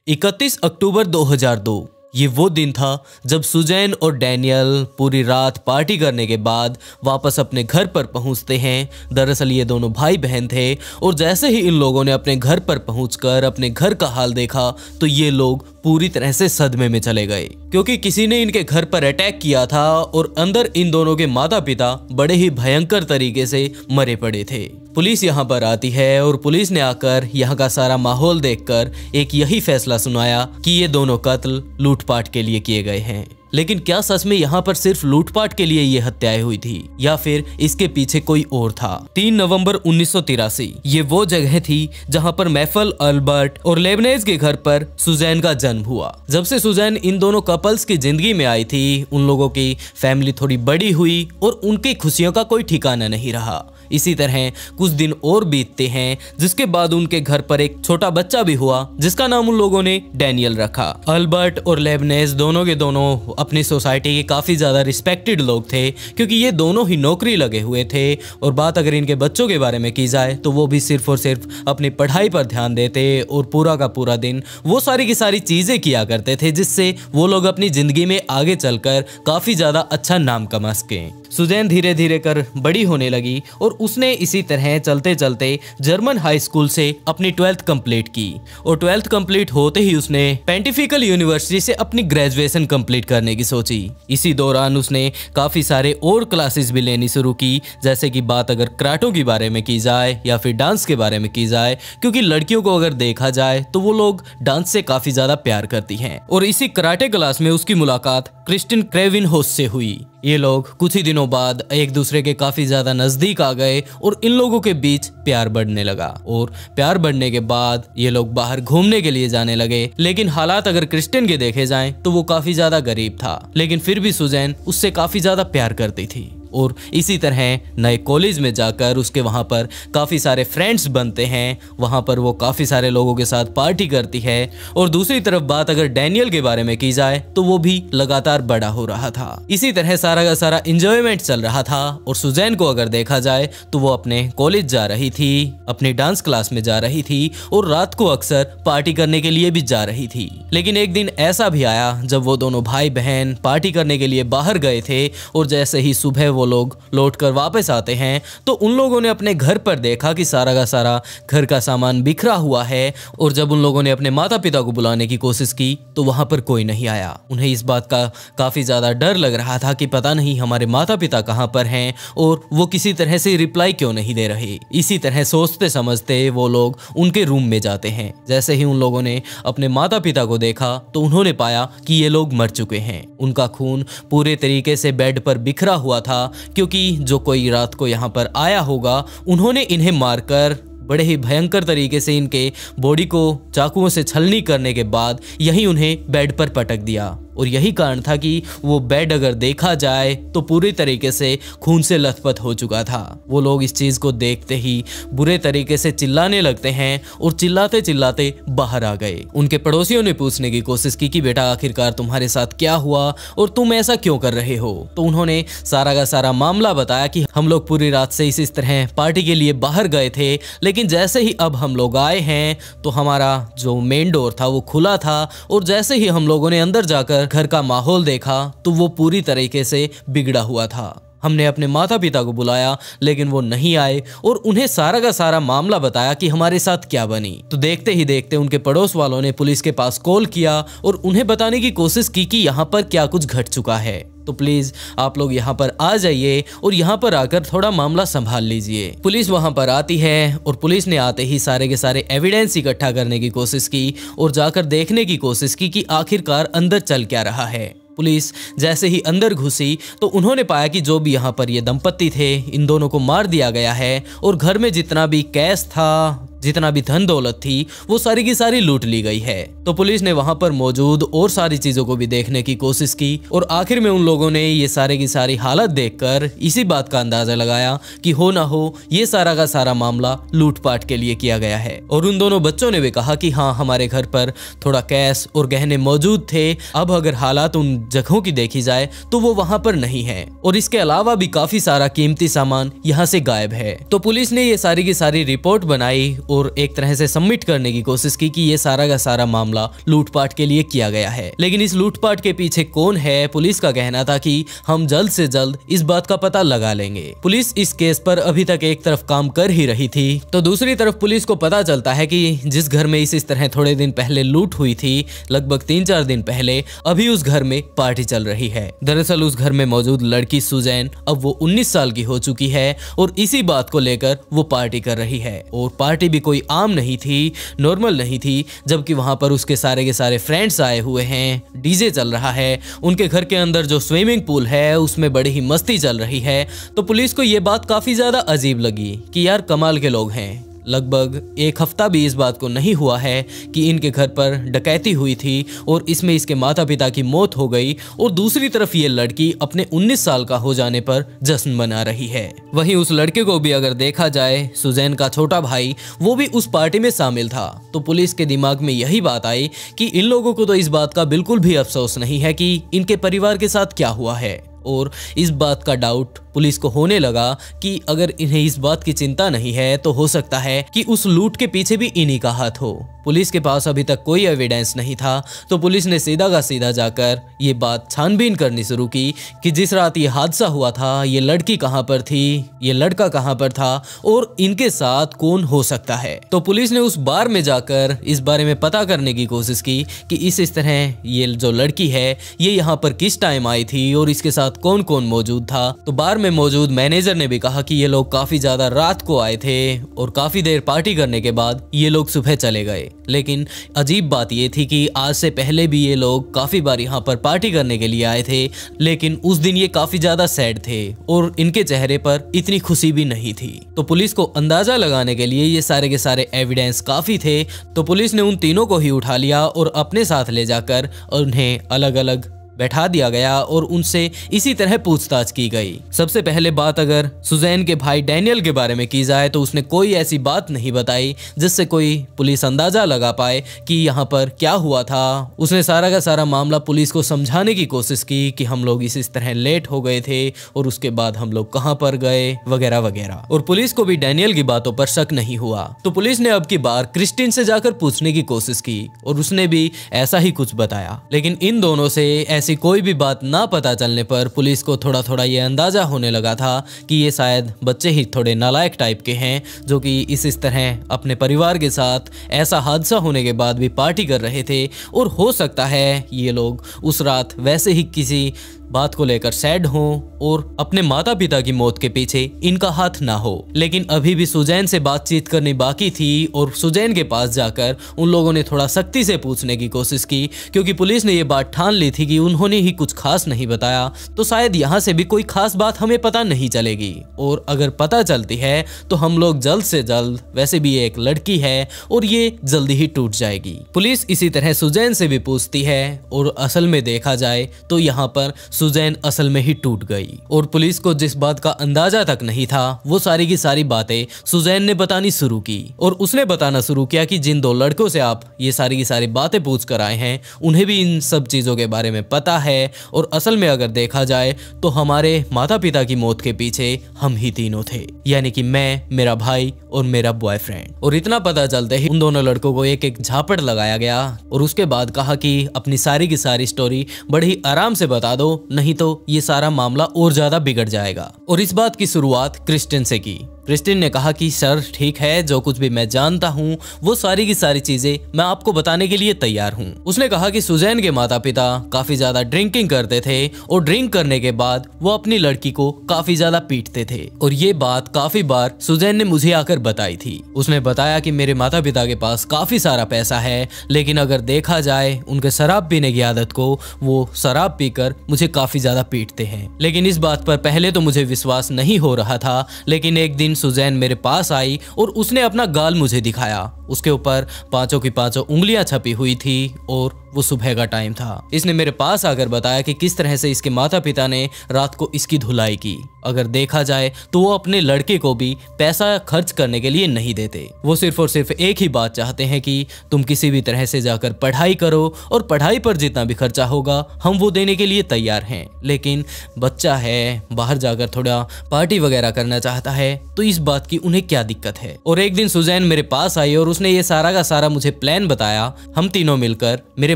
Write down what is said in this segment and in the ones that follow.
31 अक्टूबर 2002 ये वो दिन था जब सुजैन और डैनियल पूरी रात पार्टी करने के बाद वापस अपने घर पर पहुंचते हैं। दरअसल ये दोनों भाई बहन थे और जैसे ही इन लोगों ने अपने घर पर पहुंचकर अपने घर का हाल देखा तो ये लोग पूरी तरह से सदमे में चले गए, क्योंकि किसी ने इनके घर पर अटैक किया था और अंदर इन दोनों के माता पिता बड़े ही भयंकर तरीके से मरे पड़े थे। पुलिस यहाँ पर आती है और पुलिस ने आकर यहाँ का सारा माहौल देखकर एक यही फैसला सुनाया कि ये दोनों कत्ल लूटपाट के लिए किए गए हैं। लेकिन क्या सच में यहाँ पर सिर्फ लूटपाट के लिए ये हत्याएं हुई थी या फिर इसके पीछे कोई और था? 3 नवंबर 1983 ये वो जगह थी जहाँ पर मैफल, अल्बर्ट और लेबनेज के घर पर सुजैन का जन्म हुआ। जब से सुजैन इन दोनों कपल्स की जिंदगी में आई थी, उन लोगों की फैमिली थोड़ी बड़ी हुई और उनकी खुशियों का कोई ठिकाना नहीं रहा। इसी तरह कुछ दिन और बीतते हैं, जिसके बाद उनके घर पर एक छोटा बच्चा भी हुआ जिसका नाम उन लोगों ने डैनियल रखा। अल्बर्ट और लेबनेज दोनों के दोनों अपनी सोसाइटी के काफी ज्यादा रिस्पेक्टेड लोग थे, क्योंकि ये दोनों ही नौकरी लगे हुए थे। और बात अगर इनके बच्चों के बारे में की जाए तो वो भी सिर्फ और सिर्फ अपनी पढ़ाई पर ध्यान देते और पूरा का पूरा दिन वो सारी की सारी चीजें किया करते थे जिससे वो लोग अपनी जिंदगी में आगे चलकर काफी ज्यादा अच्छा नाम कमा सकें। सुजैन धीरे धीरे कर बड़ी होने लगी और उसने इसी तरह चलते चलते जर्मन हाई स्कूल से अपनी 12th कंप्लीट की और 12th कंप्लीट होते ही उसने पेंटिफिकल यूनिवर्सिटी से अपनी ग्रेजुएशन कंप्लीट करने की सोची। इसी दौरान उसने काफी सारे और क्लासेस भी लेनी शुरू की, जैसे कि बात अगर कराटों के बारे में की जाए या फिर डांस के बारे में की जाए, क्योंकि लड़कियों को अगर देखा जाए तो वो लोग डांस से काफी ज्यादा प्यार करती हैं। और इसी कराटे क्लास में उसकी मुलाकात क्रिस्टिन क्रेविनहोस से हुई। ये लोग कुछ ही दिनों बाद एक दूसरे के काफी ज्यादा नजदीक आ गए और इन लोगों के बीच प्यार बढ़ने लगा। और प्यार बढ़ने के बाद ये लोग बाहर घूमने के लिए जाने लगे। लेकिन हालात अगर क्रिस्टिन के देखे जाएं तो वो काफी ज्यादा गरीब था, लेकिन फिर भी सुजैन उससे काफी ज्यादा प्यार करती थी। और इसी तरह नए कॉलेज में जाकर उसके वहाँ पर काफ़ी सारे फ्रेंड्स बनते हैं, वहाँ पर वो काफ़ी सारे लोगों के साथ पार्टी करती है। और दूसरी तरफ बात अगर डैनियल के बारे में की जाए तो वो भी लगातार बड़ा हो रहा था। इसी तरह सारा का सारा इंजॉयमेंट चल रहा था। और सुजैन को अगर देखा जाए तो वो अपने कॉलेज जा रही थी, अपनी डांस क्लास में जा रही थी और रात को अक्सर पार्टी करने के लिए भी जा रही थी। लेकिन एक दिन ऐसा भी आया जब वो दोनों भाई बहन पार्टी करने के लिए बाहर गए थे और जैसे ही सुबह वो लोग लौटकर वापस आते हैं तो उन लोगों ने अपने घर पर देखा कि सारा का सारा घर का सामान बिखरा हुआ है। और जब उन लोगों ने अपने माता पिता को बुलाने की कोशिश की तो वहां पर कोई नहीं आया। उन्हें इस बात का काफी ज्यादा डर लग रहा था कि पता नहीं हमारे माता पिता कहां पर हैं और वो किसी तरह से रिप्लाई क्यों नहीं दे रहे। इसी तरह सोचते समझते वो लोग उनके रूम में जाते हैं। जैसे ही उन लोगों ने अपने माता पिता को देखा तो उन्होंने पाया कि ये लोग मर चुके हैं। उनका खून पूरे तरीके से बेड पर बिखरा हुआ था, क्योंकि जो कोई रात को यहाँ पर आया होगा उन्होंने इन्हें मारकर बड़े ही भयंकर तरीके से इनके बॉडी को चाकुओं से छलनी करने के बाद यही उन्हें बेड पर पटक दिया। और यही कारण था कि वो बेड अगर देखा जाए तो पूरी तरीके से खून से लथपथ हो चुका था। वो लोग इस चीज़ को देखते ही बुरे तरीके से चिल्लाने लगते हैं और चिल्लाते चिल्लाते बाहर आ गए। उनके पड़ोसियों ने पूछने की कोशिश की कि बेटा आखिरकार तुम्हारे साथ क्या हुआ और तुम ऐसा क्यों कर रहे हो। तो उन्होंने सारा का सारा मामला बताया कि हम लोग पूरी रात से इस तरह पार्टी के लिए बाहर गए थे, लेकिन जैसे ही अब हम लोग आए हैं तो हमारा जो मेन डोर था वो खुला था और जैसे ही हम लोगों ने अंदर जाकर घर का माहौल देखा तो वो पूरी तरीके से बिगड़ा हुआ था। हमने अपने माता पिता को बुलाया लेकिन वो नहीं आए और उन्हें सारा का सारा मामला बताया कि हमारे साथ क्या बनी। तो देखते ही देखते उनके पड़ोस वालों ने पुलिस के पास कॉल किया और उन्हें बताने की कोशिश की कि यहाँ पर क्या कुछ घट चुका है। तो प्लीज आप लोग यहाँ पर आ जाइए और यहाँ पर आकर थोड़ा मामला संभाल लीजिए। पुलिस वहाँ पर आती है और पुलिस ने आते ही सारे के सारे एविडेंस इकट्ठा करने की कोशिश की और जाकर देखने की कोशिश की कि आखिरकार अंदर चल क्या रहा है। पुलिस जैसे ही अंदर घुसी तो उन्होंने पाया कि जो भी यहाँ पर ये दंपत्ति थे इन दोनों को मार दिया गया है और घर में जितना भी कैश था, जितना भी धन दौलत थी, वो सारी की सारी लूट ली गई है। तो पुलिस ने वहां पर मौजूद और सारी चीजों को भी देखने की कोशिश की और आखिर में उन लोगों ने ये सारे की सारी हालत देखकर इसी बात का अंदाजा लगाया कि हो ना हो ये सारा का सारा मामला लूटपाट के लिए किया गया है। और उन दोनों बच्चों ने भी कहा कि हाँ हमारे घर पर थोड़ा कैश और गहने मौजूद थे, अब अगर हालात उन जगहों की देखी जाए तो वो वहां पर नहीं है और इसके अलावा भी काफी सारा कीमती सामान यहाँ से गायब है। तो पुलिस ने ये सारी की सारी रिपोर्ट बनाई और एक तरह से सबमिट करने की कोशिश की कि ये सारा का सारा मामला लूटपाट के लिए किया गया है। लेकिन इस लूटपाट के पीछे कौन है, पुलिस का कहना था कि हम जल्द से जल्द इस बात का पता लगा लेंगे। पुलिस इस केस पर अभी तक एक तरफ काम कर ही रही थी तो दूसरी तरफ पुलिस को पता चलता है कि जिस घर में इस तरह थोड़े दिन पहले लूट हुई थी, लगभग 3-4 दिन पहले, अभी उस घर में पार्टी चल रही है। दरअसल उस घर में मौजूद लड़की सुजैन अब वो 19 साल की हो चुकी है और इसी बात को लेकर वो पार्टी कर रही है। और पार्टी भी कोई आम नहीं थी, नॉर्मल नहीं थी, जबकि वहां पर उसके सारे के सारे फ्रेंड्स आए हुए हैं, डीजे चल रहा है, उनके घर के अंदर जो स्विमिंग पूल है उसमें बड़ी ही मस्ती चल रही है। तो पुलिस को ये बात काफी ज्यादा अजीब लगी कि यार कमाल के लोग हैं। लगभग एक हफ्ता भी इस बात को नहीं हुआ है कि इनके घर पर डकैती हुई थी और इसमें इसके माता पिता की मौत हो गई और दूसरी तरफ ये लड़की अपने 19 साल का हो जाने पर जश्न मना रही है। वहीं उस लड़के को भी अगर देखा जाए, सुजैन का छोटा भाई, वो भी उस पार्टी में शामिल था। तो पुलिस के दिमाग में यही बात आई कि इन लोगों को तो इस बात का बिल्कुल भी अफसोस नहीं है कि इनके परिवार के साथ क्या हुआ है। और इस बात का डाउट पुलिस को होने लगा कि अगर इन्हें इस बात की चिंता नहीं है तो हो सकता है कि उस लूट के पीछे भी इन्हीं का हाथ हो। पुलिस के पास अभी तक कोई एविडेंस नहीं था तो पुलिस ने सीधा का सीधा जाकर ये बात छानबीन करनी शुरू की कि जिस रात ये हादसा हुआ था ये लड़की कहां पर थी, ये लड़का कहां पर था और इनके साथ कौन हो सकता है। तो पुलिस ने उस बार में जाकर इस बारे में पता करने की कोशिश की कि इस तरह ये जो लड़की है ये यहाँ पर किस टाइम आई थी और इसके साथ कौन कौन मौजूद था। तो बार में मौजूद मैनेजर ने भी कहा कि ये लोग काफी ज्यादा रात को आए थे और काफी देर पार्टी करने के बाद ये लोग सुबह चले गए। लेकिन अजीब बात ये थी कि आज से पहले भी ये लोग काफी बार यहाँ पर पार्टी करने के लिए आए थे, लेकिन उस दिन ये काफी ज्यादा सैड थे और इनके चेहरे पर इतनी खुशी भी नहीं थी। तो पुलिस को अंदाजा लगाने के लिए ये सारे के सारे एविडेंस काफी थे। तो पुलिस ने उन तीनों को ही उठा लिया और अपने साथ ले जाकर उन्हें अलग अलग बैठा दिया गया और उनसे इसी तरह पूछताछ की गई। सबसे पहले बात अगर सुजैन के भाई डैनियल के बारे में की जाए तो उसने कोई ऐसी बात नहीं बताई जिससे कोई पुलिस अंदाजा लगा पाए कि यहाँ पर क्या हुआ था। उसने सारा का सारा मामला पुलिस को समझाने की कोशिश की कि हम लोग इस तरह लेट हो गए थे और उसके बाद हम लोग कहाँ पर गए वगैरह वगैरह। और पुलिस को भी डैनियल की बातों पर शक नहीं हुआ। तो पुलिस ने अब की बार क्रिस्टिन से जाकर पूछने की कोशिश की और उसने भी ऐसा ही कुछ बताया। लेकिन इन दोनों से ऐसी कोई भी बात ना पता चलने पर पुलिस को थोड़ा थोड़ा ये अंदाजा होने लगा था कि ये शायद बच्चे ही थोड़े नालायक टाइप के हैं जो कि इस तरह अपने परिवार के साथ ऐसा हादसा होने के बाद भी पार्टी कर रहे थे और हो सकता है ये लोग उस रात वैसे ही किसी बात को लेकर सैड हो और अपने माता पिता की मौत के पीछे इनका हाथ ना हो। लेकिन अभी भी सुजैन से बातचीत करनी बाकी थी और सुजैन के पास जाकर उन लोगों ने थोड़ा सख्ती से पूछने की कोशिश की, क्योंकि पुलिस ने ये बात ठान ली थी कि उन्होंने ही कुछ खास नहीं बताया तो शायद यहाँ से भी कोई खास बात हमें पता नहीं चलेगी और अगर पता चलती है तो हम लोग जल्द से जल्द, वैसे भी ये एक लड़की है और ये जल्दी ही टूट जाएगी। पुलिस इसी तरह सुजैन से भी पूछती है और असल में देखा जाए तो यहाँ पर सुजैन असल में ही टूट गई और पुलिस को जिस बात का अंदाजा तक नहीं था वो सारी की सारी बातें सुजैन ने बतानी शुरू की और उसने बताना शुरू किया कि जिन दो लड़कों से आप ये सारी की सारी बातें पूछ कर आए हैं उन्हें भी इन सब चीजों के बारे में पता है और असल में अगर देखा जाए तो हमारे माता पिता की मौत के पीछे हम ही तीनों थे, यानी कि मैं, मेरा भाई और मेरा बॉयफ्रेंड। और इतना पता चलते ही उन दोनों लड़कों को एक एक झापड़ लगाया गया और उसके बाद कहा कि अपनी सारी की सारी स्टोरी बड़ी ही आराम से बता दो, नहीं तो ये सारा मामला और ज्यादा बिगड़ जाएगा। और इस बात की शुरुआत क्रिस्टिन से की। क्रिस्टिन ने कहा कि सर ठीक है, जो कुछ भी मैं जानता हूँ वो सारी की सारी चीजें मैं आपको बताने के लिए तैयार हूँ। उसने कहा कि सुजैन के माता पिता काफी ज्यादा ड्रिंकिंग करते थे और ड्रिंक करने के बाद वो अपनी लड़की को काफी ज्यादा पीटते थे और ये बात काफी बार सुजैन ने मुझे आकर बताई थी। उसने बताया कि मेरे माता पिता के पास काफी सारा पैसा है, लेकिन अगर देखा जाए उनके शराब पीने की आदत को, वो शराब पीकर मुझे काफी ज्यादा पीटते हैं। लेकिन इस बात पर पहले तो मुझे विश्वास नहीं हो रहा था, लेकिन एक दिन सुजैन मेरे पास आई और उसने अपना गाल मुझे दिखाया। उसके ऊपर 5 की 5 उंगलियां छपी हुई थी और वो सुबह का टाइम था। इसने मेरे पास आकर बताया कि किस तरह से इसके माता पिता ने रात को इसकी धुलाई की। अगर देखा जाए तो वो अपने लड़के को भी पैसा खर्च करने के लिए नहीं देते, वो सिर्फ और सिर्फ एक ही बात चाहते हैं कि तुम किसी भी तरह से जाकर पढ़ाई करो और पढ़ाई पर जितना भी खर्चा होगा हम वो देने के लिए तैयार हैं। लेकिन बच्चा है, बाहर जाकर थोड़ा पार्टी वगैरह करना चाहता है तो इस बात की उन्हें क्या दिक्कत है। और एक दिन सुजैन मेरे पास आई और उसने ये सारा का सारा मुझे प्लान बताया, हम तीनों मिलकर मेरे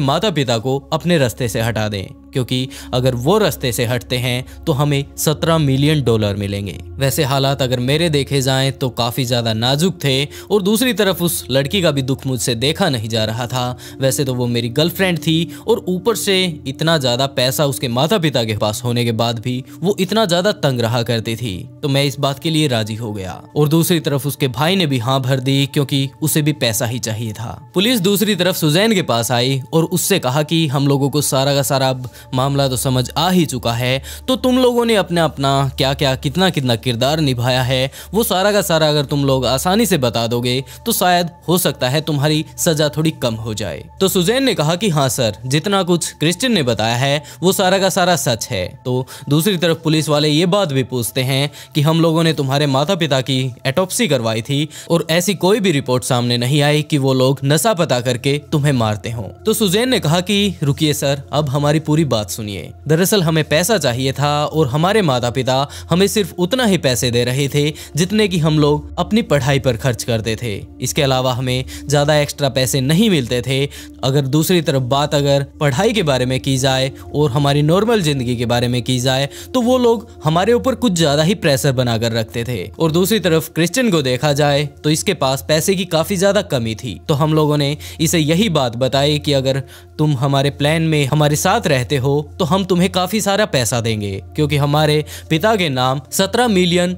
माता पिता को अपने रास्ते से हटा दें, क्योंकि अगर वो रास्ते से हटते हैं तो हमें $17 मिलियन मिलेंगे। वैसे हालात अगर मेरे देखे जाएं तो काफी ज्यादा नाजुक थे और दूसरी तरफ उस लड़की का भी दुख मुझसे देखा नहीं जा रहा था। वैसे तो वो मेरी गर्लफ्रेंड थी और ऊपर से इतना ज्यादा पैसा उसके माता पिता के पास होने के बाद भी वो इतना ज्यादा तंग रहा करती थी, तो मैं इस बात के लिए राजी हो गया। और दूसरी तरफ उसके भाई ने भी हाँ भर दी, क्योंकि उसे भी पैसा ही चाहिए था। पुलिस दूसरी तरफ सुजैन के पास आई और उससे कहा कि हम लोगों को सारा का सारा मामला तो समझ आ ही चुका है, तो तुम लोगों ने अपना अपना क्या क्या कितना कितना किरदार निभाया है वो सारा का सारा अगर तुम लोग आसानी से बता दोगे तो शायद हो सकता है तुम्हारी सजा थोड़ी कम हो जाए। तो सुजैन ने कहा कि हाँ सर, जितना कुछ क्रिस्टियन ने बताया है वो सारा का सारा सच है। तो दूसरी तरफ पुलिस वाले ये बात भी पूछते हैं कि हम लोगों ने तुम्हारे माता पिता की ऑटोप्सी करवाई थी और ऐसी कोई भी रिपोर्ट सामने नहीं आई कि वो लोग नशा पता करके तुम्हें मारते हो। तो सुजैन ने कहा कि रुकिए सर, अब हमारी पूरी बात सुनिए। दरअसल हमें पैसा चाहिए था और हमारे माता पिता हमें सिर्फ उतना ही पैसे दे रहे थे जितने की हम लोग अपनी पढ़ाई पर खर्च करते थे। इसके अलावा हमें ज्यादा एक्स्ट्रा पैसे नहीं मिलते थे। अगर दूसरी तरफ बात अगर पढ़ाई के बारे में की जाए और हमारी नॉर्मल जिंदगी के बारे में की जाए तो वो लोग हमारे ऊपर कुछ ज्यादा ही प्रेशर बनाकर रखते थे। और दूसरी तरफ क्रिस्टियन को देखा जाए तो इसके पास पैसे की काफी ज्यादा कमी थी। तो हम लोगों ने इसे यही बात बताई कि अगर तुम हमारे प्लान में हमारे साथ रहते हो तो हम तुम्हें काफी सारा पैसा देंगे, क्योंकि हमारे पिता के नाम $17 मिलियन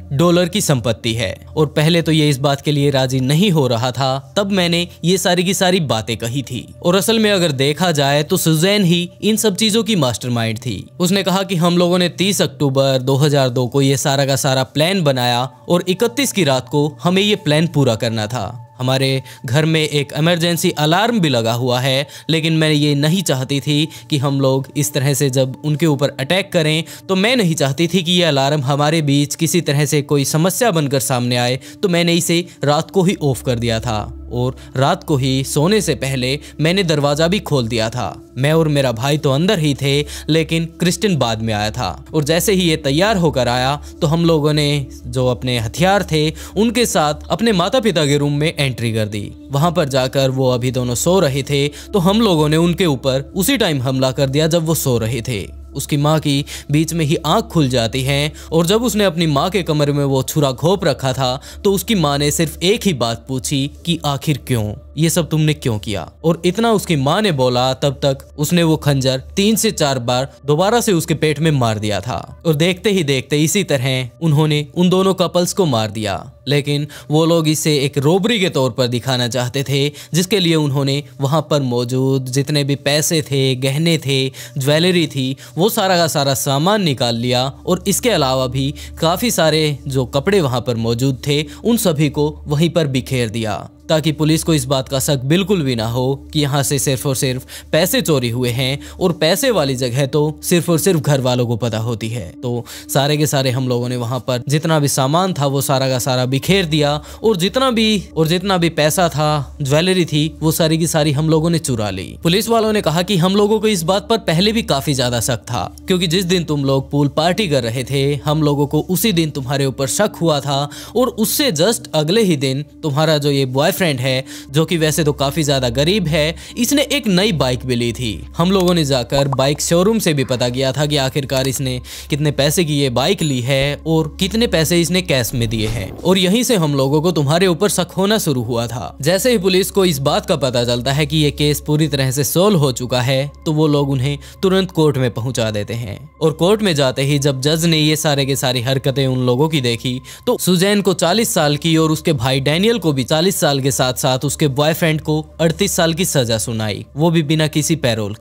की संपत्ति है। और पहले तो ये इस बात के लिए राजी नहीं हो रहा था, तब मैंने ये सारी की सारी बातें कही थी। और असल में अगर देखा जाए तो सुजैन ही इन सब चीजों की मास्टरमाइंड थी। उसने कहा कि हम लोगों ने 30 अक्टूबर 2002 को ये सारा का सारा प्लान बनाया और 31 की रात को हमें ये प्लान पूरा करना था। हमारे घर में एक इमरजेंसी अलार्म भी लगा हुआ है, लेकिन मैं ये नहीं चाहती थी कि हम लोग इस तरह से जब उनके ऊपर अटैक करें, तो मैं नहीं चाहती थी कि ये अलार्म हमारे बीच किसी तरह से कोई समस्या बनकर सामने आए। तो मैंने इसे रात को ही ऑफ कर दिया था और रात को ही सोने से पहले मैंने दरवाजा भी खोल दिया था। मैं और मेरा भाई तो अंदर ही थे, लेकिन क्रिस्टियन बाद में आया था। और जैसे ही ये तैयार होकर आया तो हम लोगों ने जो अपने हथियार थे उनके साथ अपने माता पिता के रूम में एंट्री कर दी। वहां पर जाकर वो अभी दोनों सो रहे थे, तो हम लोगों ने उनके ऊपर उसी टाइम हमला कर दिया जब वो सो रहे थे। उसकी माँ की बीच में ही आंख खुल जाती है और जब उसने अपनी माँ के कमरे में वो छुरा घोंप रखा था तो उसकी माँ ने सिर्फ एक ही बात पूछी कि आखिर क्यों, ये सब तुमने क्यों किया। और इतना उसकी माँ ने बोला तब तक उसने वो खंजर 3 से 4 बार दोबारा से उसके पेट में मार दिया था। और देखते ही देखते इसी तरह उन्होंने उन दोनों कपल्स को मार दिया। लेकिन वो लोग इसे एक रोबरी के तौर पर दिखाना चाहते थे, जिसके लिए उन्होंने वहां पर मौजूद जितने भी पैसे थे, गहने थे, ज्वेलरी थी, वो सारा का सारा सामान निकाल लिया। और इसके अलावा भी काफ़ी सारे जो कपड़े वहां पर मौजूद थे उन सभी को वहीं पर बिखेर दिया, ताकि पुलिस को इस बात का शक बिल्कुल भी ना हो कि यहाँ से सिर्फ और सिर्फ पैसे चोरी हुए हैं। और पैसे वाली जगह तो सिर्फ और सिर्फ घर वालों को पता होती है। तो सारे के सारे हम लोगों ने वहां पर जितना भी सामान था वो सारा का सारा बिखेर दिया और जितना भी पैसा था, ज्वेलरी थी, वो सारी की सारी हम लोगों ने चुरा ली। पुलिस वालों ने कहा कि हम लोगों को इस बात पर पहले भी काफी ज्यादा शक था, क्योंकि जिस दिन तुम लोग पूल पार्टी कर रहे थे हम लोगों को उसी दिन तुम्हारे ऊपर शक हुआ था। और उससे जस्ट अगले ही दिन तुम्हारा जो ये बॉयफ्रेंड है, जो कि वैसे तो काफी ज्यादा गरीब है, इसने एक नई बाइक भी ली थी। हम लोगों ने जाकर बाइक शोरूम से भी पता किया था कि आखिरकार इसने कितने पैसे की ये बाइक ली है और कितने पैसे इसने कैश में दिए हैं। और यहीं से हम लोगों को तुम्हारे ऊपर शक होना शुरू हुआ था। जैसे ही पुलिस को इस बात का पता चलता है कि ये केस पूरी तरह से सोल्व हो चुका है, तो वो लोग उन्हें तुरंत कोर्ट में पहुंचा देते हैं। और कोर्ट में जाते ही जब जज ने ये सारे के सारी हरकतें उन लोगों की देखी, तो सुजैन को 40 साल की और उसके भाई डैनियल को भी 40 साल के साथ साथ उसके बॉयफ्रेंड को 38 साल की सजा सुनाई, वो भी बिना किसी पैरोल।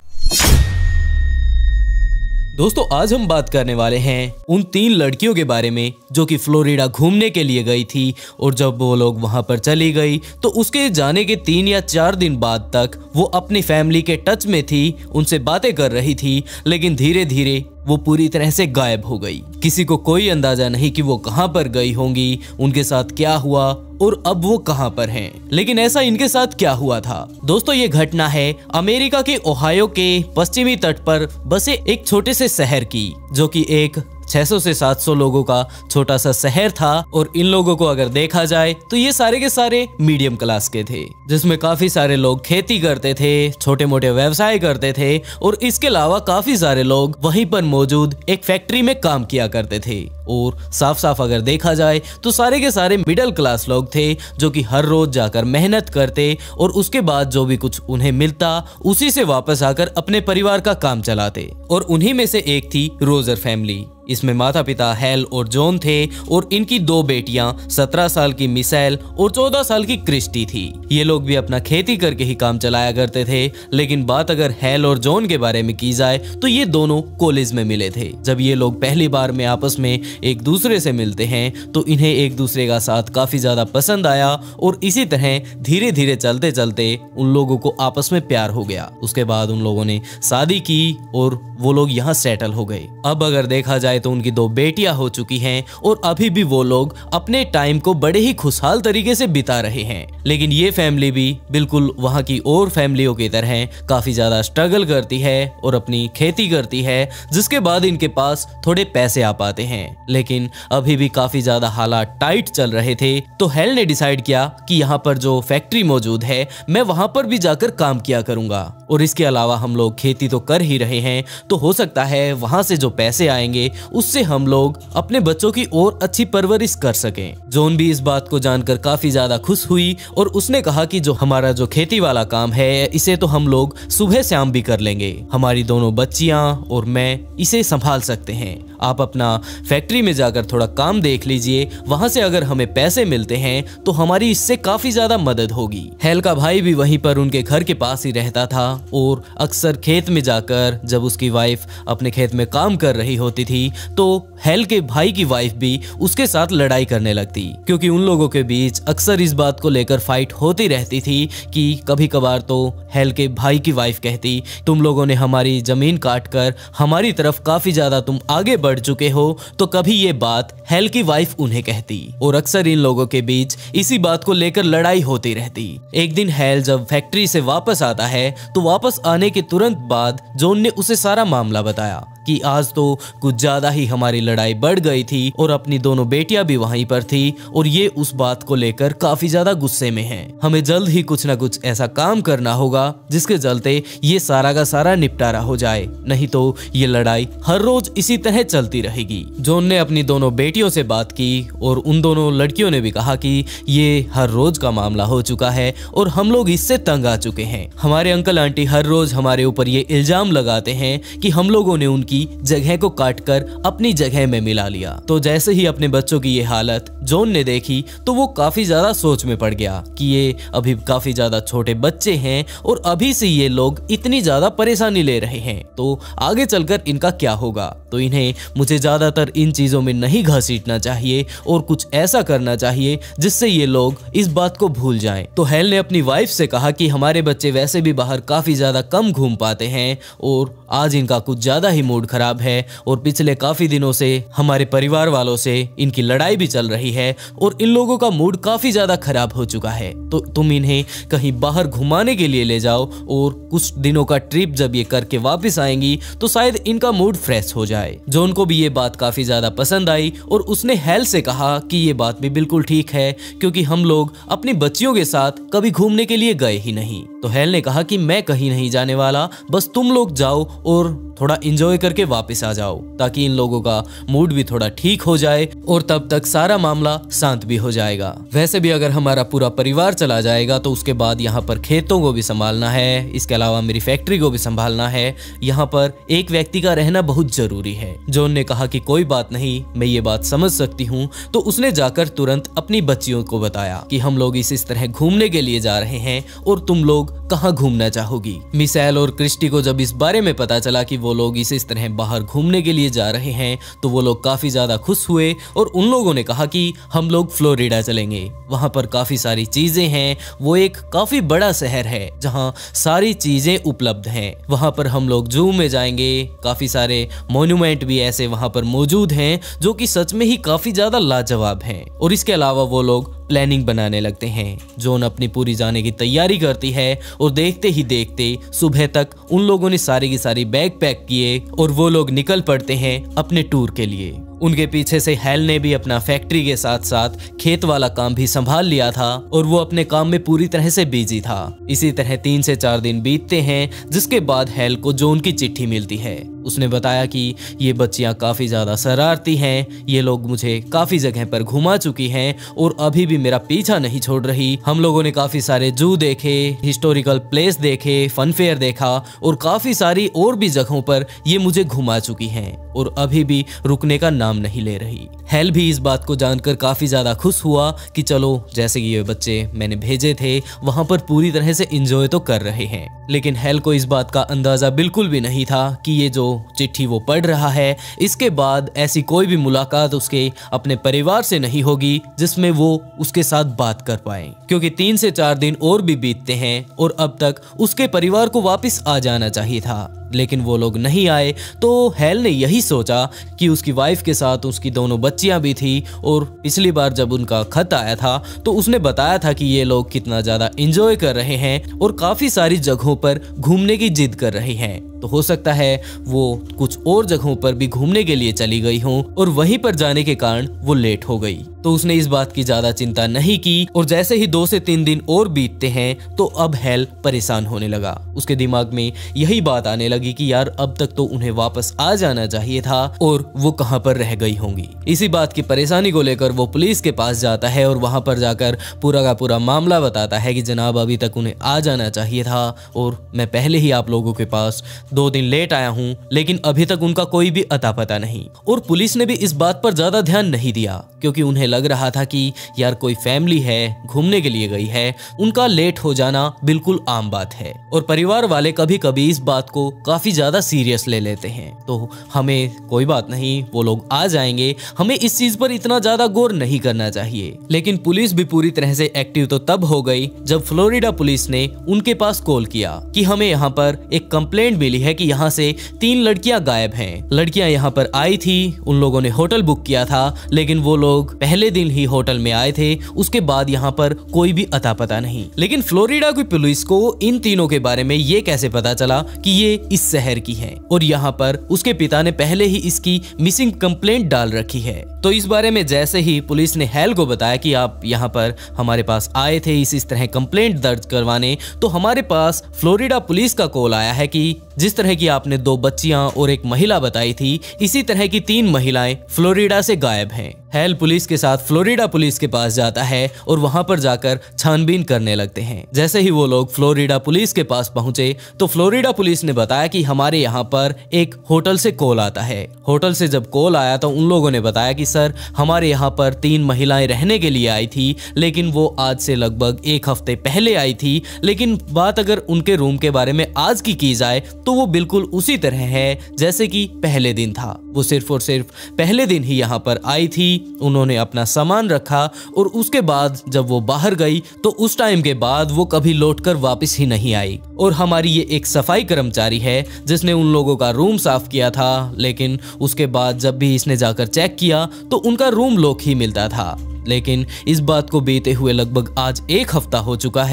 दोस्तों आज हम बात करने वाले हैं उन 3 लड़कियों के बारे में जो कि फ्लोरिडा घूमने के लिए गई थी। और जब वो लोग वहां पर चली गई तो उसके जाने के 3 या 4 दिन बाद तक वो अपनी फैमिली के टच में थी, उनसे बातें कर रही थी, लेकिन धीरे धीरे वो पूरी तरह से गायब हो गई। किसी को कोई अंदाजा नहीं कि वो कहां पर गई होंगी, उनके साथ क्या हुआ और अब वो कहां पर हैं। लेकिन ऐसा इनके साथ क्या हुआ था? दोस्तों ये घटना है अमेरिका के ओहायो के पश्चिमी तट पर बसे एक छोटे से शहर की, जो कि एक 600 से 700 लोगों का छोटा सा शहर था और इन लोगों को अगर देखा जाए तो ये सारे के सारे मीडियम क्लास के थे, जिसमें काफी सारे लोग खेती करते थे, छोटे मोटे व्यवसाय करते थे और इसके अलावा काफी सारे लोग वहीं पर मौजूद एक फैक्ट्री में काम किया करते थे। और साफ साफ अगर देखा जाए तो सारे के सारे मिडिल क्लास लोग थे जो कि हर रोज जाकर मेहनत करते और उसके बाद जो भी कुछ उन्हें मिलता उसी से वापस आकर अपने परिवार का काम चलाते। और उन्हीं में से एक थी रोजर फैमिली। इसमें माता पिता हेल और जॉन थे और इनकी 2 बेटियां 17 साल की मिशेल और 14 साल की क्रिस्टी थी। ये लोग भी अपना खेती करके ही काम चलाया करते थे। लेकिन बात अगर हेल और जॉन के बारे में की जाए तो ये दोनों कॉलेज में मिले थे। जब ये लोग पहली बार में आपस में एक दूसरे से मिलते हैं तो इन्हें एक दूसरे का साथ काफी ज्यादा पसंद आया और इसी तरह धीरे धीरे चलते चलते उन लोगों को आपस में प्यार हो गया। उसके बाद उन लोगों ने शादी की और वो लोग यहाँ सेटल हो गए। अब अगर देखा जाए तो उनकी 2 बेटियां हो चुकी हैं और अभी भी वो लोग अपने टाइम को बड़े ही खुशहाल तरीके से बिता रहे हैं। लेकिन ये फैमिली भी बिल्कुल वहाँ की और फैमिलियों की तरह काफी ज्यादा स्ट्रगल करती है और अपनी खेती करती है, जिसके बाद इनके पास थोड़े पैसे आ पाते हैं। लेकिन अभी भी काफी ज्यादा हालात टाइट चल रहे थे तो हेल ने डिसाइड किया कि यहाँ पर जो फैक्ट्री मौजूद है मैं वहां पर भी जाकर काम किया करूंगा और इसके अलावा हम लोग खेती तो कर ही रहे हैं तो हो सकता है वहां से जो पैसे आएंगे उससे हम लोग अपने बच्चों की और अच्छी परवरिश कर सकें। जॉन भी इस बात को जानकर काफी ज्यादा खुश हुई और उसने कहा कि जो हमारा जो खेती वाला काम है इसे तो हम लोग सुबह शाम भी कर लेंगे, हमारी दोनों बच्चियां और मैं इसे संभाल सकते हैं। आप अपना फैक्ट्री में जाकर थोड़ा काम देख लीजिए, वहां से अगर हमें पैसे मिलते हैं तो हमारी इससे काफी ज्यादा मदद होगी। हेल का भाई भी वहीं पर उनके घर के पास ही रहता था और अक्सर खेत में जाकर जब उसकी वाइफ अपने खेत में काम कर रही होती थी तो हेल के भाई की वाइफ भी उसके साथ लड़ाई करने लगती, क्योंकि उन लोगों के बीच अक्सर इस बात को लेकर फाइट होती रहती थी कि कभी कभार तो हेल के भाई की वाइफ कहती तुम लोगों ने हमारी जमीन काट कर हमारी तरफ काफी ज्यादा तुम आगे बढ़ चुके हो, तो कभी ये बात हेल की वाइफ उन्हें कहती और अक्सर इन लोगों के बीच इसी बात को लेकर लड़ाई होती रहती। एक दिन हेल जब फैक्ट्री से वापस आता है तो वापस आने के तुरंत बाद जॉन ने उसे सारा मामला बताया कि आज तो कुछ ज्यादा ही हमारी लड़ाई बढ़ गई थी और अपनी दोनों बेटियां भी वहीं पर थी और ये उस बात को लेकर काफी ज्यादा गुस्से में हैं। हमें जल्द ही कुछ ना कुछ ऐसा काम करना होगा जिसके चलते ये सारा का सारा निपटारा हो जाए, नहीं तो ये लड़ाई हर रोज इसी तरह चलती रहेगी। जॉन ने अपनी दोनों बेटियों से बात की और उन दोनों लड़कियों ने भी कहा कि ये हर रोज का मामला हो चुका है और हम लोग इससे तंग आ चुके हैं। हमारे अंकल आंटी हर रोज हमारे ऊपर ये इल्जाम लगाते हैं कि हम लोगों ने उनकी जगह को काटकर अपनी जगह में मिला लिया। तो जैसे ही अपने बच्चों की ये हालत जॉन ने देखी तो वो काफी ज्यादा सोच में पड़ गया कि ये अभी काफी ज्यादा छोटे बच्चे हैं और अभी से ये लोग इतनी ज्यादा परेशानी ले रहे हैं तो आगे चलकर इनका क्या होगा। तो इन्हें मुझे ज्यादातर इन चीजों में नहीं घसीटना चाहिए और कुछ ऐसा करना चाहिए जिससे ये लोग इस बात को भूल जाएं। तो हेल ने अपनी वाइफ से कहा कि हमारे बच्चे वैसे भी बाहर काफी ज्यादा कम घूम पाते हैं और आज इनका कुछ ज्यादा ही मूड खराब है और पिछले काफी दिनों से हमारे परिवार वालों से इनकी लड़ाई भी चल रही है और इन लोगों का मूड काफी ज्यादा खराब हो चुका है, तो तुम इन्हें कहीं बाहर घुमाने के लिए ले जाओ और कुछ दिनों का ट्रिप जब ये करके वापस आएंगी तो शायद इनका मूड फ्रेश हो जाए। जॉन को भी ये बात काफी ज्यादा पसंद आई और उसने हेल से कहा कि ये बात भी बिल्कुल ठीक है क्योंकि हम लोग अपनी बच्चियों के साथ कभी घूमने के लिए गए ही नहीं। तो हेल ने कहा कि मैं कहीं नहीं जाने वाला, बस तुम लोग जाओ और थोड़ा एंजॉय करके वापस आ जाओ ताकि इन लोगों का मूड भी थोड़ा ठीक हो जाए और तब तक सारा मामला शांत भी हो जाएगा। वैसे भी अगर हमारा पूरा परिवार चला जाएगा तो उसके बाद यहाँ पर खेतों को भी संभालना है, इसके अलावा मेरी फैक्ट्री को भी संभालना है, यहाँ पर एक व्यक्ति का रहना बहुत जरूरी है। जॉन ने कहा कि कोई बात नहीं, मैं ये बात समझ सकती हूँ। तो उसने जाकर तुरंत अपनी बच्चियों को बताया कि हम लोग इस तरह घूमने के लिए जा रहे हैं और तुम लोग कहाँ घूमना चाहोगी। मिशेल और क्रिस्टी को जब इस बारे में पता चला कि वो लोग इस तरह बाहर घूमने के लिए जा रहे हैं तो वो लोग काफी ज्यादा खुश हुए और उन लोगों ने कहा कि हम लोग फ्लोरिडा चलेंगे, वहां पर काफी सारी चीजें हैं, वो एक काफी बड़ा शहर है जहां सारी चीजें उपलब्ध हैं। वहां पर हम लोग जू में जाएंगे, काफी सारे मॉन्यूमेंट भी ऐसे वहां पर मौजूद हैं जो कि सच में ही काफी ज्यादा लाजवाब हैं और इसके अलावा वो लोग प्लानिंग बनाने लगते हैं। जॉन अपनी पूरी जाने की तैयारी करती है और देखते ही देखते सुबह तक उन लोगों ने सारी की सारी बैग पैक किए और वो लोग निकल पड़ते हैं अपने टूर के लिए। उनके पीछे से हैल ने भी अपना फैक्ट्री के साथ साथ खेत वाला काम भी संभाल लिया था और वो अपने काम में पूरी तरह से बिजी था। इसी तरह 3 से 4 दिन बीतते हैं, जिसके बाद हैल को जॉन की चिट्ठी मिलती है। उसने बताया कि ये बच्चियां काफी ज्यादा शरारती हैं, ये लोग मुझे काफी जगह पर घुमा चुकी हैं और अभी भी मेरा पीछा नहीं छोड़ रही। हम लोगों ने काफी सारे जू देखे, हिस्टोरिकल प्लेस देखे, फन फेयर देखा और काफी सारी और भी जगहों पर ये मुझे घुमा चुकी हैं और अभी भी रुकने का नाम नहीं ले रही। हैल भी इस बात को जानकर काफी ज्यादा खुश हुआ कि चलो, जैसे कि ये बच्चे मैंने भेजे थे वहां पर पूरी तरह से एंजॉय तो कर रहे हैं। लेकिन हैल को इस बात का अंदाजा बिल्कुल भी नहीं था कि ये जो चिट्ठी वो पढ़ रहा है, इसके बाद ऐसी कोई भी मुलाकात उसके अपने परिवार से नहीं होगी जिसमें वो उसके साथ बात कर पाए। क्योंकि 3 से 4 दिन और भी बीतते हैं और अब तक उसके परिवार को वापस आ जाना चाहिए था, लेकिन वो लोग नहीं आए। तो हैल ने यही सोचा कि उसकी वाइफ के साथ उसकी दोनों बच्चियां भी थी और पिछली बार जब उनका खत आया था तो उसने बताया था कि ये लोग कितना ज्यादा एंजॉय कर रहे हैं और काफी सारी जगहों पर घूमने की जिद कर रहे हैं। तो हो सकता है वो कुछ और जगहों पर भी घूमने के लिए चली गई हो और वहीं पर जाने के कारण वो लेट हो गई। तो उसने इस बात की ज्यादा चिंता नहीं की और जैसे ही 2 से 3 दिन और बीतते हैं तो अब हैल परेशान होने लगा। उसके दिमाग में यही बात आने लगी कि यार अब तक तो उन्हें वापस आ जाना चाहिए था और वो कहां पर रह गई होंगी। इसी बात की परेशानी को लेकर वो पुलिस के पास जाता है और वहां पर जाकर पूरा का पूरा मामला बताता है कि जनाब अभी तक उन्हें आ जाना चाहिए था और मैं पहले ही आप लोगों के पास 2 दिन लेट आया हूं, लेकिन अभी तक उनका कोई भी अता पता नहीं। और पुलिस ने भी इस बात पर ज्यादा ध्यान नहीं दिया क्योंकि उन्हें लग रहा था कि यार कोई फैमिली है, घूमने के लिए गई है, उनका लेट हो जाना बिल्कुल आम बात है। और परिवार वाले कभी कभी इस बात को काफी ज्यादा सीरियस ले लेते हैं। तो हमें कोई बात नहीं, वो लोग आ जाएंगे, हमें इस चीज पर इतना ज्यादा गौर नहीं करना चाहिए। लेकिन पुलिस भी पूरी तरह से एक्टिव तो तब हो गई जब फ्लोरिडा पुलिस ने उनके पास कॉल किया कि हमें यहाँ पर एक कंप्लेंट मिली है कि यहाँ से 3 लड़कियां गायब हैं। लड़कियां यहाँ पर आई थी, उन लोगों ने होटल बुक किया था, लेकिन वो लोग पहले दिन ही होटल में आए थे, उसके बाद यहाँ पर कोई भी अता पता नहीं। लेकिन फ्लोरिडा की पुलिस को इन तीनों के बारे में ये कैसे पता चला कि ये इस शहर की है और यहाँ पर उसके पिता ने पहले ही इसकी मिसिंग कंप्लेंट डाल रखी है। तो इस बारे में जैसे ही पुलिस ने हैल को बताया कि आप यहाँ पर हमारे पास आए थे इस तरह कंप्लेंट दर्ज करवाने, तो हमारे पास फ्लोरिडा पुलिस का कॉल आया है कि जिस तरह की आपने 2 बच्चियां और एक महिला बताई थी, इसी तरह की 3 महिलाएं फ्लोरिडा से गायब हैं। हैल पुलिस के साथ फ्लोरिडा पुलिस के पास जाता है और वहां पर जाकर छानबीन करने लगते हैं। जैसे ही वो लोग फ्लोरिडा पुलिस के पास पहुंचे तो फ्लोरिडा पुलिस ने बताया कि हमारे यहाँ पर एक होटल से कॉल आता है। होटल से जब कॉल आया तो उन लोगों ने बताया कि सर हमारे यहाँ पर 3 महिलाएं रहने के लिए आई थी, लेकिन वो आज से लगभग 1 हफ्ते पहले आई थी। लेकिन बात अगर उनके रूम के बारे में आज की जाए तो वो बिल्कुल उसी तरह है जैसे कि पहले दिन था। वो सिर्फ और सिर्फ पहले दिन ही यहाँ पर आई थी, उन्होंने अपना सामान रखा और उसके बाद जब वो बाहर गई तो उस टाइम के बाद वो कभी लौटकर वापस ही नहीं आई। और हमारी ये एक सफाई कर्मचारी है जिसने उन लोगों का रूम साफ किया था, लेकिन उसके बाद जब भी इसने जाकर चेक किया तो उनका रूम लॉक ही मिलता था। लेकिन इस बात को बीते हुए लगभग आज 1 हफ्ता हो चुका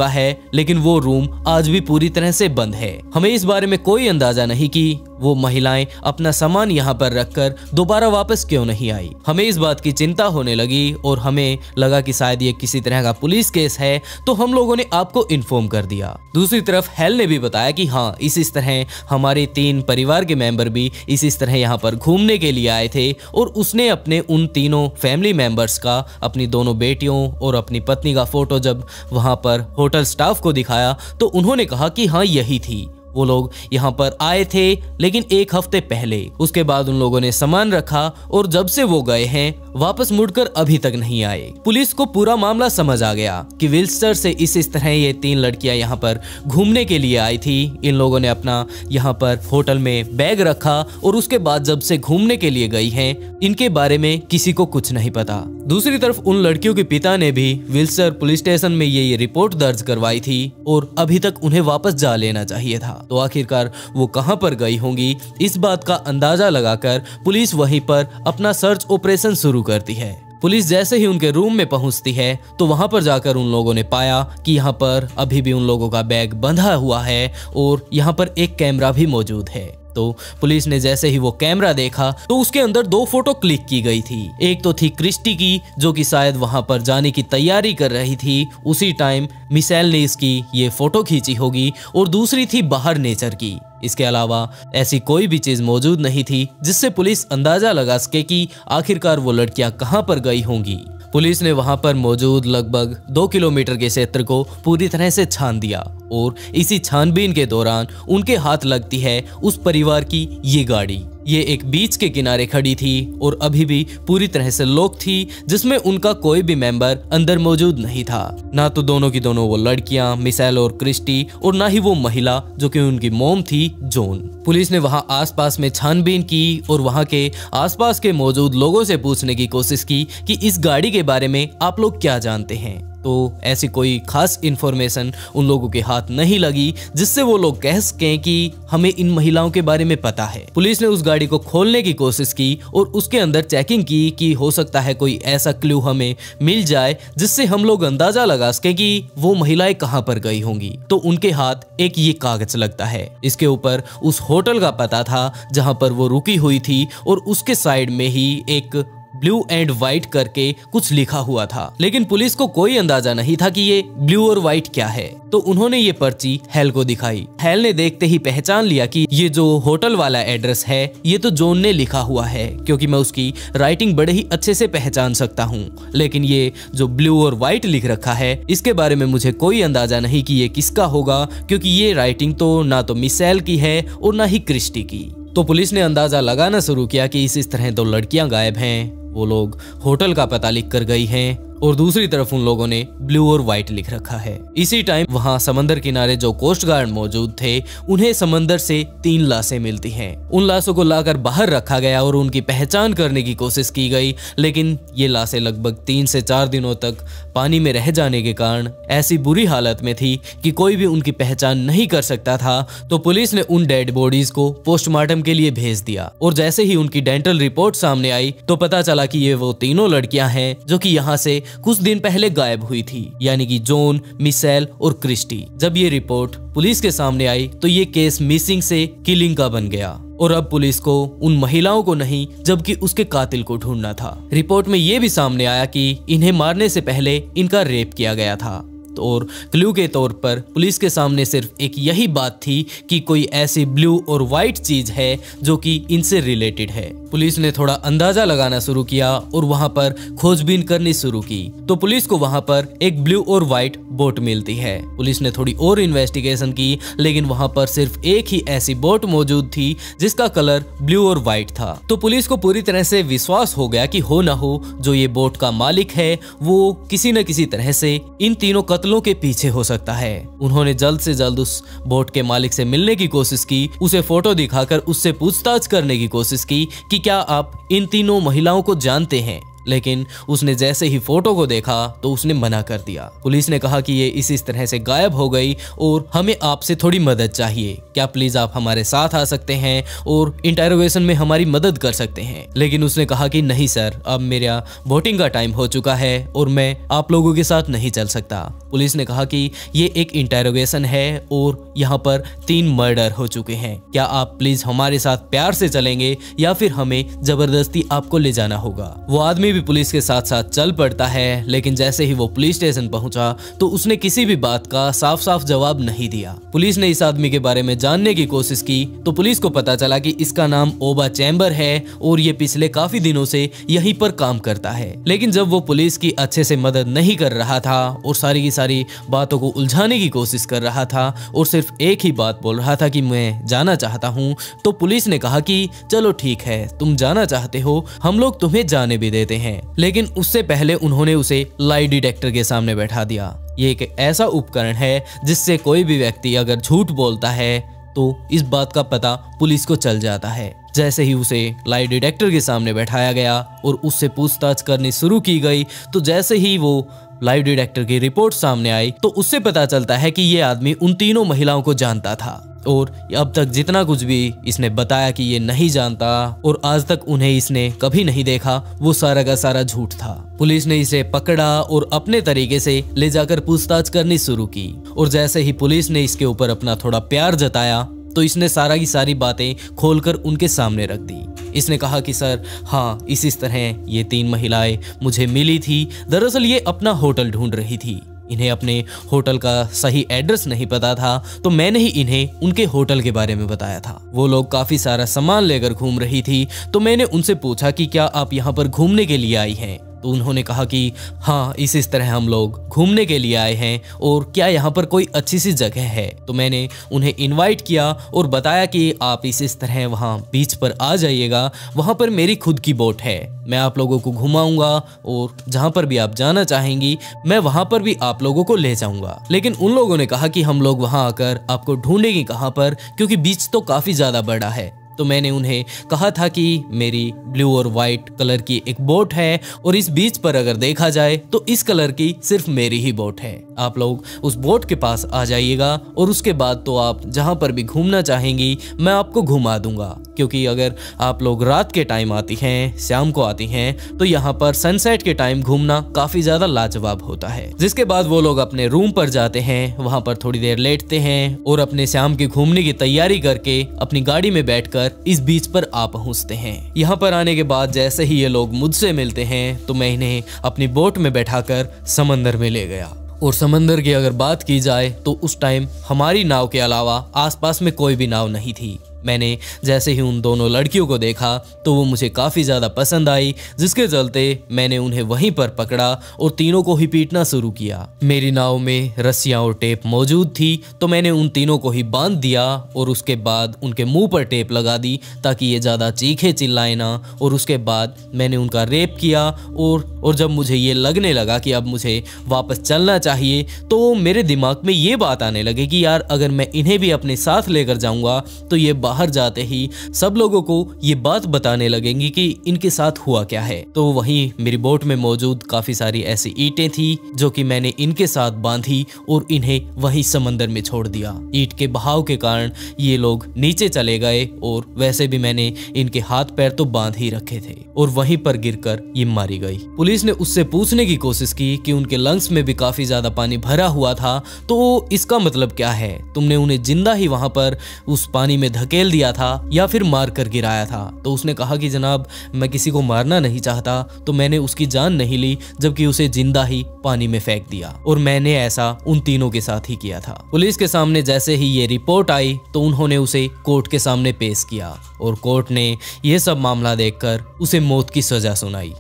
है लेकिन वो रूम आज भी पूरी तरह से बंद है। हमें इस बारे में कोई अंदाजा नहीं कि वो महिलाएं अपना सामान यहाँ पर रखकर दोबारा वापस क्यों नहीं आई। हमें इस बात की चिंता होने लगी और हमें लगा कि शायद ये किसी तरह का पुलिस केस है, तो हम लोगों ने आपको इन्फॉर्म कर दिया। दूसरी तरफ हैल ने भी बताया कि हाँ, इस तरह हमारे 3 परिवार के मेंबर भी इस तरह यहाँ पर घूमने के लिए आए थे और उसने अपने उन तीनों फैमिली मेंबर्स का, अपनी दोनों बेटियों और अपनी पत्नी का फोटो जब वहां पर होटल स्टाफ को दिखाया तो उन्होंने कहा कि हाँ यही थी, वो लोग यहाँ पर आए थे लेकिन 1 हफ्ते पहले। उसके बाद उन लोगों ने सामान रखा और जब से वो गए हैं वापस मुड़कर अभी तक नहीं आए। पुलिस को पूरा मामला समझ आ गया कि विल्स्टर से इस तरह ये 3 लड़कियां यहाँ पर घूमने के लिए आई थी। इन लोगों ने अपना यहाँ पर होटल में बैग रखा और उसके बाद जब से घूमने के लिए गई हैं, इनके बारे में किसी को कुछ नहीं पता। दूसरी तरफ उन लड़कियों के पिता ने भी विल्स्टर पुलिस स्टेशन में ये रिपोर्ट दर्ज करवाई थी और अभी तक उन्हें वापस जा लेना चाहिए था। तो आखिरकार वो कहां पर गई होंगी, इस बात का अंदाजा लगाकर पुलिस वहीं पर अपना सर्च ऑपरेशन शुरू करती है। पुलिस जैसे ही उनके रूम में पहुंचती है तो वहां पर जाकर उन लोगों ने पाया कि यहाँ पर अभी भी उन लोगों का बैग बंधा हुआ है और यहाँ पर एक कैमरा भी मौजूद है। तो पुलिस ने जैसे ही वो कैमरा देखा तो उसके अंदर 2 फोटो क्लिक की गई थी। एक तो थी क्रिस्टी की, जो कि शायद वहां पर जाने की तैयारी कर रही थी, उसी टाइम मिशेल ने इसकी ये फोटो खींची होगी, और दूसरी थी बाहर नेचर की। इसके अलावा ऐसी कोई भी चीज मौजूद नहीं थी जिससे पुलिस अंदाजा लगा सके कि आखिरकार वो लड़कियां कहां पर गई होंगी। पुलिस ने वहां पर मौजूद लगभग 2 किलोमीटर के क्षेत्र को पूरी तरह से छान दिया और इसी छानबीन के दौरान उनके हाथ लगती है उस परिवार की ये गाड़ी। ये एक बीच के किनारे खड़ी थी और अभी भी पूरी तरह से लॉक थी, जिसमें उनका कोई भी मेंबर अंदर मौजूद नहीं था। ना तो दोनों की दोनों वो लड़कियां मिशेल और क्रिस्टी, और ना ही वो महिला जो कि उनकी मॉम थी जॉन। पुलिस ने वहां आसपास में छानबीन की और वहां के आसपास के मौजूद लोगों से पूछने की कोशिश की कि इस गाड़ी के बारे में आप लोग क्या जानते हैं। तो ऐसी कोई खास इन्फॉर्मेशन उन लोगों के हाथ नहीं लगी जिससे वो लोग कह सकें कि हमें इन महिलाओं के बारे में पता है। पुलिस ने उस गाड़ी को खोलने की कोशिश की और उसके अंदर चेकिंग की कि हो सकता है कोई ऐसा क्लू हमें मिल जाए जिससे हम लोग अंदाजा लगा सकें कि वो महिलाएं कहां पर गई होंगी। तो उनके हाथ एक ये कागज लगता है, इसके ऊपर उस होटल का पता था जहां पर वो रुकी हुई थी और उसके साइड में ही एक ब्लू एंड व्हाइट करके कुछ लिखा हुआ था। लेकिन पुलिस को कोई अंदाजा नहीं था कि ये ब्लू और व्हाइट क्या है। तो उन्होंने ये पर्ची हेल को दिखाई। हेल ने देखते ही पहचान लिया कि ये जो होटल वाला एड्रेस है ये तो जॉन ने लिखा हुआ है, क्योंकि मैं उसकी राइटिंग बड़े ही अच्छे से पहचान सकता हूँ। लेकिन ये जो ब्लू और व्हाइट लिख रखा है इसके बारे में मुझे कोई अंदाजा नहीं कि ये किसका होगा, क्योंकि ये राइटिंग तो ना तो मिशेल की है और ना ही क्रिस्टी की। तो पुलिस ने अंदाजा लगाना शुरू किया कि इस तरह 2 लड़कियां गायब हैं, वो लोग होटल का पता लिख कर गई हैं और दूसरी तरफ उन लोगों ने ब्लू और व्हाइट लिख रखा है। इसी टाइम वहां समंदर किनारे जो कोस्ट गार्ड मौजूद थे उन्हें समंदर से 3 लाशें मिलती हैं। उन लाशों को लाकर बाहर रखा गया और उनकी पहचान करने की कोशिश की गई, लेकिन ये लाशें लगभग 3 से 4 दिनों तक पानी में रह जाने के कारण ऐसी बुरी हालत में थी कि कोई भी उनकी पहचान नहीं कर सकता था। तो पुलिस ने उन डेड बॉडीज को पोस्टमार्टम के लिए भेज दिया और जैसे ही उनकी डेंटल रिपोर्ट सामने आई तो पता चला कि ये वो तीनों लड़कियां हैं जो कि यहाँ से कुछ दिन पहले गायब हुई थी, यानी कि जॉन, मिशेल और क्रिस्टी। जब ये रिपोर्ट पुलिस के सामने आई तो ये केस मिसिंग से किलिंग का बन गया और अब पुलिस को उन महिलाओं को नहीं जबकि उसके कातिल को ढूंढना था। रिपोर्ट में ये भी सामने आया कि इन्हें मारने से पहले इनका रेप किया गया था। और क्लू के तौर पर पुलिस के सामने सिर्फ एक यही बात थी कि कोई ऐसी ब्लू और व्हाइट चीज है जो कि इनसे रिलेटेड है। पुलिस ने थोड़ा अंदाजा लगाना शुरू किया और वहां पर खोजबीन करनी शुरू की। तो पुलिस को वहां पर एक ब्लू और व्हाइट बोट मिलती है। पुलिस ने थोड़ी और इन्वेस्टिगेशन की, लेकिन वहां पर सिर्फ एक ही ऐसी बोट मौजूद थी जिसका कलर ब्लू और व्हाइट था। तो पुलिस को पूरी तरह से विश्वास हो गया कि हो ना हो जो ये बोट का मालिक है वो किसी न किसी तरह से इन तीनों कत्लों के पीछे हो सकता है। उन्होंने जल्द से जल्द उस बोट के मालिक से मिलने की कोशिश की, उसे फोटो दिखाकर उससे पूछताछ करने की कोशिश की कि क्या आप इन तीनों महिलाओं को जानते हैं, लेकिन उसने जैसे ही फोटो को देखा तो उसने मना कर दिया। पुलिस ने कहा कि ये इस तरह से गायब हो गई और हमें आपसे थोड़ी मदद चाहिए, क्या प्लीज आप हमारे साथ आ सकते हैं और इंटरोगेशन में हमारी मदद कर सकते हैं। लेकिन उसने कहा कि नहीं सर, अब मेरा वोटिंग का टाइम हो चुका है और मैं आप लोगों के साथ नहीं चल सकता। पुलिस ने कहा कि ये एक इंटरोगेशन है और यहाँ पर 3 मर्डर हो चुके हैं, क्या आप प्लीज हमारे साथ प्यार से चलेंगे या फिर हमें जबरदस्ती आपको ले जाना होगा। वो आदमी भी पुलिस के साथ साथ चल पड़ता है, लेकिन जैसे ही वो पुलिस स्टेशन पहुंचा तो उसने किसी भी बात का साफ साफ जवाब नहीं दिया। पुलिस ने इस आदमी के बारे में जानने की कोशिश की तो पुलिस को पता चला कि इसका नाम ओबा चैम्बर है और ये पिछले काफी दिनों से यहीं पर काम करता है। लेकिन जब वो पुलिस की अच्छे से मदद नहीं कर रहा था और सारी की सारी बातों को उलझाने की कोशिश कर रहा था और सिर्फ एक ही बात बोल रहा था कि मैं जाना चाहता हूँ, तो पुलिस ने कहा कि चलो ठीक है, तुम जाना चाहते हो, हम लोग तुम्हें जाने भी देते हैं। हैं, लेकिन उससे पहले उन्होंने उसे लाई डिटेक्टर के सामने बैठा दिया। ये एक ऐसा उपकरण है जिससे कोई भी व्यक्ति अगर झूठ बोलता है तो इस बात का पता पुलिस को चल जाता है। जैसे ही उसे लाई डिटेक्टर के सामने बैठाया गया और उससे पूछताछ करनी शुरू की गई, तो जैसे ही वो लाई डिटेक्टर की रिपोर्ट सामने आई तो उससे पता चलता है कि ये आदमी उन तीनों महिलाओं को जानता था और अब तक जितना कुछ भी इसने बताया कि ये नहीं जानता और आज तक उन्हें इसने कभी नहीं देखा, वो सारा का सारा झूठ था। पुलिस ने इसे पकड़ा और अपने तरीके से ले जाकर पूछताछ करनी शुरू की और जैसे ही पुलिस ने इसके ऊपर अपना थोड़ा प्यार जताया तो इसने सारा की सारी बातें खोलकर उनके सामने रख दी। इसने कहा कि सर हाँ, इस तरह ये 3 महिलाएं मुझे मिली थी। दरअसल ये अपना होटल ढूंढ रही थी, इन्हें अपने होटल का सही एड्रेस नहीं पता था, तो मैंने ही इन्हें उनके होटल के बारे में बताया था। वो लोग काफी सारा सामान लेकर घूम रही थी, तो मैंने उनसे पूछा कि क्या आप यहाँ पर घूमने के लिए आई हैं? तो उन्होंने कहा कि हाँ, इस तरह हम लोग घूमने के लिए आए हैं और क्या यहाँ पर कोई अच्छी सी जगह है? तो मैंने उन्हें इनवाइट किया और बताया कि आप इस तरह वहाँ बीच पर आ जाइएगा, वहाँ पर मेरी खुद की बोट है, मैं आप लोगों को घुमाऊंगा और जहाँ पर भी आप जाना चाहेंगी मैं वहाँ पर भी आप लोगों को ले जाऊंगा। लेकिन उन लोगों ने कहा कि हम लोग वहाँ आकर आपको ढूंढेंगे कहाँ पर, क्योंकि बीच तो काफी ज्यादा बड़ा है। तो मैंने उन्हें कहा था कि मेरी ब्लू और वाइट कलर की एक बोट है और इस बीच पर अगर देखा जाए तो इस कलर की सिर्फ मेरी ही बोट है। आप लोग उस बोट के पास आ जाइएगा और उसके बाद तो आप जहां पर भी घूमना चाहेंगी मैं आपको घुमा दूंगा, क्योंकि अगर आप लोग रात के टाइम आती हैं, शाम को आती हैं, तो यहाँ पर सनसेट के टाइम घूमना काफी ज्यादा लाजवाब होता है। जिसके बाद वो लोग अपने रूम पर जाते हैं, वहां पर थोड़ी देर लेटते हैं और अपने शाम के घूमने की तैयारी करके अपनी गाड़ी में बैठकर इस बीच पर आ पहुंचते हैं। यहाँ पर आने के बाद जैसे ही ये लोग मुझसे मिलते हैं तो मैं इन्हें अपनी बोट में बैठाकर समंदर में ले गया। और समंदर की अगर बात की जाए तो उस टाइम हमारी नाव के अलावा आसपास में कोई भी नाव नहीं थी। मैंने जैसे ही उन दोनों लड़कियों को देखा तो वो मुझे काफ़ी ज़्यादा पसंद आई, जिसके चलते मैंने उन्हें वहीं पर पकड़ा और तीनों को ही पीटना शुरू किया। मेरी नाव में रस्सियाँ और टेप मौजूद थी, तो मैंने उन तीनों को ही बांध दिया और उसके बाद उनके मुंह पर टेप लगा दी ताकि ये ज़्यादा चीखे चिल्लाए ना। और उसके बाद मैंने उनका रेप किया और जब मुझे ये लगने लगा कि अब मुझे वापस चलना चाहिए, तो मेरे दिमाग में ये बात आने लगी कि यार अगर मैं इन्हें भी अपने साथ लेकर जाऊँगा तो ये बाहर जाते ही सब लोगों को ये बात बताने लगेंगी कि इनके साथ हुआ क्या है। तो वहीं मेरी बोट में मौजूद काफी सारी ऐसी ईंटें थी जो कि मैंने इनके साथ बांधी और इन्हें वहीं समंदर में छोड़ दिया। ईंट के बहाव के कारण ये लोग नीचे चले गए और वैसे भी मैंने इनके हाथ पैर तो बांध ही रखे थे और वहीं पर गिरकर ये मारी गई। पुलिस ने उससे पूछने की कोशिश की कि उनके लंग्स में भी काफी ज्यादा पानी भरा हुआ था, तो इसका मतलब क्या है? तुमने उन्हें जिंदा ही वहां पर उस पानी में धकेल दिया था या फिर मार कर गिराया था? तो उसने कहा कि जनाब मैं किसी को मारना नहीं चाहता, तो मैंने उसकी जान नहीं ली, जबकि उसे जिंदा ही पानी में फेंक दिया और मैंने ऐसा उन तीनों के साथ ही किया था। पुलिस के सामने जैसे ही ये रिपोर्ट आई तो उन्होंने उसे कोर्ट के सामने पेश किया और कोर्ट ने यह सब मामला देखकर उसे मौत की सजा सुनाई।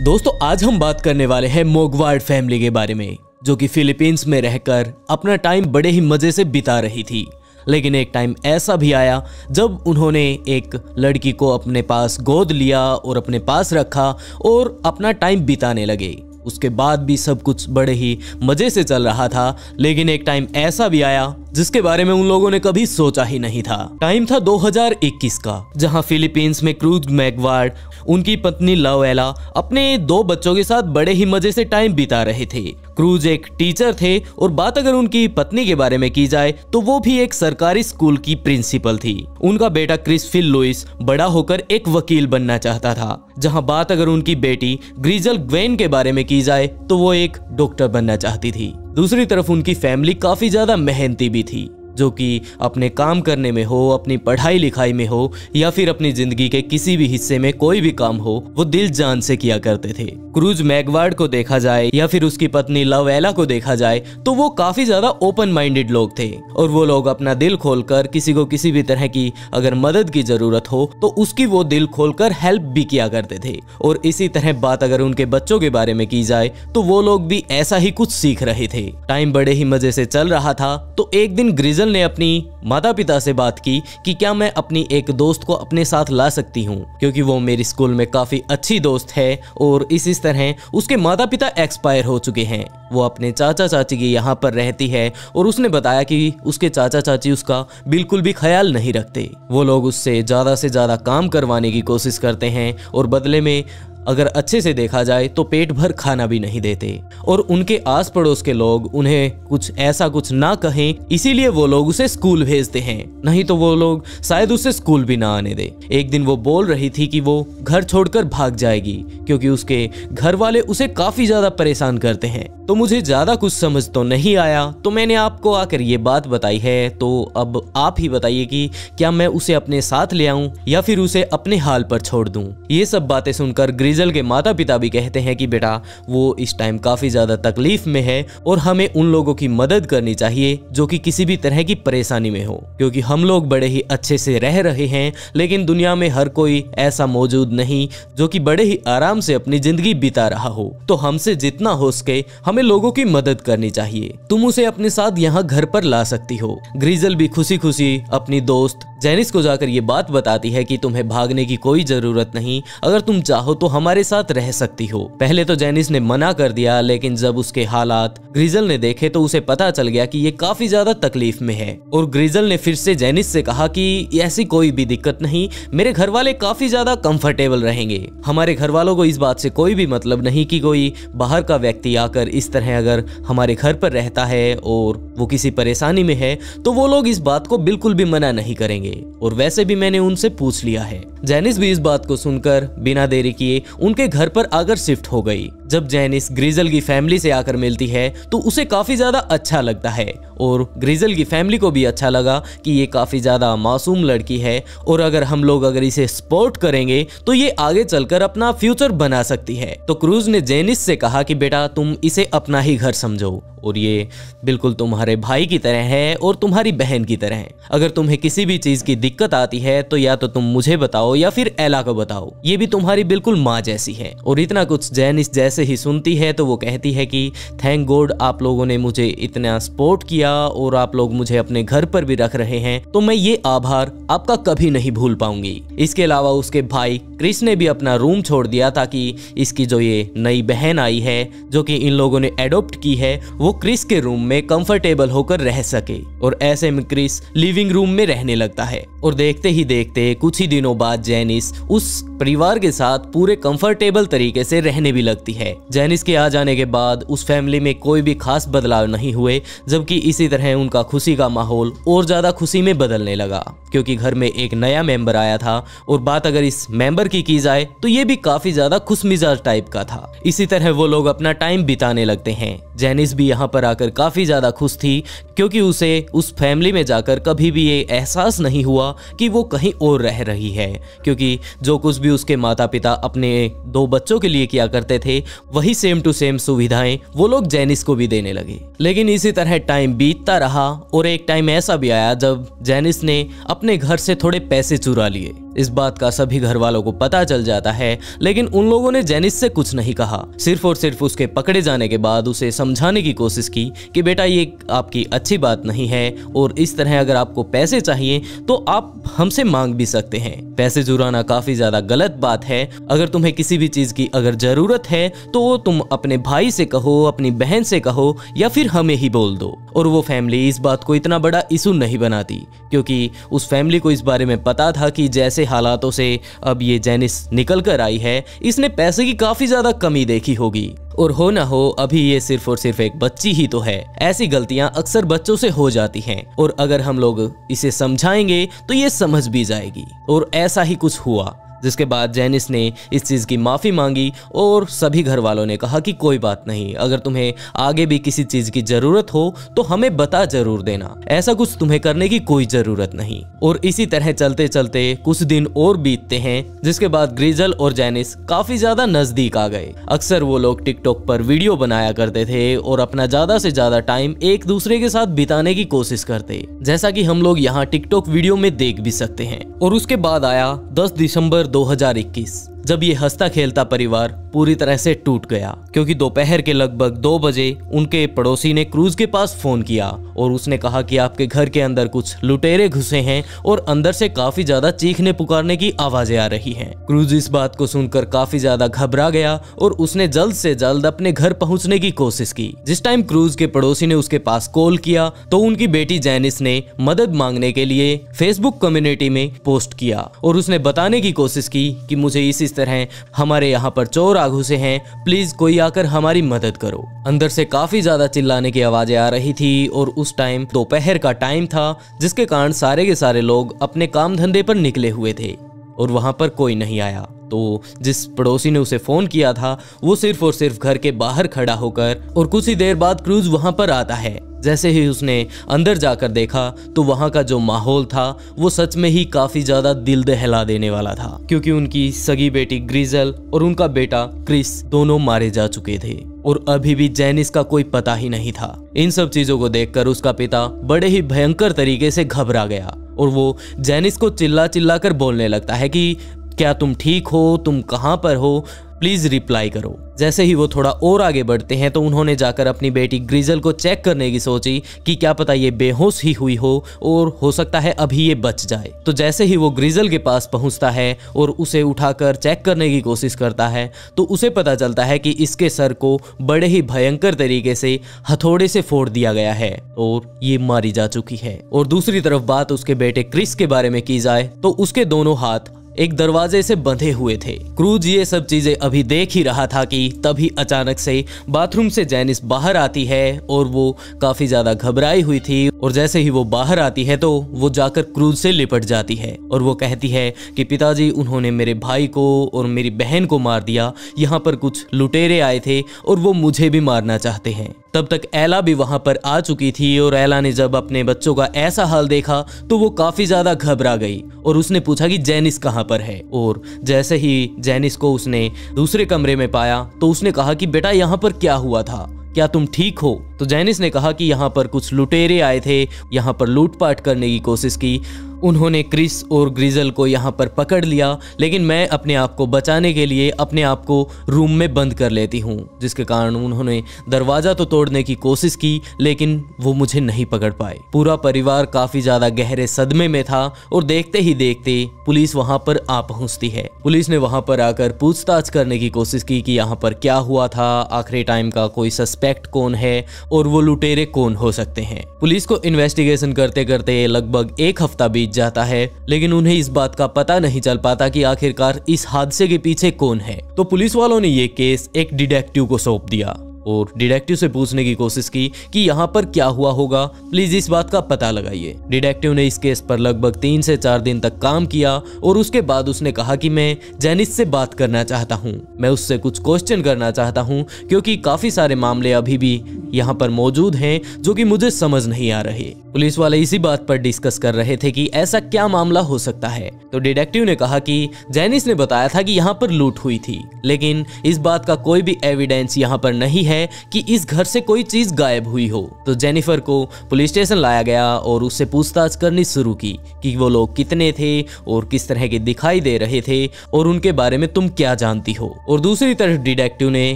दोस्तों आज हम बात करने वाले हैं मोगवार्ड फैमिली के बारे में, जो कि फिलीपींस में रहकर अपना टाइम बड़े ही मजे से बिता रही थी। लेकिन एक टाइम ऐसा भी आया जब उन्होंने एक लड़की को अपने पास गोद लिया और अपने पास रखा और अपना टाइम बिताने लगे। उसके बाद भी सब कुछ बड़े ही मजे से चल रहा था, लेकिन एक टाइम ऐसा भी आया जिसके बारे में उन लोगों ने कभी सोचा ही नहीं था। टाइम था 2021 का, जहां फिलीपींस में क्रूज मैगवार्ड, उनकी पत्नी लवेला अपने 2 बच्चों के साथ बड़े ही मजे से टाइम बिता रहे थे। क्रूज एक टीचर थे और बात अगर उनकी पत्नी के बारे में की जाए तो वो भी एक सरकारी स्कूल की प्रिंसिपल थी। उनका बेटा क्रिस फिल लुइस बड़ा होकर एक वकील बनना चाहता था, जहां बात अगर उनकी बेटी ग्रिजल ग्वेन के बारे में की जाए तो वो एक डॉक्टर बनना चाहती थी। दूसरी तरफ उनकी फैमिली काफी ज्यादा मेहनती भी थी, जो कि अपने काम करने में हो, अपनी पढ़ाई लिखाई में हो या फिर अपनी जिंदगी के किसी भी हिस्से में कोई भी काम हो, वो दिल जान से किया करते थे। क्रूज मैगवार्ड को देखा जाए या फिर उसकी पत्नी लवेला को देखा जाए तो वो काफी ज्यादा ओपन माइंडेड लोग थे और वो लोग अपना दिल खोलकर किसी को किसी भी तरह की अगर मदद की जरूरत हो तो उसकी वो दिल खोलकर हेल्प भी किया करते थे। और इसी तरह बात अगर उनके बच्चों के बारे में की जाए तो वो लोग भी ऐसा ही कुछ सीख रहे थे। टाइम बड़े ही मजे से चल रहा था तो एक दिन ग्रिजल ग्रिजल ने अपनी माता पिता से बात की कि क्या मैं अपनी एक दोस्त को अपने साथ ला सकती हूँ, क्योंकि वो मेरी स्कूल में काफी अच्छी दोस्त है और इस तरह उसके माता पिता एक्सपायर हो चुके हैं। वो अपने चाचा चाची की यहाँ पर रहती है और उसने बताया कि उसके चाचा चाची उसका बिल्कुल भी ख्याल नहीं रखते। वो लोग उससे ज्यादा काम करवाने की कोशिश करते हैं और बदले में अगर अच्छे से देखा जाए तो पेट भर खाना भी नहीं देते, और उनके आस पड़ोस के लोग उन्हें कुछ ना कहें, इसीलिए वो लोग उसे स्कूल भेजते हैं, नहीं तो वो लोग शायद उसे स्कूल भी ना आने दे। एक दिन वो बोल रही थी कि वो घर छोड़कर भाग जाएगी क्योंकि उसके घर वाले उसे काफी ज्यादा परेशान करते हैं। तो मुझे ज्यादा कुछ समझ तो नहीं आया, तो मैंने आपको आकर ये बात बताई है। तो अब आप ही बताइए कि क्या मैं उसे अपने साथ ले आऊं या फिर उसे अपने हाल पर छोड़ दूं। ये सब बातें सुनकर ग्रिजल के माता पिता भी कहते हैं कि बेटा वो इस टाइम काफी ज्यादा तकलीफ में है और हमें उन लोगों की मदद करनी चाहिए जो कि किसी भी तरह की परेशानी में हो, क्योंकि हम लोग बड़े ही अच्छे से रह रहे हैं लेकिन दुनिया में हर कोई ऐसा मौजूद नहीं जो कि बड़े ही आराम से अपनी जिंदगी बिता रहा हो। तो हमसे जितना हो सके हमें लोगों की मदद करनी चाहिए। तुम उसे अपने साथ यहाँ घर पर ला सकती हो। ग्रिजल भी खुशी खुशी अपनी दोस्त जेनिस को जाकर ये बात बताती है कि तुम्हें भागने की कोई जरूरत नहीं, अगर तुम चाहो तो हमारे साथ रह सकती हो। पहले तो जेनिस ने मना कर दिया, लेकिन जब उसके हालात ग्रिजल ने देखे तो उसे पता चल गया कि ये काफी ज्यादा तकलीफ में है। और ग्रिजल ने फिर से जेनिस से कहा कि ऐसी कोई भी दिक्कत नहीं, मेरे घर वाले काफी ज्यादा कंफर्टेबल रहेंगे। हमारे घर वालों को इस बात से कोई भी मतलब नहीं कि कोई बाहर का व्यक्ति आकर इस तरह अगर हमारे घर पर रहता है और वो किसी परेशानी में है तो वो लोग इस बात को बिल्कुल भी मना नहीं करेंगे। और वैसे भी मैंने उनसे पूछ लिया है। जेनिस भी इस बात को सुनकर बिना देरी किए उनके घर पर आकर शिफ्ट हो गई। जब जेनिस ग्रिजल की फैमिली से आकर मिलती है तो उसे काफी ज्यादा अच्छा लगता है और ग्रिजल की फैमिली को भी अच्छा लगा कि ये काफी ज्यादा मासूम लड़की है और अगर इसे सपोर्ट करेंगे तो ये आगे चलकर अपना फ्यूचर बना सकती है। तो क्रूज ने जेनिस से कहा कि बेटा तुम इसे अपना ही घर समझो और ये बिल्कुल तुम्हारे भाई की तरह है और तुम्हारी बहन की तरह है। अगर तुम्हें किसी भी चीज की दिक्कत आती है तो या तो तुम मुझे बताओ या फिर एला को बताओ, ये भी तुम्हारी बिल्कुल माँ जैसी है। और इतना कुछ जेनिस जैसे ही सुनती है तो वो कहती है कि थैंक गॉड आप लोगों ने मुझे इतना सपोर्ट किया और आप लोग मुझे अपने घर पर भी रख रहे हैं, तो मैं ये आभार आपका कभी नहीं भूल पाऊंगी। इसके अलावा उसके भाई क्रिस ने भी अपना रूम छोड़ दिया ताकि इसकी जो ये नई बहन आई है जो कि इन लोगों ने एडॉप्ट की है वो क्रिस के रूम में कंफर्टेबल होकर रह सके। और ऐसे में क्रिस लिविंग रूम में रहने लगता है और देखते ही देखते कुछ ही दिनों बाद जेनिस उस परिवार के साथ पूरे कंफर्टेबल तरीके से रहने भी लगती है। जेनिस के आ जाने के बाद उस फैमिली में कोई भी खास बदलाव नहीं हुए, जबकि इसी तरह उनका खुशी का माहौल और ज्यादा खुशी में बदलने लगा क्योंकि घर में एक नया मेंबर आया था। और बात अगर इस मेंबर की जाए तो ये भी काफी ज्यादा खुशमिजाज टाइप का था। इसी तरह वो लोग अपना टाइम बिताने लगते हैं। जेनिस भी यहाँ पर आकर काफी ज्यादा खुश थी क्योंकि उसे उस फैमिली में जाकर कभी भी ये एहसास नहीं हुआ कि वो कहीं और रह रही है, क्योंकि जो कुछ भी उसके माता पिता अपने 2 बच्चों के लिए किया करते थे वही सेम टू सेम सुविधाएं वो लोग जेनिस को भी देने लगे। लेकिन इसी तरह टाइम बीतता रहा और एक टाइम ऐसा भी आया जब जेनिस ने अपने घर से थोड़े पैसे चुरा लिए। इस बात का सभी घर वालों को पता चल जाता है, लेकिन उन लोगों ने जेनिस से कुछ नहीं कहा। सिर्फ और सिर्फ उसके पकड़े जाने के बाद उसे समझाने की कोशिश की कि बेटा ये आपकी अच्छी बात नहीं है और इस तरह अगर आपको पैसे चाहिए तो आप हमसे मांग भी सकते हैं। पैसे चुराना काफी ज्यादा गलत बात है। अगर तुम्हें किसी भी चीज की अगर जरूरत है तो तुम अपने भाई से कहो, अपनी बहन से कहो या फिर हमें ही बोल दो। और वो फैमिली इस बात को इतना बड़ा इशू नहीं बनाती क्योंकि उस फैमिली को इस बारे में पता था कि जैसे हालातों से अब ये जेनिस निकल कर आई है, इसने पैसे की काफी ज्यादा कमी देखी होगी और हो ना हो अभी ये सिर्फ और सिर्फ एक बच्ची ही तो है। ऐसी गलतियां अक्सर बच्चों से हो जाती हैं और अगर हम लोग इसे समझाएंगे तो ये समझ भी जाएगी। और ऐसा ही कुछ हुआ, जिसके बाद जेनिस ने इस चीज की माफी मांगी और सभी घर वालों ने कहा कि कोई बात नहीं, अगर तुम्हें आगे भी किसी चीज की जरूरत हो तो हमें बता जरूर देना, ऐसा कुछ तुम्हें करने की कोई जरूरत नहीं। और इसी तरह चलते चलते कुछ दिन और बीतते हैं, जिसके बाद ग्रिजल और जेनिस काफी ज्यादा नजदीक आ गए। अक्सर वो लोग टिकटॉक पर वीडियो बनाया करते थे और अपना ज्यादा से ज्यादा टाइम एक दूसरे के साथ बिताने की कोशिश करते, जैसा कि हम लोग यहाँ टिकटॉक वीडियो में देख भी सकते हैं। और उसके बाद आया 10 दिसंबर 2021। जब ये हंसता खेलता परिवार पूरी तरह से टूट गया, क्योंकि दोपहर के लगभग 2 बजे उनके पड़ोसी ने क्रूज के पास फोन किया और उसने कहा कि आपके घर के अंदर कुछ लुटेरे घुसे हैं और अंदर से काफी ज्यादा चीखने पुकारने की आवाजें आ रही हैं। क्रूज इस बात को सुनकर काफी ज्यादा घबरा गया और उसने जल्द से जल्द अपने घर पहुंचने की कोशिश की। जिस टाइम क्रूज के पड़ोसी ने उसके पास कॉल किया तो उनकी बेटी जैनिस ने मदद मांगने के लिए फेसबुक कम्युनिटी में पोस्ट किया और उसने बताने की कोशिश की कि मुझे इस तरह हमारे यहाँ पर चोर आ घुसे हैं, प्लीज कोई आकर हमारी मदद करो। अंदर से काफी ज्यादा चिल्लाने की आवाजें आ रही थी और उस टाइम दोपहर का टाइम था, जिसके कारण सारे के सारे लोग अपने काम धंधे पर निकले हुए थे और वहां पर कोई नहीं आया। तो जिस पड़ोसी ने उसे फोन किया था वो सिर्फ और सिर्फ घर के बाहर खड़ा होकर, और कुछ ही देर बाद क्रूज वहां पर आता है। जैसे ही उसने अंदर जाकर देखा तो वहां का जो माहौल था वो सच में ही काफी ज्यादा दिल दहला देने वाला था, क्योंकि उनकी सगी बेटी ग्रिजल और उनका बेटा क्रिस दोनों मारे जा चुके थे और अभी भी जैनिस का कोई पता ही नहीं था। इन सब चीजों को देखकर उसका पिता बड़े ही भयंकर तरीके से घबरा गया और वो जैनिस को चिल्ला चिल्ला कर बोलने लगता है कि क्या तुम ठीक हो, तुम कहां पर हो, प्लीज रिप्लाई करो। जैसे ही वो थोड़ा और आगे बढ़ते हैं तो उन्होंने जाकर अपनी बेटी ग्रिजल को चेक करने की सोची कि क्या पता ये बेहोश ही हुई हो और हो सकता है अभी ये बच जाए। तो जैसे ही वो ग्रिजल के पास पहुंचता है और उसे उठाकर चेक करने की कोशिश करता है तो उसे पता चलता है कि इसके सर को बड़े ही भयंकर तरीके से हथौड़े से फोड़ दिया गया है और ये मारी जा चुकी है। और दूसरी तरफ बात उसके बेटे क्रिस के बारे में की जाए तो उसके दोनों हाथ एक दरवाजे से बंधे हुए थे। क्रूज ये सब चीजें अभी देख ही रहा था कि तभी अचानक से बाथरूम से जैनिस बाहर आती है और वो काफी ज्यादा घबराई हुई थी और जैसे ही वो बाहर आती है तो वो जाकर क्रूज से लिपट जाती है और वो कहती है कि पिताजी, उन्होंने मेरे भाई को और मेरी बहन को मार दिया, यहाँ पर कुछ लुटेरे आए थे और वो मुझे भी मारना चाहते हैं। तब तक एला भी वहां पर आ चुकी थी और एला ने जब अपने बच्चों का ऐसा हाल देखा तो वो काफी ज्यादा घबरा गई और उसने पूछा कि जैनिस कहां पर है। और जैसे ही जैनिस को उसने दूसरे कमरे में पाया तो उसने कहा कि बेटा, यहाँ पर क्या हुआ था, क्या तुम ठीक हो? तो जैनिस ने कहा कि यहाँ पर कुछ लुटेरे आए थे, यहाँ पर लूटपाट करने की कोशिश की, उन्होंने क्रिस और ग्रिजल को यहाँ पर पकड़ लिया, लेकिन मैं अपने आप को बचाने के लिए अपने आप को रूम में बंद कर लेती हूँ, जिसके कारण उन्होंने दरवाजा तो तोड़ने की कोशिश की लेकिन वो मुझे नहीं पकड़ पाए। पूरा परिवार काफी ज्यादा गहरे सदमे में था और देखते ही देखते पुलिस वहां पर आ पहुंचती है। पुलिस ने वहां पर आकर पूछताछ करने की कोशिश की कि यहाँ पर क्या हुआ था, आखिरी टाइम का कोई सस्पेक्ट कौन है और वो लुटेरे कौन हो सकते हैं। पुलिस को इन्वेस्टिगेशन करते करते लगभग 1 हफ्ता बीत जाता है, लेकिन उन्हें इस बात का पता नहीं चल पाता कि आखिरकार इस हादसे के पीछे कौन है। तो पुलिस वालों ने ये केस एक डिटेक्टिव को सौंप दिया और डिटेक्टिव से पूछने की कोशिश की कि यहाँ पर क्या हुआ होगा, प्लीज इस बात का पता लगाइए। डिटेक्टिव ने इस केस पर लगभग 3 से 4 दिन तक काम किया और उसके बाद उसने कहा कि मैं जैनिस से बात करना चाहता हूँ, मैं उससे कुछ क्वेश्चन करना चाहता हूँ, क्योंकि काफी सारे मामले अभी भी यहाँ पर मौजूद हैं जो कि मुझे समझ नहीं आ रहे। पुलिस वाले इसी बात पर डिस्कस कर रहे थे कि ऐसा क्या मामला हो सकता है। तो डिटेक्टिव ने कहा कि जैनिस ने बताया था कि यहाँ पर लूट हुई थी, लेकिन इस बात का कोई भी एविडेंस यहाँ पर नहीं है कि इस घर से कोई चीज गायब हुई हो। तो जेनिफर को पुलिस स्टेशन लाया गया और उससे पूछताछ करनी शुरू की कि वो लोग कितने थे और किस तरह के दिखाई दे रहे थे और उनके बारे में तुम क्या जानती हो। और दूसरी तरफ डिटेक्टिव ने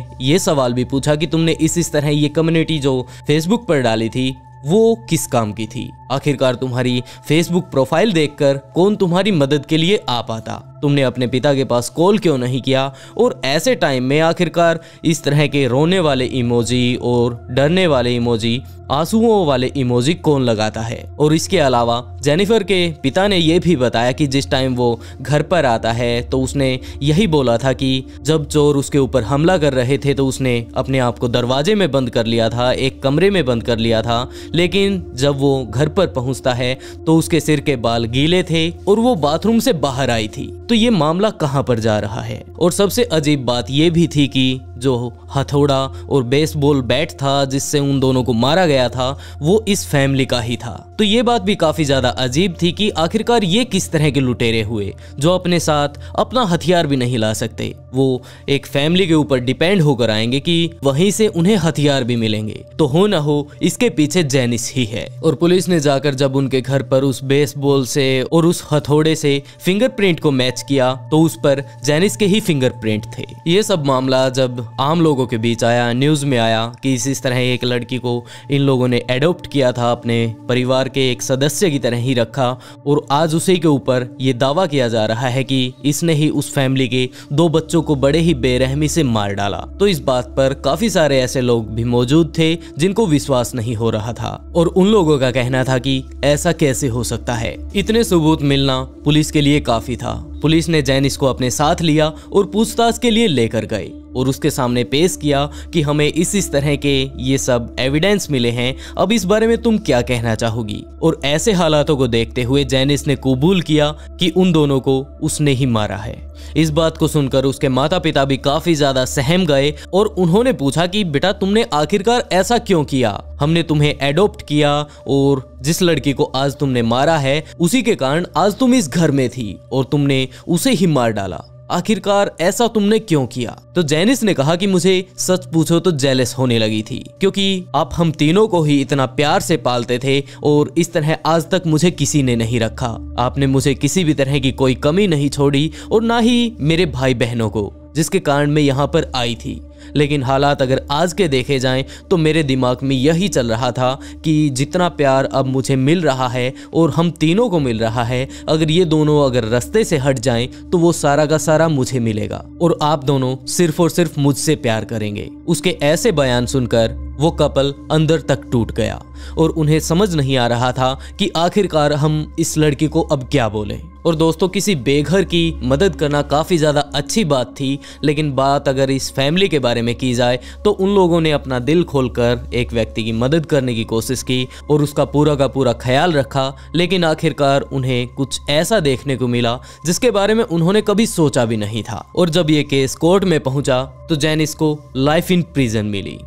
ये सवाल भी पूछा कि तुमने इस तरह ये कम्युनिटी जो फेसबुक पर डाली थी वो किस काम की थी, आखिरकार तुम्हारी फेसबुक प्रोफाइल देखकर कौन तुम्हारी मदद के लिए आ पाता, तुमने अपने पिता के पास कॉल क्यों नहीं किया, और ऐसे टाइम में आखिरकार इस तरह के रोने वाले इमोजी और डरने वाले इमोजी, आंसुओं वाले इमोजी कौन लगाता है। और इसके अलावा जेनिफर के पिता ने यह भी बताया कि जिस टाइम वो घर पर आता है तो उसने यही बोला था कि जब चोर उसके ऊपर हमला कर रहे थे तो उसने अपने आप को दरवाजे में बंद कर लिया था, एक कमरे में बंद कर लिया था, लेकिन जब वो घर पर पहुंचता है तो उसके सिर के बाल गीले थे और वो बाथरूम से बाहर आई थी। तो ये मामला कहां पर जा रहा है। और सबसे अजीब बात यह भी थी कि जो हथौड़ा और बेसबॉल बैट था जिससे उन दोनों को मारा गया था वो इस फैमिली का ही था। तो ये बात भी काफी ज्यादा अजीब थी कि आखिरकार ये किस तरह के लुटेरे हुए जो अपने साथ अपना हथियार भी नहीं ला सकते, वो एक फैमिली के ऊपर डिपेंड होकर आएंगे कि वहीं से उन्हें हथियार भी मिलेंगे। तो हो ना हो इसके पीछे जेनिस ही है। और पुलिस ने जाकर जब उनके घर पर उस बेसबॉल से और उस हथौड़े से फिंगरप्रिंट को मैच मैच किया तो उस पर जेनिस के ही फिंगरप्रिंट थे। ये सब मामला जब आम लोगों के बीच आया, न्यूज में आया कि इस तरह एक लड़की को इन लोगों ने एडॉप्ट किया था, अपने परिवार के एक सदस्य की तरह ही रखा, और आज उसी के ऊपर ये दावा किया जा रहा है कि इसने ही उस फैमिली के 2 बच्चों को बड़े ही बेरहमी से मार डाला। तो इस बात पर काफी सारे ऐसे लोग भी मौजूद थे जिनको विश्वास नहीं हो रहा था, और उन लोगों का कहना था कि ऐसा कैसे हो सकता है। इतने सबूत मिलना पुलिस के लिए काफी था। पुलिस ने जेनिस को अपने साथ लिया और पूछताछ के लिए लेकर गए और उसके सामने पेश किया कि हमें इस तरह के ये सब एविडेंस मिले हैं, अब इस बारे में तुम क्या कहना चाहोगी। और ऐसे हालातों को देखते हुए जेनिस ने कबूल किया कि उन दोनों को उसने ही मारा है। इस बात को सुनकर उसके माता पिता भी काफी ज्यादा सहम गए और उन्होंने पूछा कि बेटा तुमने आखिरकार ऐसा क्यों किया, हमने तुम्हें एडॉप्ट किया और जिस लड़की को आज तुमने मारा है उसी के कारण आज तुम इस घर में थी और तुमने उसे ही मार डाला, आखिरकार ऐसा तुमने क्यों किया। तो जेनिस ने कहा कि मुझे सच पूछो तो जेलस होने लगी थी, क्योंकि आप हम तीनों को ही इतना प्यार से पालते थे और इस तरह आज तक मुझे किसी ने नहीं रखा। आपने मुझे किसी भी तरह की कोई कमी नहीं छोड़ी और ना ही मेरे भाई बहनों को, जिसके कारण मैं यहाँ पर आई थी। लेकिन हालात अगर आज के देखे जाएं तो मेरे दिमाग में यही चल रहा था कि जितना प्यार अब मुझे मिल रहा है और हम तीनों को मिल रहा है, अगर ये दोनों अगर रास्ते से हट जाएं तो वो सारा का सारा मुझे मिलेगा और आप दोनों सिर्फ और सिर्फ मुझसे प्यार करेंगे। उसके ऐसे बयान सुनकर वो कपल अंदर तक टूट गया और उन्हें समझ नहीं आ रहा था कि आखिरकार हम इस लड़की को अब क्या बोलें। और दोस्तों, किसी बेघर की मदद करना काफी ज्यादा अच्छी बात थी, लेकिन बात अगर इस फैमिली के बारे में की जाए तो उन लोगों ने अपना दिल खोलकर एक व्यक्ति की मदद करने की कोशिश की और उसका पूरा का पूरा ख्याल रखा, लेकिन आखिरकार उन्हें कुछ ऐसा देखने को मिला जिसके बारे में उन्होंने कभी सोचा भी नहीं था। और जब ये केस कोर्ट में पहुंचा तो जेनिस को लाइफ इन प्रिजन मिली।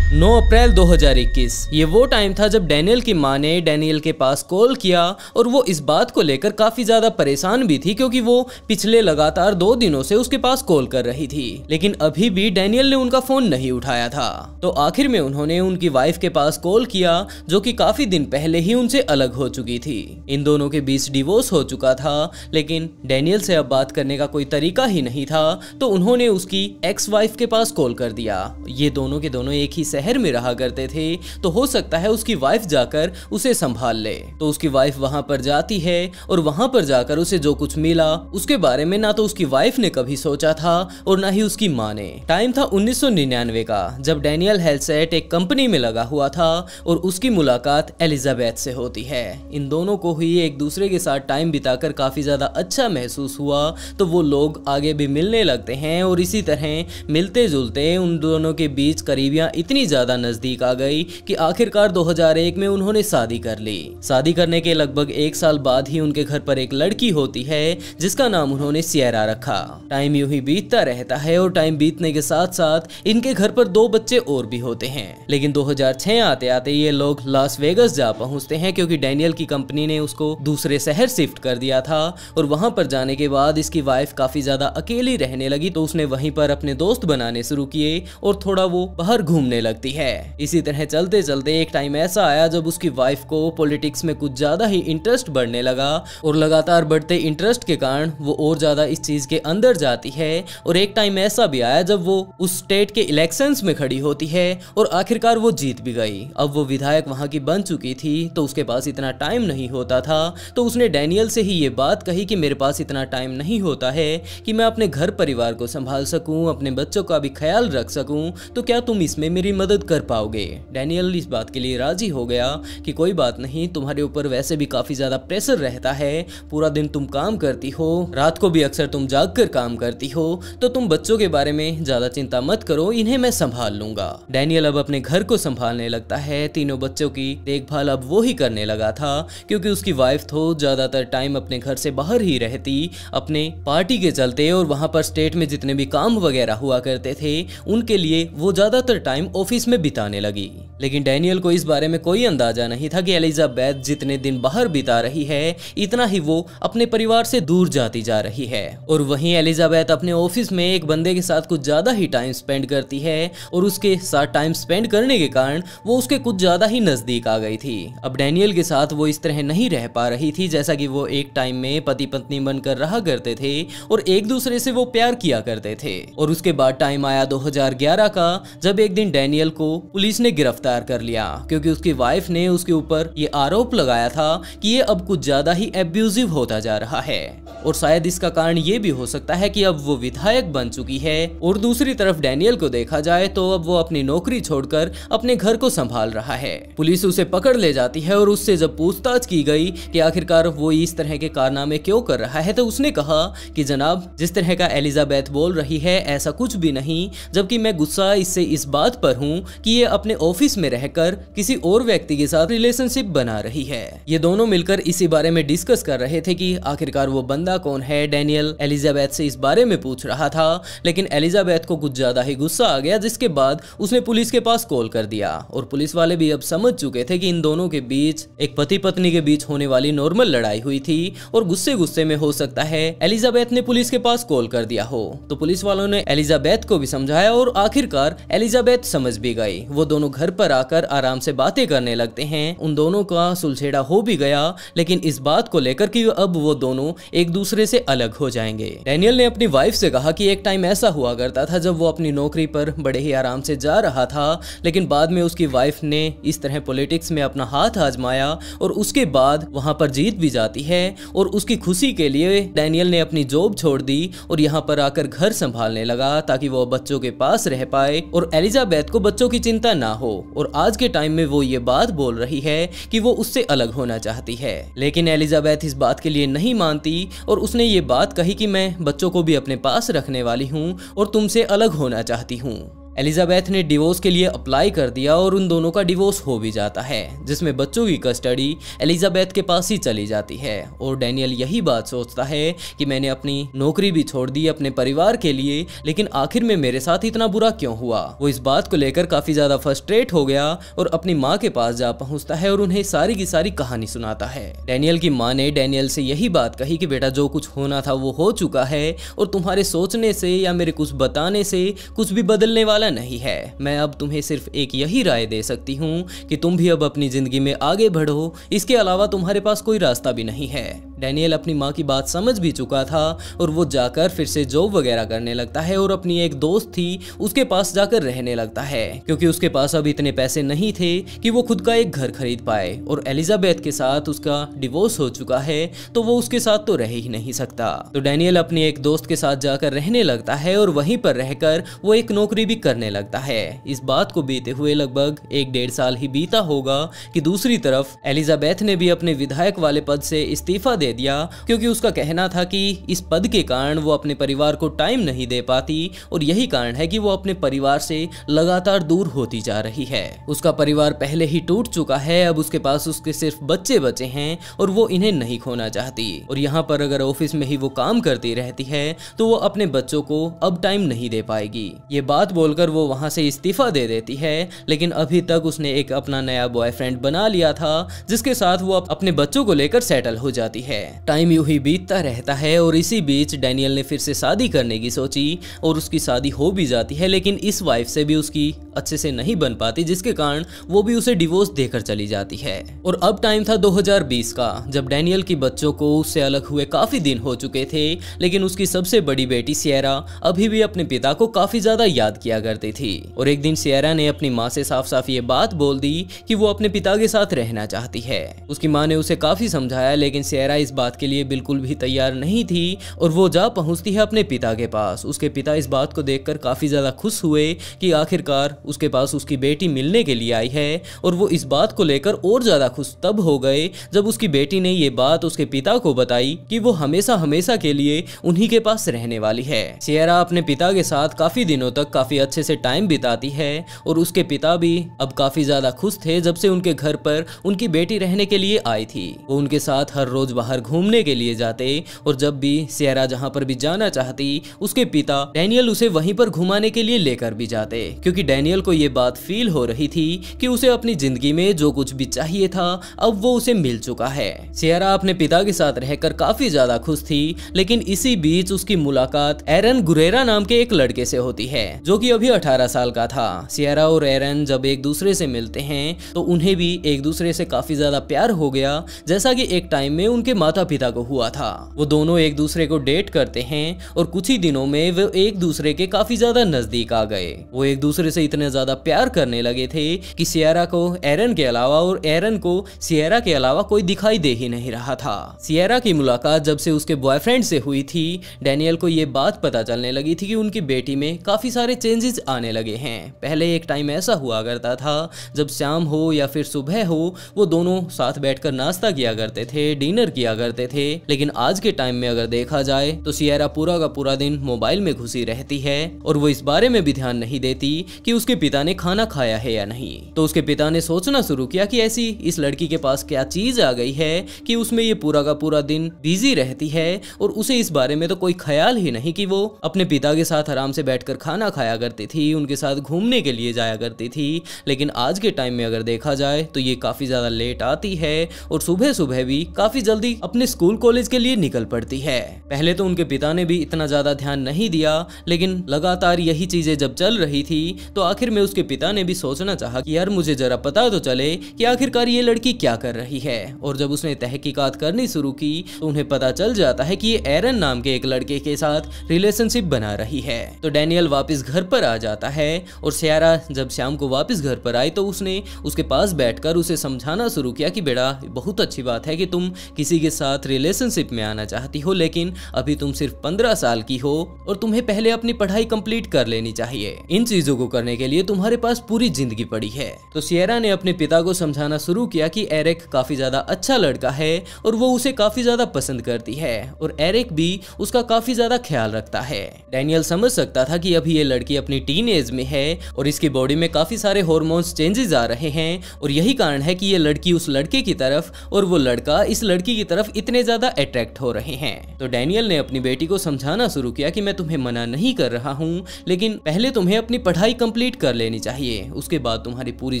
9 अप्रैल 2021 ये वो टाइम था जब डैनियल की मां ने डैनियल के पास कॉल किया और वो इस बात को लेकर काफी ज्यादा परेशान भी थी, क्योंकि वो पिछले लगातार 2 दिनों से उसके पास कॉल कर रही थी, लेकिन अभी भी डैनियल ने उनका फोन नहीं उठाया था। तो आखिर में उन्होंने उनकी वाइफ के पास कॉल किया, जो कि काफी दिन पहले ही उनसे अलग हो चुकी थी। इन दोनों के बीच डिवोर्स हो चुका था, लेकिन डैनियल से अब बात करने का कोई तरीका ही नहीं था, तो उन्होंने उसकी एक्स वाइफ के पास कॉल कर दिया। ये दोनों के दोनों एक ही शहर में रहा करते थे, तो हो सकता है उसकी वाइफ जाकर उसे संभाल ले। तो उसकी वाइफ वहां पर जाती है और वहां पर जाकर उसे जो कुछ मिला उसके बारे में ना तो उसकी वाइफ ने कभी सोचा था और ना ही उसकी माँ ने। टाइम था 1999 का, जब डैनियल हेल्सेट एक कंपनी में लगा हुआ था और उसकी मुलाकात एलिजाबेथ से होती है। इन दोनों को ही एक दूसरे के साथ टाइम बिताकर काफी ज्यादा अच्छा महसूस हुआ, तो वो लोग आगे भी मिलने लगते हैं और इसी तरह मिलते जुलते उन दोनों के बीच करीबियां इतनी ज्यादा नजदीक आ गई कि आखिरकार 2001 में उन्होंने शादी कर ली। शादी करने के लगभग 1 साल बाद ही उनके घर पर एक लड़की होती है जिसका नाम उन्होंने सियरा रखा। टाइम यूं ही बीतता रहता है और टाइम बीतने के साथ साथ इनके घर पर 2 बच्चे और भी होते हैं। लेकिन 2006 आते आते ये लोग लास वेगस जा पहुंचते हैं, क्योंकि डैनियल की कंपनी ने उसको दूसरे शहर शिफ्ट कर दिया था और वहां पर जाने के बाद इसकी वाइफ काफी ज्यादा अकेली रहने लगी, तो उसने वहीं पर अपने दोस्त बनाने शुरू किए और थोड़ा वो बाहर घूमने लगती है। इसी तरह चलते चलते एक टाइम ऐसा आया जब उसकी वाइफ को पॉलिटिक्स में कुछ ज्यादा ही इंटरेस्ट बढ़ने लगा और लगातार बढ़ते इंटरेस्ट के कारण वो और ज्यादा इस चीज के अंदर जाती है। और एक टाइम ऐसा भी आया जब वो उस स्टेट के इलेक्शंस में खड़ी होती है और आखिरकार वो जीत भी गई। अब वो विधायक वहां की बन चुकी थी, तो उसके पास इतना टाइम नहीं होता था, तो उसने डैनियल से ही ये बात कही कि मेरे पास इतना टाइम नहीं होता है कि मैं अपने घर परिवार को संभाल सकूं, अपने बच्चों का भी ख्याल रख सकूं, तो क्या तुम इसमें मेरी मदद कर पाओगे। डैनियल इस बात के लिए राजी हो गया कि कोई बात नहीं, तुम्हारे ऊपर वैसे भी काफी ज्यादा प्रेशर रहता है, पूरा दिन तुम काम करती हो, रात को भी अक्सर तुम जाग कर काम करती हो, तो तुम बच्चों के बारे में ज्यादा चिंता मत करो, इन्हें मैं संभाल लूंगा। डैनियल अब अपने घर को संभालने लगता है, तीनों बच्चों की देखभाल अब वो ही करने लगा था, क्योंकि उसकी वाइफ तो ज्यादातर टाइम अपने घर से बाहर ही रहती अपने पार्टी के चलते, और वहां पर स्टेट में जितने भी काम वगैरह हुआ करते थे उनके लिए वो ज्यादातर टाइम ऑफिस ऑफिस में बिताने लगी। लेकिन डैनियल को इस बारे में कोई अंदाजा नहीं था कि एलिजाबेथ जितने दिन बाहर बिता रही है, इतना ही वो अपने परिवार से दूर जाती जा रही है। और वहीं एलिजाबेथ अपने ऑफिस में एक बंदे के साथ कुछ ज्यादा ही टाइम स्पेंड करती है और उसके साथ टाइम स्पेंड करने के कारण वो उसके कुछ ज्यादा ही नजदीक आ गई थी। अब डैनियल के साथ वो इस तरह नहीं रह पा रही थी जैसा कि वो एक टाइम में पति पत्नी बनकर रहा करते थे और एक दूसरे से वो प्यार किया करते थे। और उसके बाद टाइम आया 2011 का, जब एक दिन डैनियल को पुलिस ने गिरफ्तार कर लिया क्योंकि उसकी वाइफ ने उसके ऊपर ये आरोप लगाया था कि ये अब कुछ ज्यादा ही एब्यूजिव होता जा रहा है। और शायद इसका कारण ये भी हो सकता है कि अब वो विधायक बन चुकी है। और दूसरी तरफ डैनियल को देखा जाए तो अब वो अपनी नौकरी छोड़कर अपने घर को संभाल रहा है। पुलिस उसे पकड़ ले जाती है और उससे जब पूछताछ की गई कि आखिरकार वो इस तरह के कारनामे क्यों कर रहा है, तो उसने कहा कि जनाब, जिस तरह का एलिजाबेथ बोल रही है ऐसा कुछ भी नहीं, जबकि मैं गुस्सा इससे इस बात पर हूँ कि ये अपने ऑफिस में रहकर किसी और व्यक्ति के साथ रिलेशनशिप बना रही है। ये दोनों मिलकर इसी बारे में डिस्कस कर रहे थे कि आखिरकार वो बंदा कौन है। डैनियल एलिजाबेथ से इस बारे में पूछ रहा था, लेकिन एलिजाबेथ को कुछ ज्यादा ही गुस्सा आ गया, जिसके बाद उसने पुलिस के पास कॉल कर दिया। और पुलिस वाले भी अब समझ चुके थे कि इन दोनों के बीच एक पति पत्नी के बीच होने वाली नॉर्मल लड़ाई हुई थी और गुस्से गुस्से में हो सकता है एलिजाबेथ ने पुलिस के पास कॉल कर दिया हो। तो पुलिस वालों ने एलिजाबेथ को भी समझाया और आखिरकार एलिजाबेथ समझ भी गई। वो दोनों घर पर आकर आराम से बातें करने लगते हैं। उन दोनों का सुलझेड़ा हो भी गया, लेकिन इस बात को लेकर कि अब वो दोनों एक दूसरे से अलग हो जाएंगे। डैनियल ने अपनी वाइफ से कहा कि एक टाइम ऐसा हुआ करता था जब वो अपनी नौकरी पर बड़े ही आराम से जा रहा था, लेकिन बाद में उसकी वाइफ ने इस तरह पॉलिटिक्स में अपना हाथ आजमाया और उसके बाद वहां पर जीत भी जाती है। और उसकी खुशी के लिए डैनियल ने अपनी जॉब छोड़ दी और यहाँ पर आकर घर संभालने लगा ताकि वो बच्चों के पास रह पाए और एलिजाबेथ को बच्चों की चिंता ना हो। और आज के टाइम में वो ये बात बोल रही है कि वो उससे अलग होना चाहती है, लेकिन एलिजाबेथ इस बात के लिए नहीं मानती और उसने ये बात कही कि मैं बच्चों को भी अपने पास रखने वाली हूँ और तुमसे अलग होना चाहती हूँ। एलिजाबेथ ने डिवोर्स के लिए अप्लाई कर दिया और उन दोनों का डिवोर्स हो भी जाता है, जिसमें बच्चों की कस्टडी एलिजाबेथ के पास ही चली जाती है। और डैनियल यही बात सोचता है कि मैंने अपनी नौकरी भी छोड़ दी अपने परिवार के लिए, लेकिन आखिर में मेरे साथ इतना बुरा क्यों हुआ। वो इस बात को लेकर काफी ज्यादा फ्रस्ट्रेट हो गया और अपनी माँ के पास जा पहुंचता है और उन्हें सारी की सारी कहानी सुनाता है। डैनियल की माँ ने डैनियल से यही बात कही कि बेटा, जो कुछ होना था वो हो चुका है और तुम्हारे सोचने से या मेरे कुछ बताने से कुछ भी बदलने वाला नहीं है। मैं अब तुम्हें सिर्फ एक यही राय दे सकती हूँ कि तुम भी अब अपनी जिंदगी में आगे बढ़ो, इसके अलावा तुम्हारे पास कोई रास्ता भी नहीं है। डैनियल अपनी माँ की बात समझ भी चुका था और वो जाकर फिर से जॉब वगैरह करने लगता है और अपनी एक दोस्त थी उसके पास जाकर रहने लगता है, क्योंकि उसके पास अब इतने पैसे नहीं थे कि वो खुद का एक घर खरीद पाए। और एलिजाबेथ के साथ उसका डिवोर्स हो चुका है तो वो उसके साथ तो रह ही नहीं सकता। तो डैनियल अपनी एक दोस्त के साथ जाकर रहने लगता है और वहीं पर रहकर वो एक नौकरी भी करने लगता है। इस बात को बीते हुए लगभग 1-1.5 साल ही बीता होगा कि दूसरी तरफ एलिजाबेथ ने भी अपने विधायक वाले पद से इस्तीफा दे दिया, क्योंकि उसका कहना था कि इस पद के कारण वो अपने परिवार को टाइम नहीं दे पाती और यही कारण है कि वो अपने परिवार से लगातार दूर होती जा रही है। उसका परिवार पहले ही टूट चुका है, अब उसके पास उसके सिर्फ बच्चे बचे हैं और वो इन्हें नहीं खोना चाहती। और यहाँ पर अगर ऑफिस में ही वो काम करती रहती है तो वो अपने बच्चों को अब टाइम नहीं दे पाएगी। ये बात बोलकर वो वहां से इस्तीफा दे देती है, लेकिन अभी तक उसने एक अपना नया बॉयफ्रेंड बना लिया था जिसके साथ वो अपने बच्चों को लेकर सेटल हो जाती है। टाइम यूं ही बीतता रहता है और इसी बीच डैनियल ने फिर से शादी करने की सोची और उसकी शादी हो भी जाती है, लेकिन इस वाइफ से भी उसकी अच्छे से नहीं बन पाती, जिसके कारण वो भी उसे डिवोर्स देकर चली जाती है। और अब टाइम था 2020 का, जब डैनियल की बच्चों को उससे अलग हुए काफी दिन हो चुके थे, लेकिन उसकी सबसे बड़ी बेटी सियरा अभी भी अपने पिता को काफी ज्यादा याद किया करती थी। और एक दिन सियरा ने अपनी माँ से साफ साफ ये बात बोल दी कि वो अपने पिता के साथ रहना चाहती है। उसकी माँ ने उसे काफी समझाया, लेकिन सियरा इस बात के लिए बिल्कुल भी तैयार नहीं थी और वो जा पहुंचती है अपने पिता के पास। उसके पिता इस बात को देखकर काफी ज्यादा खुश हुए कि आखिरकार उसके पास उसकी बेटी मिलने के लिए आई है, और वो इस बात को लेकर और ज्यादा खुश तब हो गए जब उसकी बेटी ने ये बात उसके पिता को बताई कि वो हमेशा हमेशा के लिए उन्हीं के पास रहने वाली है। सियरा अपने पिता के साथ काफी दिनों तक काफी अच्छे से टाइम बिताती है और उसके पिता भी अब काफी ज्यादा खुश थे जब से उनके घर पर उनकी बेटी रहने के लिए आई थी। वो उनके साथ हर रोज बाहर बाहर घूमने के लिए जाते और जब भी सियरा जहाँ पर भी जाना चाहती उसके पिता डैनियल उसे वहीं पर घुमाने के लिए लेकर भी जाते, क्योंकि डैनियल को ये बात फील हो रही थी कि उसे अपनी जिंदगी में जो कुछ भी चाहिए था अब वो उसे मिल चुका है। सियरा अपने पिता के साथ रहकर काफी ज्यादा खुश थी, लेकिन इसी बीच उसकी मुलाकात एरन गुरेरा नाम के एक लड़के से होती है जो कि अभी 18 साल का था। सियरा और एरन जब एक दूसरे से मिलते हैं तो उन्हें भी एक दूसरे से काफी ज्यादा प्यार हो गया, जैसा कि एक टाइम में उनके माता पिता को हुआ था। वो दोनों एक दूसरे को डेट करते हैं और कुछ ही दिनों में वो एक दूसरे के काफी ज्यादा नजदीक आ गए। वो एक दूसरे से इतने ज्यादा प्यार करने लगे थे कि सियरा को एरन के अलावा और एरन को सियरा के अलावा कोई दिखाई दे ही नहीं रहा था। सियरा की मुलाकात जब से उसके बॉयफ्रेंड से हुई थी, डैनियल को ये बात पता चलने लगी थी कि उनकी बेटी में काफी सारे चेंजेस आने लगे हैं। पहले एक टाइम ऐसा हुआ करता था जब शाम हो या फिर सुबह हो वो दोनों साथ बैठकर नाश्ता किया करते थे, डिनर किया करते थे, लेकिन आज के टाइम में अगर देखा जाए तो सियरा पूरा का पूरा दिन मोबाइल में घुसी रहती है और वो इस बारे में भी ध्यान नहीं देती कि उसके पिता ने खाना खाया है या नहीं। तो उसके पिता ने सोचना शुरू किया कि ऐसी इस लड़की के पास क्या चीज आ गई है कि उसमें ये पूरा का पूरा दिन बिजी रहती है और उसे इस बारे में तो कोई ख्याल ही नहीं कि वो अपने पिता के साथ आराम से बैठकर खाना खाया करती थी, उनके साथ घूमने के लिए जाया करती थी। लेकिन आज के टाइम में अगर देखा जाए तो ये काफी ज्यादा लेट आती है और सुबह सुबह भी काफी जल्दी अपने स्कूल कॉलेज के लिए निकल पड़ती है। पहले तो उनके पिता ने भी इतना ज्यादा ध्यान नहीं दिया, लेकिन लगातार यही चीजें जब चल रही थी तो आखिर में उसके पिता ने भी सोचना चाहा कि यार मुझे जरा पता तो चले कि आखिरकार ये लड़की क्या कर रही है। और जब उसने तहकीकात करनी शुरू की तो उन्हें पता चल जाता है कि ये एरन नाम के एक लड़के के साथ रिलेशनशिप बना रही है। तो डैनियल वापस घर पर आ जाता है और सियरा जब शाम को वापस घर पर आई तो उसने उसके पास बैठकर उसे समझाना शुरू किया कि बेटा बहुत अच्छी बात है कि तुम किसी के साथ रिलेशनशिप में आना चाहती हो, लेकिन अभी तुम सिर्फ 15 साल की हो और तुम्हें पहले अपनी पढ़ाई कंप्लीट कर लेनी चाहिए। इन चीजों को करने के लिए तुम्हारे पास पूरी जिंदगी पड़ी है। तो सियरा ने अपने पिता को समझाना शुरू किया कि एरिक काफी ज्यादा अच्छा लड़का है और वो उसे काफी ज्यादा पसंद करती है और एरिक भी उसका काफी ज्यादा ख्याल रखता है। डैनियल समझ सकता था कि अभी ये लड़की अपनी टीन एज में है और इसकी बॉडी में काफी सारे हार्मोन्स चेंजेस आ रहे हैं और यही कारण है कि ये लड़की उस लड़के की तरफ और वो लड़का इस लड़की की तरफ इतने ज्यादा अट्रैक्ट हो रहे हैं। तो डैनियल ने अपनी बेटी को समझाना शुरू किया कि मैं तुम्हें मना नहीं कर रहा हूँ, लेकिन पहले तुम्हें अपनी पढ़ाई कंप्लीट कर लेनी चाहिए, उसके बाद तुम्हारी पूरी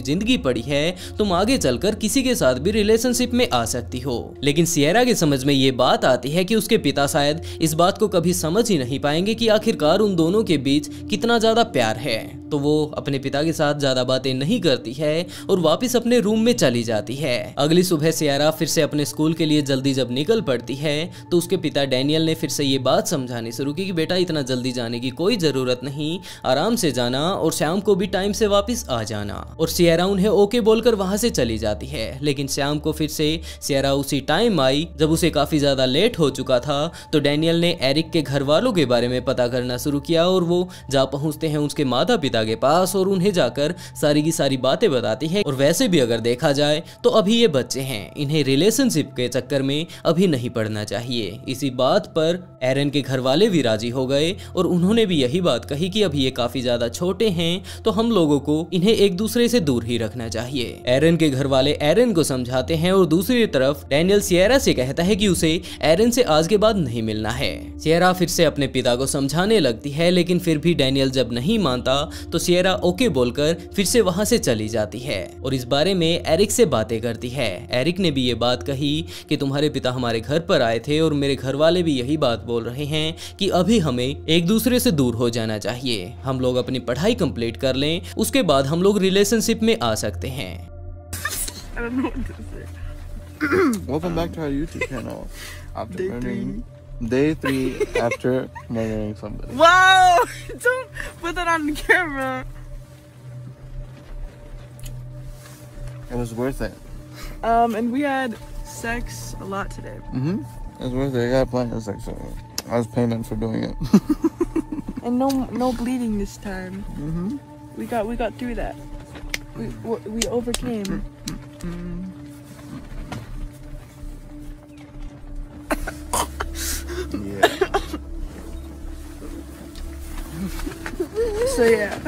जिंदगी पड़ी है, तुम आगे चलकर किसी के साथ भी रिलेशनशिप में आ सकती हो। लेकिन सियरा के समझ में ये बात आती है कि उसके पिता शायद इस बात को कभी समझ ही नहीं पाएंगे कि आखिरकार उन दोनों के बीच कितना ज्यादा प्यार है। तो वो अपने पिता के साथ ज्यादा बातें नहीं करती है और वापस अपने रूम में चली जाती है। अगली सुबह सियरा फिर से अपने स्कूल के लिए जल्दी जब निकल पड़ती है तो उसके पिता डैनियल ने फिर से ये बात समझानी शुरू की कि बेटा इतना जल्दी जाने की कोई जरूरत नहीं, आराम से जाना और शाम को भी टाइम से वापस आ जाना। और सियरा उन्हें ओके बोलकर वहां से चली जाती है। लेकिन शाम को फिर से सियरा उसी टाइम आई जब उसे काफी ज्यादा लेट हो चुका था। तो डैनियल ने एरिक के घर वालों के बारे में पता करना शुरू किया और वो जा पहुंचते हैं उसके माता पिता के पास और उन्हें जाकर सारी की सारी बातें बताती है। और वैसे भी अगर देखा जाए तो अभी ये बच्चे हैं, इन्हें रिलेशनशिप के चक्कर में अभी नहीं पड़ना चाहिए। इसी बात पर एरन के घर वाले भी राजी हो गए और उन्होंने भी यही बात कही कि अभी ये काफी ज्यादा छोटे हैं तो हम लोगों को इन्हें एक दूसरे से दूर ही रखना चाहिए। एरन के घर वाले एरन को समझाते हैं और दूसरी तरफ डैनियल सियरा से कहता है कि उसे एरन से आज के बाद नहीं मिलना है। सियरा फिर से अपने पिता को समझाने लगती है, लेकिन फिर भी डैनियल जब नहीं मानता तो सियरा ओके बोलकर फिर से वहां से चली जाती है और इस बारे में एरिक से बातें करती है। एरिक ने भी ये बात कही कि तुम्हारे पिता हमारे घर पर आए थे और मेरे घर वाले भी यही बात बोल रहे हैं कि अभी हमें एक दूसरे से दूर हो जाना चाहिए, हम लोग अपनी पढ़ाई कंप्लीट कर लें, उसके बाद हम लोग रिलेशनशिप में आ सकते हैं। Welcome back to our YouTube channel. After Day 3 after murdering somebody. Whoa! Don't put that on the camera. It was worth it. And we had sex a lot today. It was worth it. I got plenty of sex. So I was payment for doing it. And no bleeding this time. We got through that. We overcame. Yeah. So yeah.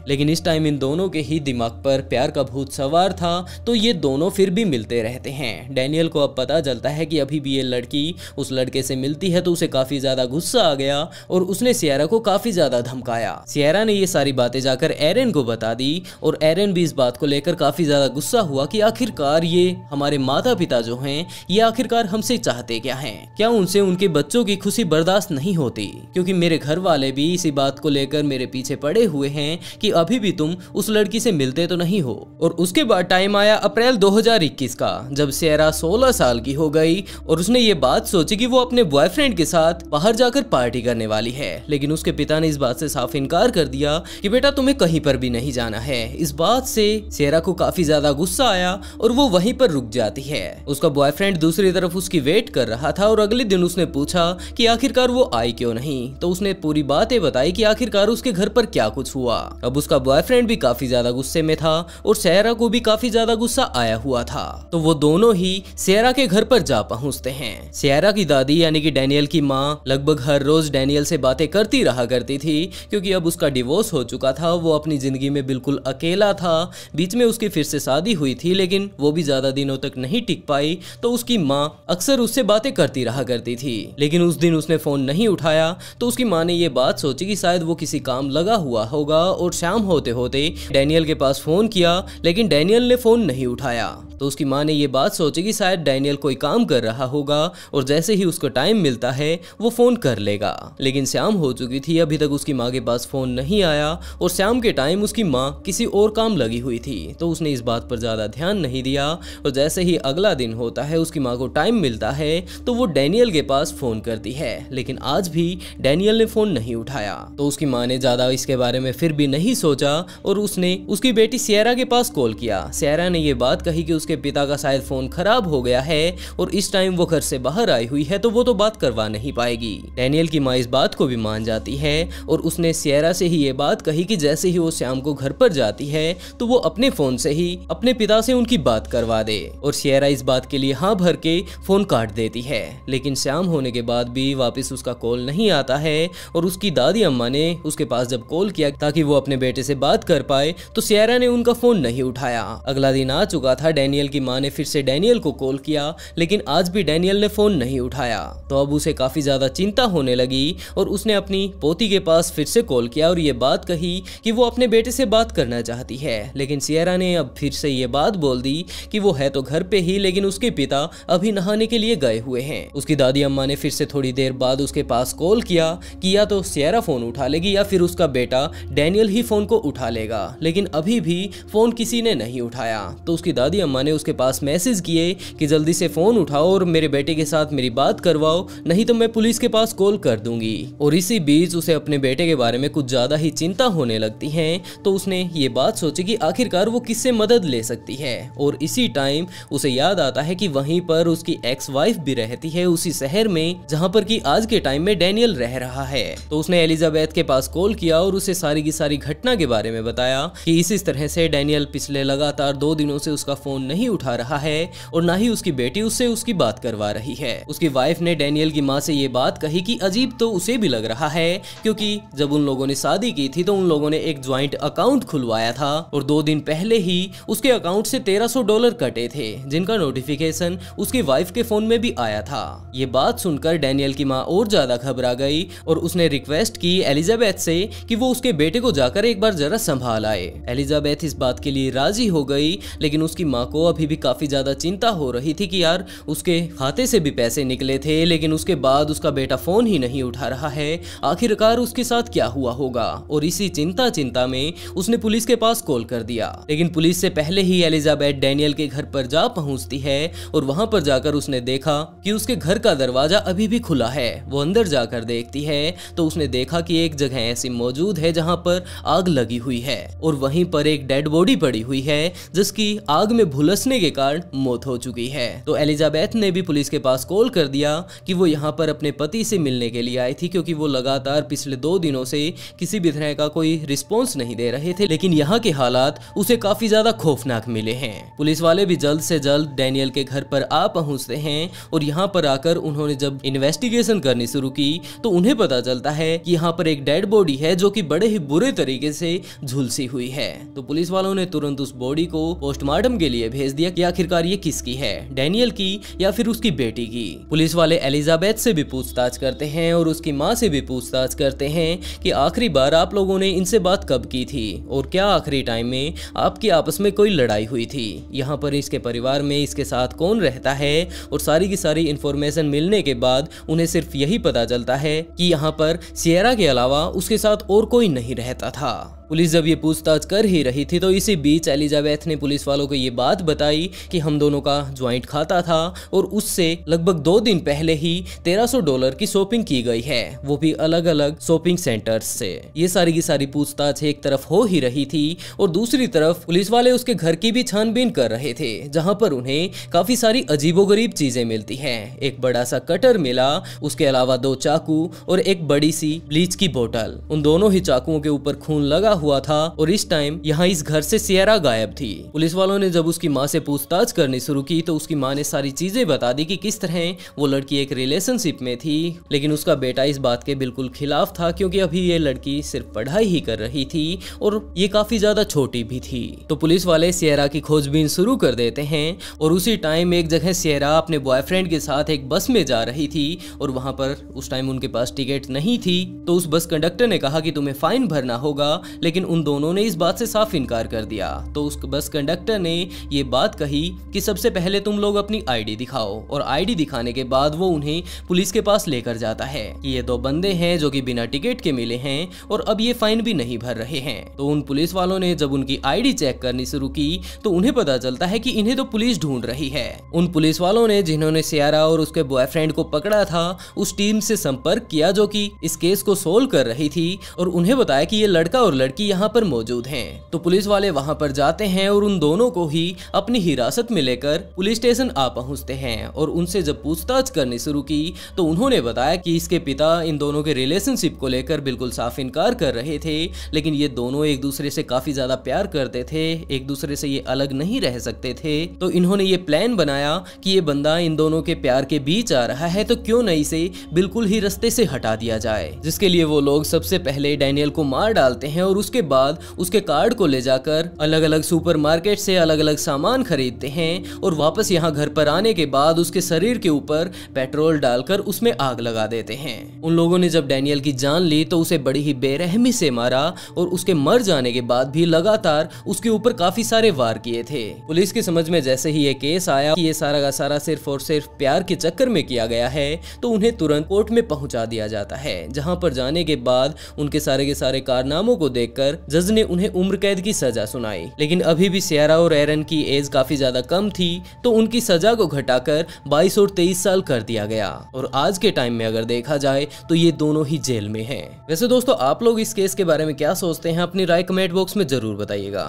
लेकिन इस time in दोनों के ही दिमाग पर प्यार का भूत सवार था, तो ये दोनों फिर भी मिलते रहते हैं। डैनियल को अब पता चलता है कि अभी भी ये लड़की उस लड़के से मिलती है, तो उसे काफी ज्यादा गुस्सा आ गया और उसने सियरा को काफी ज्यादा धमकाया। सियरा ने ये सारी बातें जाकर एरन को बता दी और एरन भी इस बात को लेकर काफी ज्यादा गुस्सा हुआ कि आखिरकार ये हमारे माता पिता जो हैं, ये आखिरकार हमसे चाहते क्या हैं? क्या उनसे उनके बच्चों की खुशी बर्दाश्त नहीं होती? क्योंकि मेरे घर वाले भी इसी बात को लेकर मेरे पीछे पड़े हुए हैं कि अभी भी तुम उस लड़की से मिलते तो नहीं हो। और उसके बाद टाइम आया अप्रैल 2021 का, जब सियरा 16 साल की हो गई और उसने ये बात सोची कि वो अपने बॉयफ्रेंड के साथ बाहर जाकर पार्टी करने वाली है। लेकिन उसके पिता ने इस बात से साफ इनकार कर दिया कि बेटा तुम्हें कहीं पर भी नहीं जाना है। इस बात से सियरा को काफी ज्यादा गुस्सा आया और वो वहीं पर रुक जाती है। उसका बॉयफ्रेंड दूसरी तरफ उसकी वेट कर रहा था और अगले दिन उसने पूछा कि आखिरकार वो आई क्यों नहीं, तो उसने पूरी बातें बताई कि आखिरकार उसके घर पर क्या कुछ हुआ। अब उसका बॉयफ्रेंड भी काफी ज्यादा गुस्से में था और सियरा को भी काफी ज्यादा गुस्सा आया हुआ था, तो वो दोनों ही सियरा के घर पर जा पहुंचते हैं। सियरा की दादी यानी कि डैनियल की माँ लगभग हर रोज डैनियल से बातें करती रहा करती थी, क्योंकि अब उसका डिवोर्स हो चुका था। वो अपनी जिंदगी में बिल्कुल अकेला था। बीच में उसकी फिर से शादी हुई थी, लेकिन वो भी ज्यादा दिनों तक नहीं टिक पाई, तो उसकी माँ अक्सर उससे बातें करती रहा करती थी। लेकिन उस दिन उसने फोन नहीं उठाया, तो उसकी माँ ने ये बात सोची कि शायद वो किसी काम लगा हुआ होगा और शाम होते होते डैनियल के पास फोन किया, लेकिन डैनियल ने फोन नहीं उठाया। तो उसकी माँ ने ये बात सोची कि शायद डैनियल कोई काम कर रहा होगा और जैसे ही उसको टाइम मिलता है वो फोन कर लेगा। लेकिन शाम हो चुकी थी, अभी तक उसकी माँ के पास फोन नहीं आया और शाम के टाइम उसकी माँ किसी और काम लगी हुई थी, तो उसने इस बात पर ज्यादा ध्यान नहीं दिया। और जैसे ही अगला दिन होता है, उसकी माँ को टाइम मिलता है, तो वो डैनियल के पास फोन करती है, लेकिन आज भी डैनियल ने फोन नहीं उठाया। तो उसकी माँ ने ज्यादा इसके बारे में फिर भी नहीं सोचा और उसने उसकी बेटी सियरा के पास कॉल किया। सियरा ने ये बात कही कि उसके पिता का शायद फोन खराब हो गया है और इस टाइम वो घर से बाहर आई हुई है, तो वो तो बात करवा नहीं पाएगी। डैनियल की माँ इस बात को भी मान जाती है और उसने सियरा से ही ये बात कही कि जैसे ही वो शाम को घर पर जाती है, तो वो अपने फोन से ही अपने पिता से उनकी बात करवा दे। और सियरा इस बात के लिए हाँ भर के फोन काट देती है। लेकिन शाम होने के बाद भी वापस उसका कॉल नहीं आता है और उसकी दादी अम्मा ने उसके पास जब कॉल किया ताकि वो अपने बेटे से बात कर पाए, तो सियरा ने उनका फोन नहीं उठाया। अगला दिन आ चुका था, डैनियल की माँ ने फिर से डैनियल को कॉल किया, लेकिन आज भी डैनियल ने फोन नहीं उठाया। तो अब उसे काफी ज्यादा चिंता होने लगी और उसने अपनी पोती के पास फिर से कॉल किया और ये बात कही कि वो अपने बेटे से बात करना चाहती है। लेकिन सियरा ने अब फिर से ये बात बोल दी कि वो है तो घर पे ही, लेकिन उसके पिता अभी नहाने के लिए गए हुए हैं। उसकी दादी अम्मा ने फिर से थोड़ी देर बाद उसके पास कॉल किया कि या तो सियरा फोन उठा लेगी या फिर उसका बेटा डैनियल ही फोन को उठा लेगा, लेकिन अभी भी फोन किसी ने नहीं उठाया। तो उसकी दादी अम्मा ने उसके पास मैसेज किए कि जल्दी से फोन उठाओ और मेरे बेटे के साथ मेरी बात करवाओ, नहीं तो मैं पुलिस के पास कॉल कर दूंगी। और इसी बीच उसे अपने बेटे के बारे में कुछ ज्यादा ही चिंता होने लगती है, तो उसने ये बात सोची कि आखिरकार वो किससे मदद ले सकती है। और इसी टाइम उसे याद आता है कि वहीं पर उसकी एक्स वाइफ भी रहती है, उसी शहर में जहाँ पर कि आज के टाइम में डैनियल रह रहा है। तो उसने एलिजाबेथ के पास कॉल किया और उसे सारी की सारी घटना के बारे में बताया कि इस तरह से डैनियल पिछले लगातार 2 दिनों से उसका फोन नहीं उठा रहा है और ना ही उसकी बेटी उससे उसकी बात करवा रही है। उसकी वाइफ ने डैनियल की माँ से ये बात कही कि अजीब तो उसे भी लग रहा है, क्योंकि जब उन लोगों ने शादी की थी तो उन लोगों ने एक ज्वाइंट अकाउंट खुलवाया था और 2 दिन पहले ही उसके अकाउंट से $1300 कटे थे, जिनका नोटिफिकेशन उसकी वाइफ के फोन में भी आया था। ये बात सुनकर डैनियल की माँ और ज्यादा घबरा गई और उसने रिक्वेस्ट की एलिजाबेथ से कि वो उसके बेटे को जाकर एक बार जरा संभाल आए। एलिजाबेथ इस बात के लिए राजी हो गई, लेकिन उसकी माँ को अभी भी काफी ज्यादा चिंता हो रही थी कि यार उसके खाते से भी पैसे निकले थे, लेकिन उसके बाद उसका बेटा फोन ही नहीं उठा रहा है, आखिरकार उसके साथ क्या हुआ होगा। और इसी चिंता में उसने पुलिस के पास कॉल कर दिया। लेकिन पुलिस से पहले ही एलिजाबेथ डैनियल के घर पर जा पहुंचती है और वहां पर जाकर उसने देखा कि उसके घर का दरवाजा अभी भी खुला है। वो अंदर जाकर देखती है तो उसने देखा कि एक जगह ऐसी मौजूद है जहां पर आग लगी हुई है और वहीं पर एक डेड बॉडी पड़ी हुई है जिसकी आग में भुला झुलसने के कारण मौत हो चुकी है। तो एलिजाबेथ ने भी पुलिस के पास कॉल कर दिया कि वो यहाँ पर अपने पति से मिलने के लिए आई थी, क्योंकि वो लगातार पिछले 2 दिनों से किसी भी तरह का कोई रिस्पॉन्स नहीं दे रहे थे। लेकिन यहाँ के हालात उसे काफी ज्यादा खौफनाक मिले हैं। पुलिस वाले भी जल्द से जल्द डैनियल के घर पर आ पहुंचते हैं और यहाँ पर आकर उन्होंने जब इन्वेस्टिगेशन करनी शुरू की तो उन्हें पता चलता है कि यहाँ पर एक डेड बॉडी है जो कि बड़े ही बुरे तरीके से झुलसी हुई है। तो पुलिस वालों ने तुरंत उस बॉडी को पोस्टमार्टम के लिए भेज दिया कि आखिरकार ये किसकी है, डैनियल की या फिर उसकी बेटी की। पुलिस वाले एलिजाबेथ से भी पूछताछ करते हैं और उसकी माँ से भी पूछताछ करते हैं कि आखिरी बार आप लोगों ने इनसे बात कब की थी और क्या आखिरी टाइम में आपकी आपस में कोई लड़ाई हुई थी, यहाँ पर इसके परिवार में इसके साथ कौन रहता है। और सारी की सारी इंफॉर्मेशन मिलने के बाद उन्हें सिर्फ यही पता चलता है कि यहाँ पर सियरा के अलावा उसके साथ और कोई नहीं रहता था। पुलिस जब ये पूछताछ कर ही रही थी तो इसी बीच एलिजाबेथ ने पुलिस वालों को ये बात बताई कि हम दोनों का ज्वाइंट खाता था और उससे लगभग 2 दिन पहले ही $1300 की शॉपिंग की गई है, वो भी अलग अलग शॉपिंग सेंटर्स से। ये सारी की सारी पूछताछ एक तरफ हो ही रही थी और दूसरी तरफ पुलिस वाले उसके घर की भी छानबीन कर रहे थे, जहाँ पर उन्हें काफी सारी अजीबोगरीब चीजें मिलती है। एक बड़ा सा कटर मिला, उसके अलावा 2 चाकू और एक बड़ी सी ब्लीच की बोतल। उन दोनों ही चाकुओं के ऊपर खून लगा हुआ था और इस टाइम यहाँ इस घर से सियरा गायब थी। पुलिस वालों ने जब उसकी माँ से पूछताछ करनी शुरू की तो उसकी माँ ने सारी चीजें बता दी कि किस तरह वो लड़की एक रिलेशनशिप में थी, लेकिन उसका बेटा इस बात के बिल्कुल खिलाफ था, क्योंकि अभी ये लड़की सिर्फ पढ़ाई ही कर रही थी और ये काफी ज्यादा छोटी भी थी। तो पुलिस वाले सियरा की खोजबीन शुरू कर देते हैं और उसी टाइम एक जगह सियरा अपने बॉयफ्रेंड के साथ एक बस में जा रही थी और वहां पर उस टाइम उनके पास टिकट नहीं थी। तो उस बस कंडक्टर ने कहा कि तुम्हें फाइन भरना होगा, लेकिन उन दोनों ने इस बात से साफ इनकार कर दिया। तो उस बस कंडक्टर ने ये बात कही कि सबसे पहले तुम लोग अपनी आईडी दिखाओ, और आईडी दिखाने के बाद वो उन्हें पुलिस के पास लेकर जाता है कि ये 2 बंदे हैं जो कि बिना टिकट के मिले हैं और अब ये फाइन भी नहीं भर रहे हैं। तो उन पुलिस वालों ने जब उनकी आईडी चेक करनी शुरू की तो उन्हें पता चलता है कि इन्हें तो पुलिस ढूंढ रही है। उन पुलिस वालों ने जिन्होंने सियरा और उसके बॉयफ्रेंड को पकड़ा था उस टीम से संपर्क किया जो कि इस केस को सोल्व कर रही थी और उन्हें बताया कि ये लड़का और लड़की यहाँ पर मौजूद हैं। तो पुलिस वाले वहां पर जाते हैं और उन दोनों को ही अपनी हिरासत में लेकर पुलिस स्टेशन आ पहुंचते हैं और उनसे जब पूछताछ करनी शुरू की तो उन्होंने बताया कि इसके पिता इन दोनों के रिलेशनशिप को लेकर बिल्कुल साफ इनकार कर रहे थे, लेकिन ये दोनों एक दूसरे से काफी ज्यादा प्यार करते थे, एक दूसरे से ये अलग नहीं रह सकते थे। तो इन्होंने ये प्लान बनाया कि ये बंदा इन दोनों के प्यार के बीच आ रहा है तो क्यों नहीं इसे बिल्कुल ही रास्ते से हटा दिया जाए, जिसके लिए वो लोग सबसे पहले डैनियल को मार डालते हैं और उसके बाद उसके कार्ड को ले जाकर अलग अलग सुपरमार्केट से अलग अलग सामान खरीदते हैं और वापस यहाँ घर पर आने के बाद उसके शरीर के ऊपर पेट्रोल डालकर उसमें आग लगा देते हैं। उन लोगों ने जब डैनियल की जान ली तो उसे बड़ी ही बेरहमी से मारा और उसके मर जाने के बाद भी लगातार उसके ऊपर काफी सारे वार किए थे। पुलिस की समझ में जैसे ही ये केस आया कि ये सारा का सारा सिर्फ और सिर्फ प्यार के चक्कर में किया गया है तो उन्हें तुरंत कोर्ट में पहुंचा दिया जाता है, जहां पर जाने के बाद उनके सारे के सारे कारनामों को देखकर जज ने उन्हें उम्र कैद की सजा सुनाई। लेकिन अभी भी सियरा और एरन की एज काफी ज्यादा कम थी तो उनकी सजा को घटाकर 22 और 23 साल कर दिया गया और आज के टाइम में अगर देखा जाए तो ये दोनों ही जेल में हैं। वैसे दोस्तों आप लोग इस केस के बारे में क्या सोचते हैं, अपनी राय कमेंट बॉक्स में जरूर बताइएगा।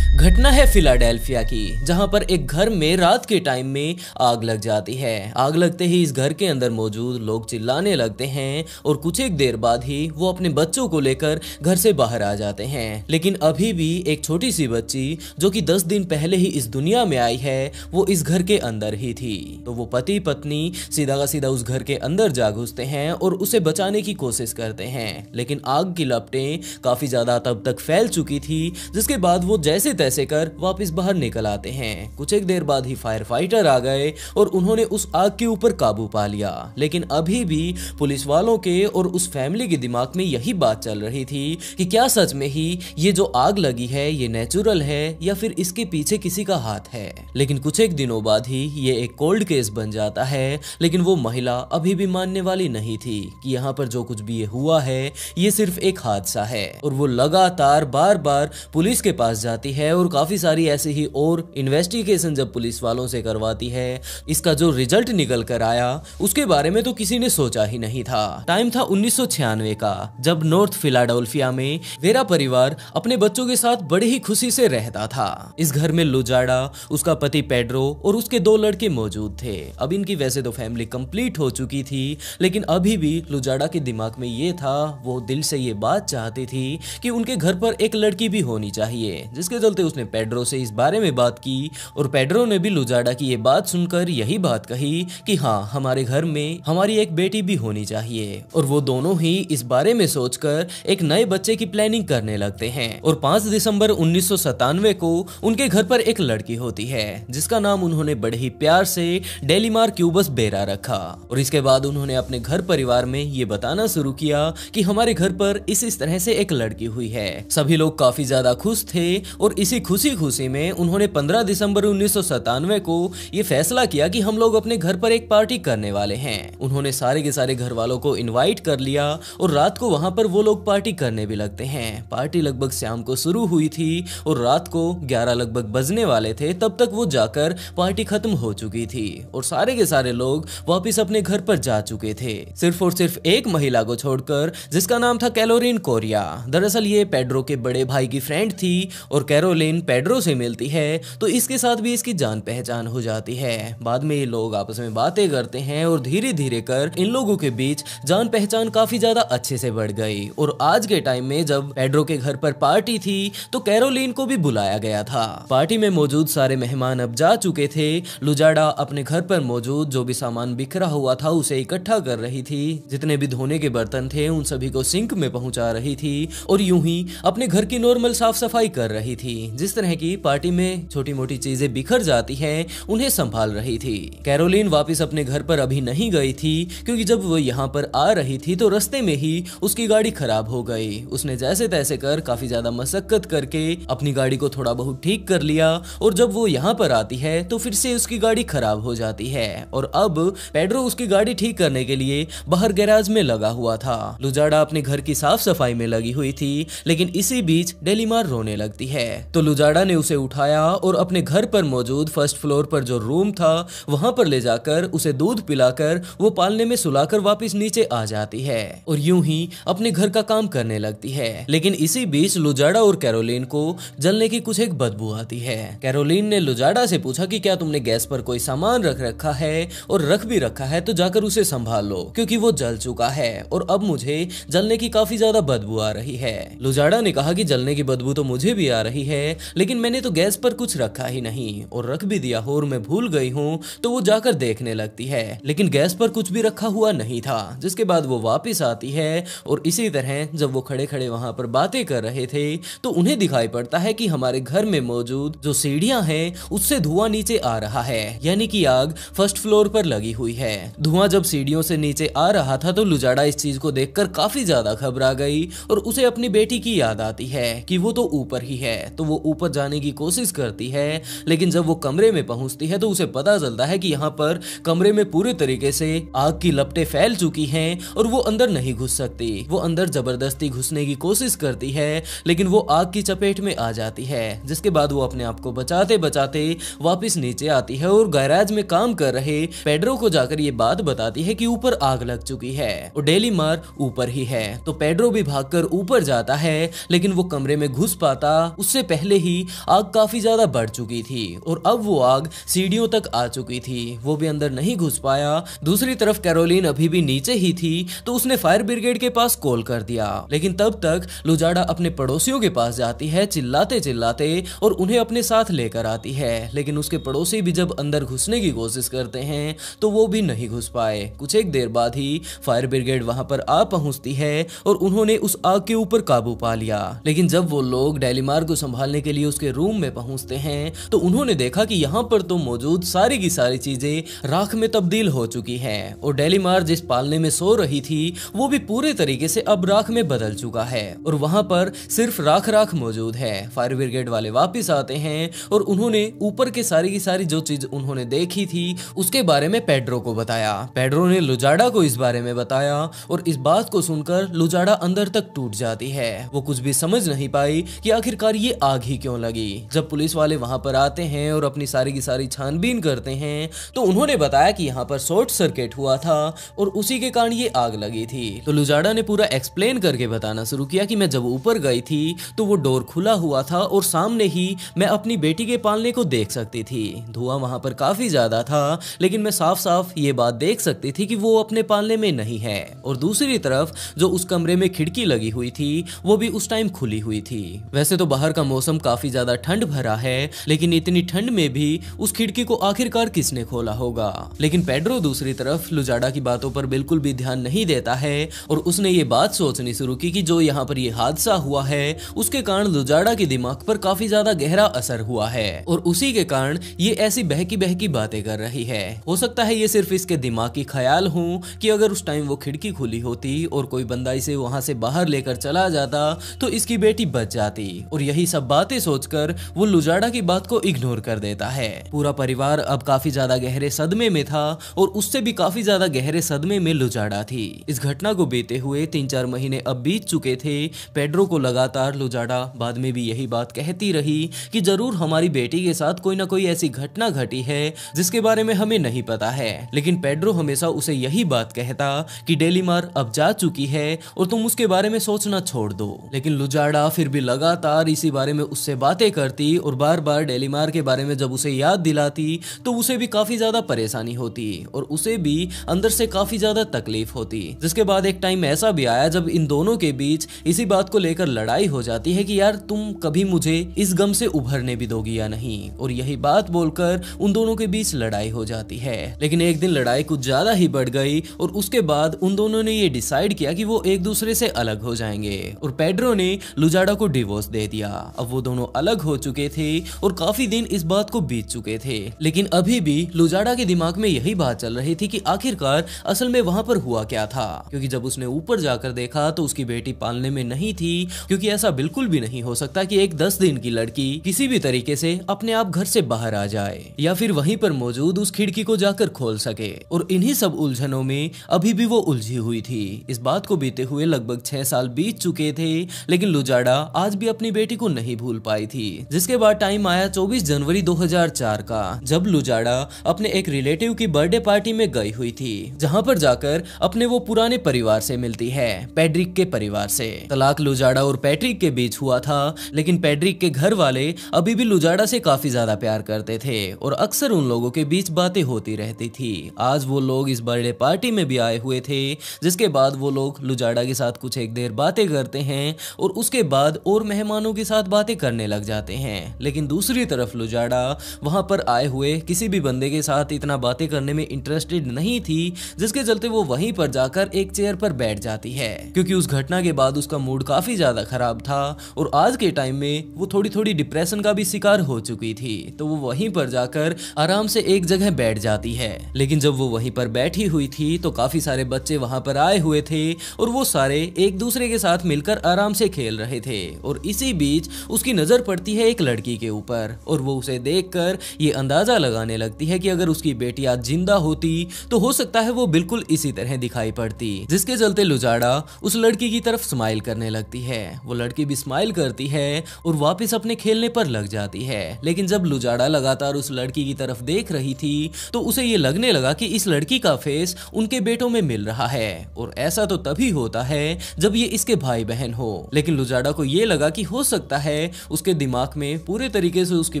घटना है फिलाडेल्फिया की, जहां पर एक घर में रात के टाइम में आग लग जाती है। आग लगते ही इस घर के अंदर मौजूद लोग चिल्लाने लगते हैं और कुछ एक देर बाद ही वो अपने बच्चों को लेकर घर से बाहर आ जाते हैं। लेकिन अभी भी एक छोटी सी बच्ची जो कि 10 दिन पहले ही इस दुनिया में आई है वो इस घर के अंदर ही थी। तो वो पति पत्नी सीधा का सीधा उस घर के अंदर जा घुसते हैं और उसे बचाने की कोशिश करते हैं, लेकिन आग की लपटें काफी ज्यादा तब तक फैल चुकी थी, जिसके बाद वो जैसे तैसे कर वापस बाहर निकल आते हैं। कुछ एक देर बाद ही फायर फाइटर आ गए और उन्होंने उस आग के ऊपर काबू पा लिया। लेकिन अभी भी पुलिस वालों के और उस फैमिली के दिमाग में यही बात चल रही थी कि क्या सच में ही ये जो आग लगी है ये नेचुरल है या फिर इसके पीछे किसी का हाथ है। लेकिन कुछ एक दिनों बाद ही ये एक कोल्ड केस बन जाता है, लेकिन वो महिला अभी भी मानने वाली नहीं थी कि यहाँ पर जो कुछ भी ये हुआ है ये सिर्फ एक हादसा है और वो लगातार बार बार पुलिस के पास जाती है और काफी सारी ऐसी ही और इन्वेस्टिगेशन जब पुलिस वालों से करवाती है, इसका जो रिजल्ट निकल कर आया उसके बारे में तो किसी ने सोचा ही नहीं था। टाइम था 1996 का, जब नॉर्थ फिलाडेल्फिया में वेरा परिवार अपने बच्चों के साथ बड़ी ही खुशी से रहता था। इस घर में लुजाडा, उसका पति पेड्रो और उसके 2 लड़के मौजूद थे। अब इनकी वैसे तो फैमिली कंप्लीट हो चुकी थी, लेकिन अभी भी लुजाडा के दिमाग में ये था, वो दिल से ये बात चाहती थी कि उनके घर पर एक लड़की भी होनी चाहिए, जिसके चलते उसने पेड्रो से इस बारे में बात की और पेड्रो ने भी लुजाडा की ये बात सुनकर यही बात कही कि हाँ, हमारे घर में हमारी एक बेटी भी होनी चाहिए। और वो दोनों ही इस बारे में सोचकर एक नए बच्चे की प्लानिंग करने लगते हैं और 5 दिसंबर 1997 को उनके घर पर एक लड़की होती है, जिसका नाम उन्होंने बड़े ही प्यार से डेलिमार क्यूबस बेरा रखा। और इसके बाद उन्होंने अपने घर परिवार में ये बताना शुरू किया कि हमारे घर पर इस तरह से एक लड़की हुई है। सभी लोग काफी ज्यादा खुश थे और इसी खुशी में उन्होंने 15 दिसंबर 1997 को ये फैसला किया कि हम लोग अपने घर पर एक पार्टी करने वाले हैं। उन्होंने सारे के सारे घर वालों को इनवाइट कर लिया और रात को वहां पर वो लोग पार्टी करने भी लगते हैं। पार्टी लगभग शाम को शुरू हुई थी और रात को 11 लगभग बजने वाले थे, तब तक वो जाकर पार्टी खत्म हो चुकी थी और सारे के सारे लोग वापस अपने घर पर जा चुके थे, सिर्फ और सिर्फ एक महिला को छोड़कर, जिसका नाम था कैरोलिन कोरिया। दरअसल ये पेड्रो के बड़े भाई की फ्रेंड थी और कैरोलिन पेड्रो से मिलती है तो इसके साथ भी इसकी जान पहचान हो जाती है। बाद में ये लोग आपस में बातें करते हैं और धीरे धीरे कर इन लोगों के बीच जान पहचान काफी ज्यादा अच्छे से बढ़ गई। और आज के टाइम में जब पेड्रो के घर पर पार्टी थी तो कैरोलिन को भी बुलाया गया था। पार्टी में मौजूद सारे मेहमान अब जा चुके थे। लुजाडा अपने घर पर मौजूद जो भी सामान बिखरा हुआ था उसे इकट्ठा कर रही थी, जितने भी धोने के बर्तन थे उन सभी को सिंक में पहुंचा रही थी और यूं ही अपने घर की नॉर्मल साफ सफाई कर रही थी। जिस तरह की पार्टी में छोटी मोटी चीजें बिखर जाती हैं उन्हें संभाल रही थी। कैरोलिन वापस अपने घर पर अभी नहीं गई थी, क्योंकि जब वो यहाँ पर आ रही थी तो रास्ते में ही उसकी गाड़ी खराब हो गई। उसने जैसे तैसे कर काफी ज्यादा मशक्कत करके अपनी गाड़ी को थोड़ा बहुत ठीक कर लिया और जब वो यहाँ पर आती है तो फिर से उसकी गाड़ी खराब हो जाती है और अब पेड्रो उसकी गाड़ी ठीक करने के लिए बाहर गैराज में लगा हुआ था। लुजाडा अपने घर की साफ सफाई में लगी हुई थी, लेकिन इसी बीच डेलिमार रोने लगती है तो लुजाडा ने उसे उठाया और अपने घर पर मौजूद फर्स्ट फ्लोर पर जो रूम था वहां पर ले जाकर उसे दूध पिलाकर वो पालने में सुलाकर वापस नीचे आ जाती है और यूं ही अपने घर का काम करने लगती है। लेकिन इसी बीच लुजाडा और कैरोलिन को जलने की कुछ एक बदबू आती है। कैरोलिन ने लुजाडा से पूछा कि क्या तुमने गैस पर कोई सामान रख रखा है, और रख भी रखा है तो जाकर उसे संभाल लो क्योंकि वो जल चुका है और अब मुझे जलने की काफी ज्यादा बदबू आ रही है। लुजाडा ने कहा कि जलने की बदबू तो मुझे भी आ रही है, लेकिन मैंने तो गैस पर कुछ रखा ही नहीं और रख भी दिया हो और मैं भूल गई हूँ। तो वो जाकर देखने लगती है, लेकिन गैस पर कुछ भी रखा हुआ नहीं था। जिसके बाद वो वापस आती है और इसी तरह जब वो खड़े खड़े वहां पर बातें कर रहे थे तो उन्हें दिखाई पड़ता है कि हमारे घर में मौजूद जो सीढ़ियां हैं उससे धुआं नीचे आ रहा है, यानी कि आग फर्स्ट फ्लोर पर लगी हुई है। धुआं जब सीढ़ियों से नीचे आ रहा था तो लुजाडा इस चीज को देखकर काफी ज्यादा घबरा गई और उसे अपनी बेटी की याद आती है कि वो तो ऊपर ही है। तो वो ऊपर जाने की कोशिश करती है, लेकिन जब वो कमरे में पहुंचती है तो उसे पता चलता है कि यहाँ पर कमरे में पूरे तरीके से आग की लपटें फैल चुकी हैं और वो अंदर नहीं घुस सकती। वो अंदर जबरदस्ती घुसने की कोशिश करती है, लेकिन वो आग की चपेट में आ जाती है। जिसके बाद वो अपने आप को बचाते बचाते वापस नीचे आती है और गैराज में काम कर रहे पेड्रो को जाकर ये बात बताती है कि ऊपर आग लग चुकी है और डेलिमार ऊपर ही है। तो पेड्रो भी भागकर ऊपर जाता है, लेकिन वो कमरे में घुस पाता उससे पहले ही आग काफी ज्यादा बढ़ चुकी थी और अब वो आग सीढ़ियों तक आ चुकी थी। वो भी अंदर नहीं घुस पाया। दूसरी तरफ कैरोलिन अभी भी नीचे ही थी तो उसने फायर ब्रिगेड के पास कॉल कर दिया, लेकिन तब तक लुजाडा अपने पड़ोसियों के पास जाती है चिल्लाते चिल्लाते और उन्हें अपने साथ लेकर आती है। लेकिन उसके पड़ोसी भी जब अंदर घुसने की कोशिश करते हैं तो वो भी नहीं घुस पाए। कुछ एक देर बाद ही फायर ब्रिगेड वहां पर आ पहुंचती है और उन्होंने उस आग के ऊपर काबू पा लिया। लेकिन जब वो लोग डेलिमार को संभालने के लिए उसके रूम में पहुंचते हैं तो उन्होंने देखा कि यहाँ पर तो मौजूद सारी की सारी चीजें राख में तब्दील हो चुकी हैं और डेलिमार जिस पालने में सो रही थी वो भी पूरे तरीके से अब राख में बदल चुका है और वहां पर सिर्फ राख राख मौजूद है। फायर ब्रिगेड वाले वापस आते हैं और उन्होंने ऊपर के सारी की सारी जो चीज उन्होंने देखी थी उसके बारे में पेड्रो को बताया। पेड्रो ने लुजाडा को इस बारे में बताया और इस बात को सुनकर लुजाडा अंदर तक टूट जाती है। वो कुछ भी समझ नहीं पाई कि आखिरकार ये आग ही क्यों लगी। जब पुलिस वाले वहां पर आते हैं और अपनी सारी की सारी छानबीन करते हैं तो उन्होंने बताया कि यहाँ पर शॉर्ट सर्किट हुआ था और उसी के कारण ये आग लगी थी। तो लुजाडा ने पूरा एक्सप्लेन करके बताना शुरू किया कि मैं जब ऊपर गई थी तो वो डोर खुला हुआ था और सामने ही मैं अपनी बेटी के पालने को देख सकती थी। धुआं वहां पर काफी ज्यादा था लेकिन मैं साफ साफ ये बात देख सकती थी कि वो अपने पालने में नहीं है। और दूसरी तरफ जो उस कमरे में खिड़की लगी हुई थी वो भी उस टाइम खुली हुई थी। वैसे तो बाहर का मौसम काफी ज्यादा ठंड भरा है लेकिन इतनी ठंड में भी उस खिड़की को आखिरकार किसने खोला होगा। लेकिन पेड्रो दूसरी तरफ लुजाडा की बातों पर बिल्कुल भी ध्यान नहीं देता है और उसने ये बात सोचनी शुरू की कि जो यहाँ पर ये हादसा हुआ है उसके कारण लुजाडा के दिमाग पर काफी ज्यादा गहरा असर हुआ है और उसी के कारण ये ऐसी बहकी बहकी बातें कर रही है। हो सकता है ये सिर्फ इसके दिमागी ख्याल हो कि अगर उस टाइम वो खिड़की खुली होती और कोई बंदा इसे वहां से बाहर लेकर चला जाता तो इसकी बेटी बच जाती। और यही सब बातें सोचकर वो लुजाडा की बात को इग्नोर कर देता है। पूरा परिवार अब काफी ज्यादा गहरे सदमे में था और उससे भी काफी ज्यादा गहरे सदमे में लुजाडा थी। इस घटना को बीते हुए 3-4 महीने अब बीत चुके थे। पेड्रो को लगातार लुजाडा बाद में भी यही बात कहती रही कि जरूर हमारी बेटी के साथ कोई ना कोई ऐसी घटना घटी है जिसके बारे में हमें नहीं पता है। लेकिन पेड्रो हमेशा उसे यही बात कहता कि डेलीमार अब जा चुकी है और तुम उसके बारे में सोचना छोड़ दो। लेकिन लुजाडा फिर भी लगातार इसी बारे में उससे बातें करती और बार बार डेलीमार के बारे में जब उसे याद दिलाती तो उसे भी काफी ज्यादा परेशानी होती और उसे भी अंदर से काफी ज्यादा तकलीफ होती। जिसके बाद एक टाइम ऐसा भी आया जब इन दोनों के बीच इसी बात को लेकर लड़ाई हो जाती है कि यार तुम कभी मुझे इस गम से उभरने भी दोगी या नहीं। और यही बात बोलकर उन दोनों के बीच लड़ाई हो जाती है। लेकिन एक दिन लड़ाई कुछ ज्यादा ही बढ़ गई और उसके बाद उन दोनों ने ये डिसाइड किया कि वो एक दूसरे से अलग हो जाएंगे और पेड्रो ने लुजाडा को डिवोर्स दे दिया। अब वो दोनों अलग हो चुके थे और काफी दिन इस बात को बीत चुके थे। लेकिन अभी भी लुजाडा के दिमाग में यही बात चल रही थी कि आखिरकार असल में वहां पर हुआ क्या था। क्योंकि जब उसने ऊपर जाकर देखा तो उसकी बेटी पालने में नहीं थी। क्योंकि ऐसा बिल्कुल भी नहीं हो सकता कि एक 10 दिन की लड़की किसी भी तरीके से अपने आप घर से बाहर आ जाए या फिर वहीं पर मौजूद उस खिड़की को जाकर खोल सके। और इन्हीं सब उलझनों में अभी भी वो उलझी हुई थी। इस बात को बीते हुए लगभग 6 साल बीत चुके थे लेकिन लुजाडा आज भी अपनी बेटी को नहीं भूल पाई थी। जिसके बाद टाइम आया 24 जनवरी 2004 का, जब लुजाडा अपने एक रिलेटिव की बर्थडे पार्टी में गई हुई थी, जहां पर जाकर अपने वो पुराने परिवार से मिलती है, पैट्रिक के परिवार से। तलाक लुजाडा और पैट्रिक के बीच हुआ था लेकिन पैट्रिक के घर वाले अभी भी लुजाडा से काफी ज्यादा प्यार करते थे और अक्सर उन लोगों के बीच बातें होती रहती थी। आज वो लोग इस बर्थडे पार्टी में भी आए हुए थे। जिसके बाद वो लोग लुजाडा के साथ कुछ एक देर बातें करते हैं और उसके बाद और मेहमानों के साथ बातें करने लग जाते हैं। लेकिन दूसरी तरफ लुजाडा वहां पर आए हुए किसी भी बंदे के साथ इतना बातें करने में इंटरेस्टेड नहीं थी, जिसके चलते वो वहीं पर जाकर एक चेयर पर बैठ जाती है। क्योंकि उस घटना के बाद उसका मूड काफी ज्यादा खराब था और आज के टाइम में वो थोड़ी थोड़ी डिप्रेशन का भी शिकार हो चुकी थी। तो वो वहीं पर जाकर आराम से एक जगह बैठ जाती है। लेकिन जब वो वहीं पर बैठी हुई थी तो काफी सारे बच्चे वहां पर आए हुए थे और वो सारे एक दूसरे के साथ मिलकर आराम से खेल रहे थे। और इसी बीच उसकी नजर पड़ती है एक लड़की के ऊपर और वो उसे देखकर ये अंदाजा लगाने लगती है कि अगर उसकी बेटी आज जिंदा होती तो हो सकता है वो बिल्कुल इसी तरह दिखाई पड़ती। जिसके चलते लुजाडा उस लड़की की तरफ स्माइल करने लगती है। वो लड़की भी स्माइल करती है और वापस अपने खेलने पर लग जाती है। लेकिन जब लुजाडा लगातार उस लड़की की तरफ देख रही थी तो उसे ये लगने लगा कि इस लड़की का फेस उनके बेटों में मिल रहा है और ऐसा तो तभी होता है जब ये इसके भाई बहन हो। लेकिन लुजाडा को ये लगा कि हो सकता है उसके दिमाग में पूरे तरीके से उसकी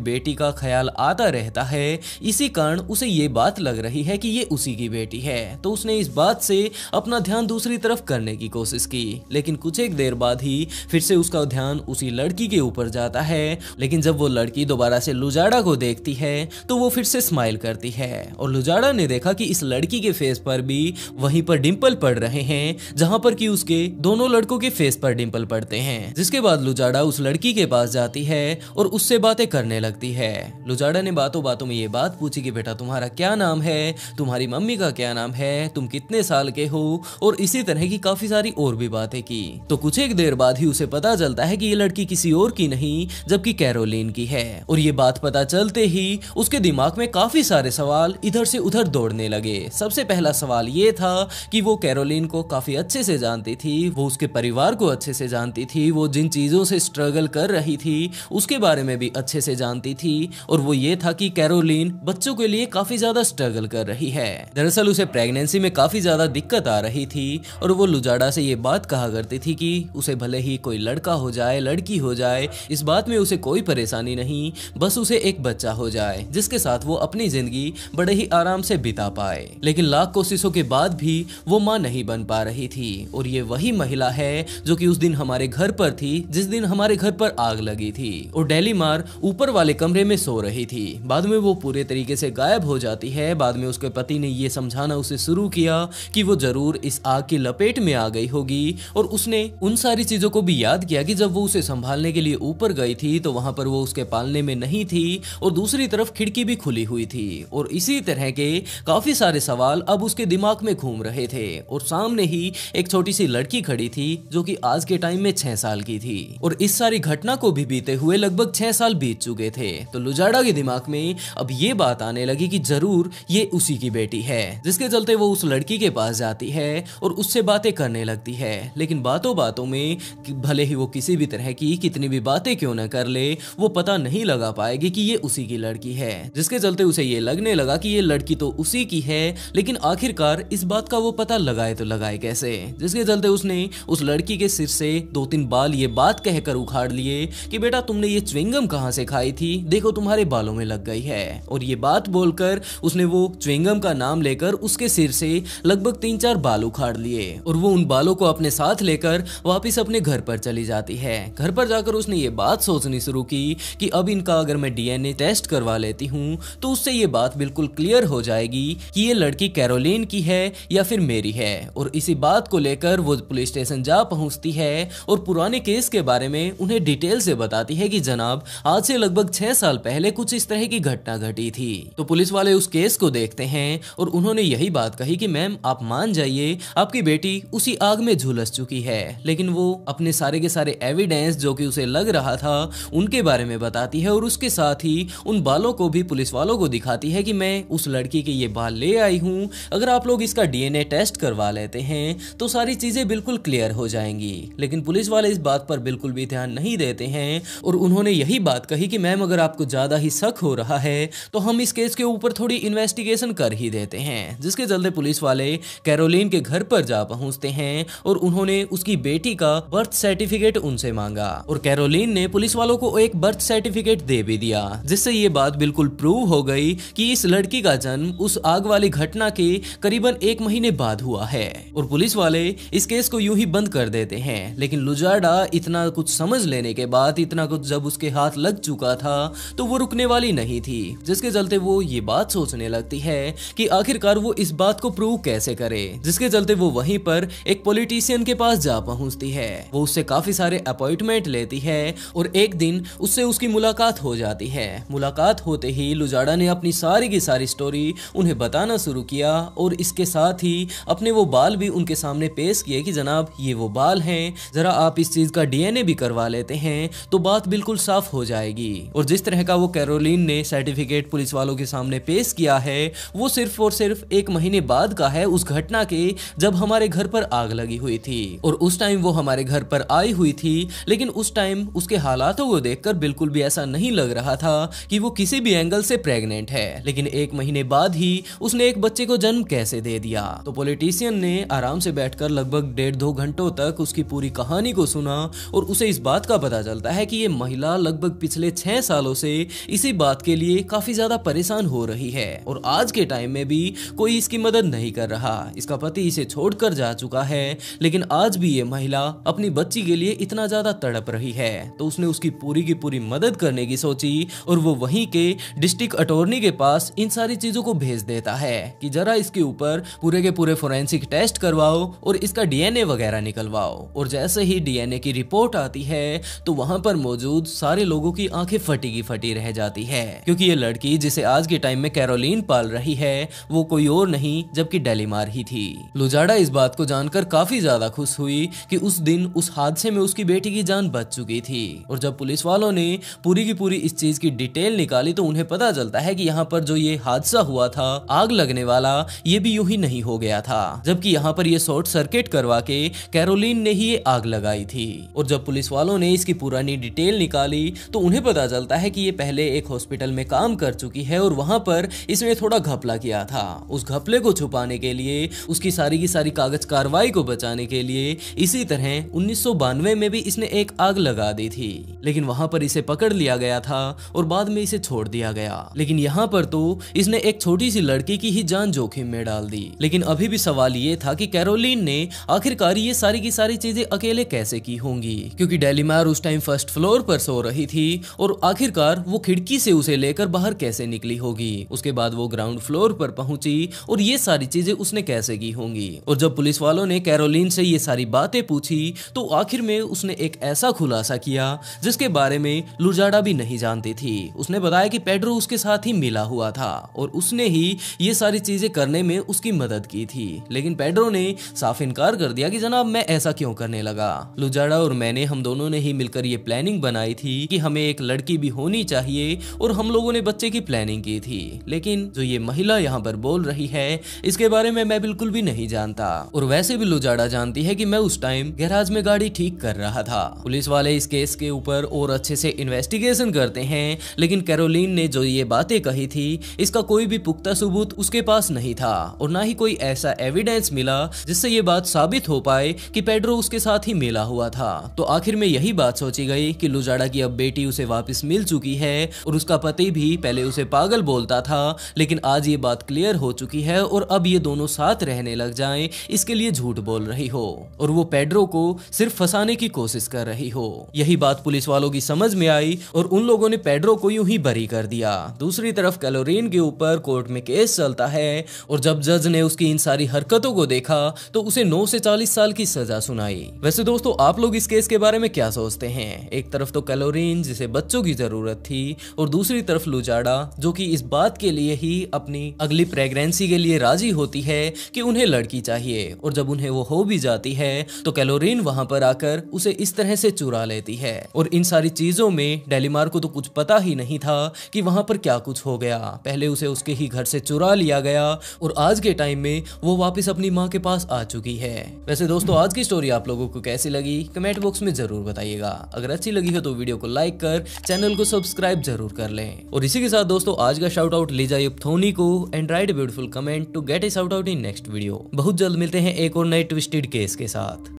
बेटी का ख्याल आता रहता है, इसी कारण उसे ये बात लग रही है कि ये उसी की बेटी है। तो उसने इस बात से अपना ध्यान दूसरी तरफ करने की कोशिश की। लेकिन कुछ एक देर बाद ही फिर से उसका ध्यान उसी लड़की के ऊपर जाता है। लेकिन जब वो लड़की दोबारा से लुजाडा को देखती है तो वो फिर से स्माइल करती है और लुजाडा ने देखा कि इस लड़की के फेस पर भी वहीं पर डिंपल पड़ रहे हैं जहां पर कि उसके दोनों लड़कों के फेस पर डिंपल पड़ते हैं। जिसके बाद लुजाडा उस लड़की के पास जाती है और उससे बातें करने लगती है। लुजाडा ने बातों बातों में ये बात पूछी कि बेटा तुम्हारा क्या नाम है, तुम्हारी मम्मी का क्या नाम है, तुम कितने साल के हो और इसी तरह की काफी सारी और भी बातें की। तो कुछ एक देर बाद ही उसे पता चलता है कि ये लड़की किसी और की नहीं जबकि कैरोलिन की है। और ये बात पता चलते ही उसके दिमाग में काफी सारे सवाल इधर से उधर दौड़ने लगे। सबसे पहला सवाल ये था कि वो कैरोलिन को काफी अच्छे से जानती थी, वो उसके परिवार को अच्छे से जानती थी, वो जिन चीजों से स्ट्रगल कर रही रही थी उसके बारे में भी अच्छे से जानती थी, और वो ये था कि कैरोलिन बच्चों के लिए काफी ज्यादा स्ट्रगल कर रही है। दरअसल उसे प्रेगनेंसी में काफी ज्यादा दिक्कत आ रही थी और वो लुजाडा से ये बात कहा करती थी कि उसे भले ही कोई लड़का हो जाए लड़की हो जाए, इस बात में उसे कोई परेशानी नहीं, बस उसे एक बच्चा हो जाए जिसके साथ वो अपनी जिंदगी बड़े ही आराम से बिता पाए। लेकिन लाख कोशिशों के बाद भी वो मां नहीं बन पा रही थी, और ये वही महिला है जो कि उस दिन हमारे घर पर थी जिस दिन हमारे घर पर आग लगी थी। और डेलीमार ऊपर वाले कमरे में सो रही थी। बाद में वो पूरे तरीके से गायब हो जाती है। बाद में उसके पति ने ये समझाना उसे शुरू किया कि वो जरूर इस आग की लपेट में आ गई होगी, और उसने उन सारी चीजों को भी याद किया कि जब वो उसे संभालने के लिए ऊपर गई थी तो वहां पर वो उसके पालने में नहीं थी, और दूसरी तरफ खिड़की भी खुली हुई थी। और इसी तरह के काफी सारे सवाल अब उसके दिमाग में घूम रहे थे। और सामने ही एक छोटी सी लड़की खड़ी थी जो कि आज के टाइम में 6 साल की थी, और इस सारी घटना को भी बीते हुए लगभग 6 साल बीत चुके थे। तो लुजाडा के दिमाग में अब ये बात आने लगी कि जरूर ये उसी की बेटी है, जिसके चलते वो उस लड़की के पास जाती है और उससे बातें करने लगती है। लेकिन बातों बातों में भले ही वो किसी भी तरह की कितनी भी बातें क्यों न कर ले, वो पता नहीं लगा पाएगी कि ये उसी की लड़की है, जिसके चलते उसे ये लगने लगा कि ये लड़की तो उसी की है। लेकिन आखिरकार इस बात का वो पता लगाए तो लगाए कैसे, जिसके चलते उसने उस लड़की के सिर से 2-3 बाल ये बात कहकर उखाड़ लिए कि बेटा तुमने ये च्युइंगम कहां से खाई थी, देखो तुम्हारे बालों में लग गई है। और ये बात बोलकर उसने वो च्युइंगम का नाम लेकर उसके सिर से लगभग 3-4 बाल उखाड़ लिए, और वो उन बालों को अपने साथ लेकर वापस अपने घर पर चली जाती है। घर पर जाकर उसने ये बात सोचनी शुरू की कि अब इनका अगर मैं डीएनए टेस्ट करवा लेती हूँ तो उससे ये बात बिल्कुल क्लियर हो जाएगी कि ये लड़की कैरोलिन की है या फिर मेरी है। और इसी बात को लेकर वो पुलिस स्टेशन जा पहुंचती है और पुराने केस के बारे में उन्हें डिटेल से बताती है कि जनाब आज से लगभग 6 साल पहले कुछ इस तरह की घटना घटी थी। तो पुलिस वाले उस केस को देखते हैं और उन्होंने यही बात कही कि मैम आप मान जाइए आपकी बेटी उसी आग में झुलस चुकी है। लेकिन वो अपने सारे के सारे एविडेंस जो कि उसे लग रहा था उनके बारे में बताती है, और उसके साथ ही उन बालों को भी पुलिस वालों को दिखाती है कि मैं उस लड़की के ये बाल ले आई हूँ, अगर आप लोग इसका डीएनए टेस्ट करवा लेते हैं तो सारी चीजें बिल्कुल क्लियर हो जाएंगी। लेकिन पुलिस वाले इस बात पर बिल्कुल भी ध्यान नहीं देते हैं, और उन्होंने यही बात कही कि मैम अगर आपको ज्यादा ही शक हो रहा है तो हम इस केस के ऊपर थोड़ी इन्वेस्टिगेशन कर ही देते हैं। जिसके चलते पुलिस वाले कैरोलिन के घर पर जा पहुंचते हैं और उन्होंने उसकी बेटी का बर्थ सर्टिफिकेट उनसे मांगा, और कैरोलिन ने पुलिस वालों को एक बर्थ सर्टिफिकेट दे भी दिया, जिससे ये बात बिल्कुल प्रूव हो गई कि इस लड़की का जन्म उस आग वाली घटना के करीबन 1 महीने बाद हुआ है। और पुलिस वाले इस केस को यूं ही बंद कर देते हैं। लेकिन लुजाडा इतना कुछ समझ लेने के बाद, इतना कुछ जब उसके हाथ लग चुका था तो वो रुकने वाली नहीं थी, जिसके चलते वो ये बात सोचने लगती है कि आखिरकार वो इस बात को प्रूव कैसे करे। जिसके चलते वो वहीं पर एक पॉलिटिशियन के पास जा पहुंचती है। वो उससे काफी सारे अपॉइंटमेंट लेती है और एक दिन उससे उसकी मुलाकात हो जाती है। मुलाकात होते ही लुजाडा ने अपनी सारी की सारी स्टोरी उन्हें बताना शुरू किया, और इसके साथ ही अपने वो बाल भी उनके सामने पेश किए कि जनाब ये वो बाल हैं, जरा आप इस चीज का डीएनए भी करवा लेते हैं तो बात बिल्कुल साफ हो जाएगी। और जिस तरह का वो कैरोलिन ने सर्टिफिकेट पुलिस वालों के सामने पेश किया है वो सिर्फ और सिर्फ 1 महीने बाद का है उस घटना के जब हमारे घर पर आग लगी हुई थी। और उस टाइम वो हमारे घर पर आई हुई थी, लेकिन उस टाइम उसके हालातों को देखकर बिल्कुल भी ऐसा नहीं लग रहा था कि वो किसी भी एंगल से प्रेग्नेंट है। लेकिन 1 महीने बाद ही उसने एक बच्चे को जन्म कैसे दे दिया। तो पॉलिटिशियन ने आराम से बैठकर लगभग 1.5-2 घंटों तक उसकी पूरी कहानी को सुना, और उसे इस बात का पता चलता है कि ये महिला लगभग पिछले 6 सालों से इसी बात के लिए काफी ज्यादा परेशान हो रही है, और आज के टाइम में भी कोई इसकी मदद नहीं कर रहा। इसका पति इसे छोड़कर जा चुका है, लेकिन आज भी ये महिला अपनी बच्ची के लिए इतना ज्यादा तड़प रही है। तो उसने उसकी पूरी की पूरी मदद करने की सोची, और वो वहीं के डिस्ट्रिक्ट अटॉर्नी के पास इन सारी चीजों को भेज देता है कि जरा इसके ऊपर पूरे के पूरे फोरेंसिक टेस्ट करवाओ और इसका डीएनए वगैरह निकलवाओ। और जैसे ही डीएनए की रिपोर्ट आती है तो वहां पर मौजूद सारे लोगों की आंखें फटी की फटी रह जाती है, क्योंकि ये लड़की जिसे आज के टाइम में कैरोलिन पाल रही है वो कोई और नहीं जबकि डेलीमार ही थी। लुजाडा इस बात को जानकर काफी ज्यादा खुश हुई कि उस दिन उस हादसे में उसकी बेटी की जान बच चुकी थी। और जब पुलिस वालों ने पूरी की पूरी इस चीज की डिटेल निकाली तो उन्हें पता चलता है कि यहाँ पर जो ये हादसा हुआ था आग लगने वाला, ये भी यूं ही नहीं हो गया था, जबकि यहाँ पर ये शॉर्ट सर्किट करवा के कैरोलिन ने ही ये आग लगाई थी। और जब पुलिस वालों ने इसकी पूरा पुरानी डिटेल निकाली तो उन्हें पता चलता है कि ये पहले एक हॉस्पिटल में काम कर चुकी है और वहां पर इसने थोड़ा घपला किया था। उस घपले को छुपाने के लिए, उसकी सारी की सारी कागज कार्रवाई को बचाने के लिए इसी तरह 1992 में भी इसने एक आग लगा दी थी, लेकिन वहां पर इसे पकड़ लिया गया था और बाद में इसे छोड़ दिया गया। लेकिन यहाँ पर तो इसने एक छोटी सी लड़की की ही जान जोखिम में डाल दी। लेकिन अभी भी सवाल ये था कि कैरोलिन ने आखिरकार ये सारी की सारी चीजें अकेले कैसे की होंगी, क्योंकि डेलिमार उस टाइम फर्स्ट फ्लोर पर सो रही थी और आखिरकार वो खिड़की से उसे लेकर बाहर कैसे निकली होगी। उसके बाद वो ग्राउंड फ्लोर पर पहुंची और ये सारी चीजें उसने कैसे की होंगी। और जब पुलिस वालों ने कैरोलिन से ये सारी बातें पूछी तो आखिर में उसने एक ऐसा खुलासा किया जिसके बारे में लुजाडा भी नहीं जानती थी। उसने बताया कि पेड्रो उसके साथ ही मिला हुआ था और उसने ही ये सारी चीजें करने में उसकी मदद की थी। लेकिन पेड्रो ने साफ इनकार कर दिया कि जनाब मैं ऐसा क्यों करने लगा। लुजाडा और मैंने, हम दोनों ने ही मिलकर ये प्लानिंग बनाई थी कि हमें एक लड़की भी होनी चाहिए और हम लोगों ने बच्चे की प्लानिंग की थी। लेकिन जो ये महिला यहाँ पर बोल रही है इसके बारे में मैं बिल्कुल भी नहीं जानता। और वैसे भी लुजाडा जानती है कि मैं उस टाइम गैराज में गाड़ी ठीक कर रहा था। पुलिस वाले इस केस के ऊपर और अच्छे से इन्वेस्टिगेशन करते हैं, लेकिन कैरोलिन ने जो ये बातें कही थी इसका कोई भी पुख्ता सबूत उसके पास नहीं था और ना ही कोई ऐसा एविडेंस मिला जिससे ये बात साबित हो पाए कि पेड्रो उसके साथ ही मिला हुआ था। तो आखिर में यही बात सोची गई कि लुजाडा की अब बेटी उसे वापस मिल चुकी है और उसका पति भी पहले उसे पागल बोलता था, लेकिन आज ये बात क्लियर हो चुकी है और अब ये दोनों साथ रहने लग जाएं इसके लिए झूठ बोल रही हो और वो पेड्रो को सिर्फ फंसाने की कोशिश कर रही हो। यही बात पुलिस वालों की समझ में आई और उन लोगों ने पेड्रो को यूं ही बरी कर दिया। दूसरी तरफ कैरोलिन के ऊपर कोर्ट में केस चलता है और जब जज ने उसकी इन सारी हरकतों को देखा तो उसे 9 से 40 साल की सजा सुनाई। वैसे दोस्तों आप लोग इस केस के बारे में क्या सोचते हैं? एक तरफ तो कैरोलिन जिसे बच्चों की जरूरत थी और दूसरी तरफ लुजाडा जो कि इस बात के लिए ही अपनी अगली प्रेगनेंसी के लिए राजी होती है कि उन्हें लड़की चाहिए और जब उन्हें वो हो भी जाती है तो कैरोलिन वहां पर आकर उसे इस तरह से चुरा लेती है। और इन सारी चीजों में डेलिमार को तो कुछ पता ही नहीं था कि वहां पर क्या कुछ हो गया। पहले उसे उसके ही घर से चुरा लिया गया और आज के टाइम में वो वापस अपनी माँ के पास आ चुकी है। वैसे दोस्तों आज की स्टोरी आप लोगों को कैसी लगी कमेंट बॉक्स में जरूर बताइएगा। अगर अच्छी लगी हो तो वीडियो को लाइक कर चैनल को सब्सक्राइब जरूर कर लें। और इसी के साथ दोस्तों आज का शाउट आउट लीजा युप्थोनी को and write beautiful comment to get a shout out in next video. बहुत जल्द मिलते हैं एक और नए ट्विस्टेड केस के साथ।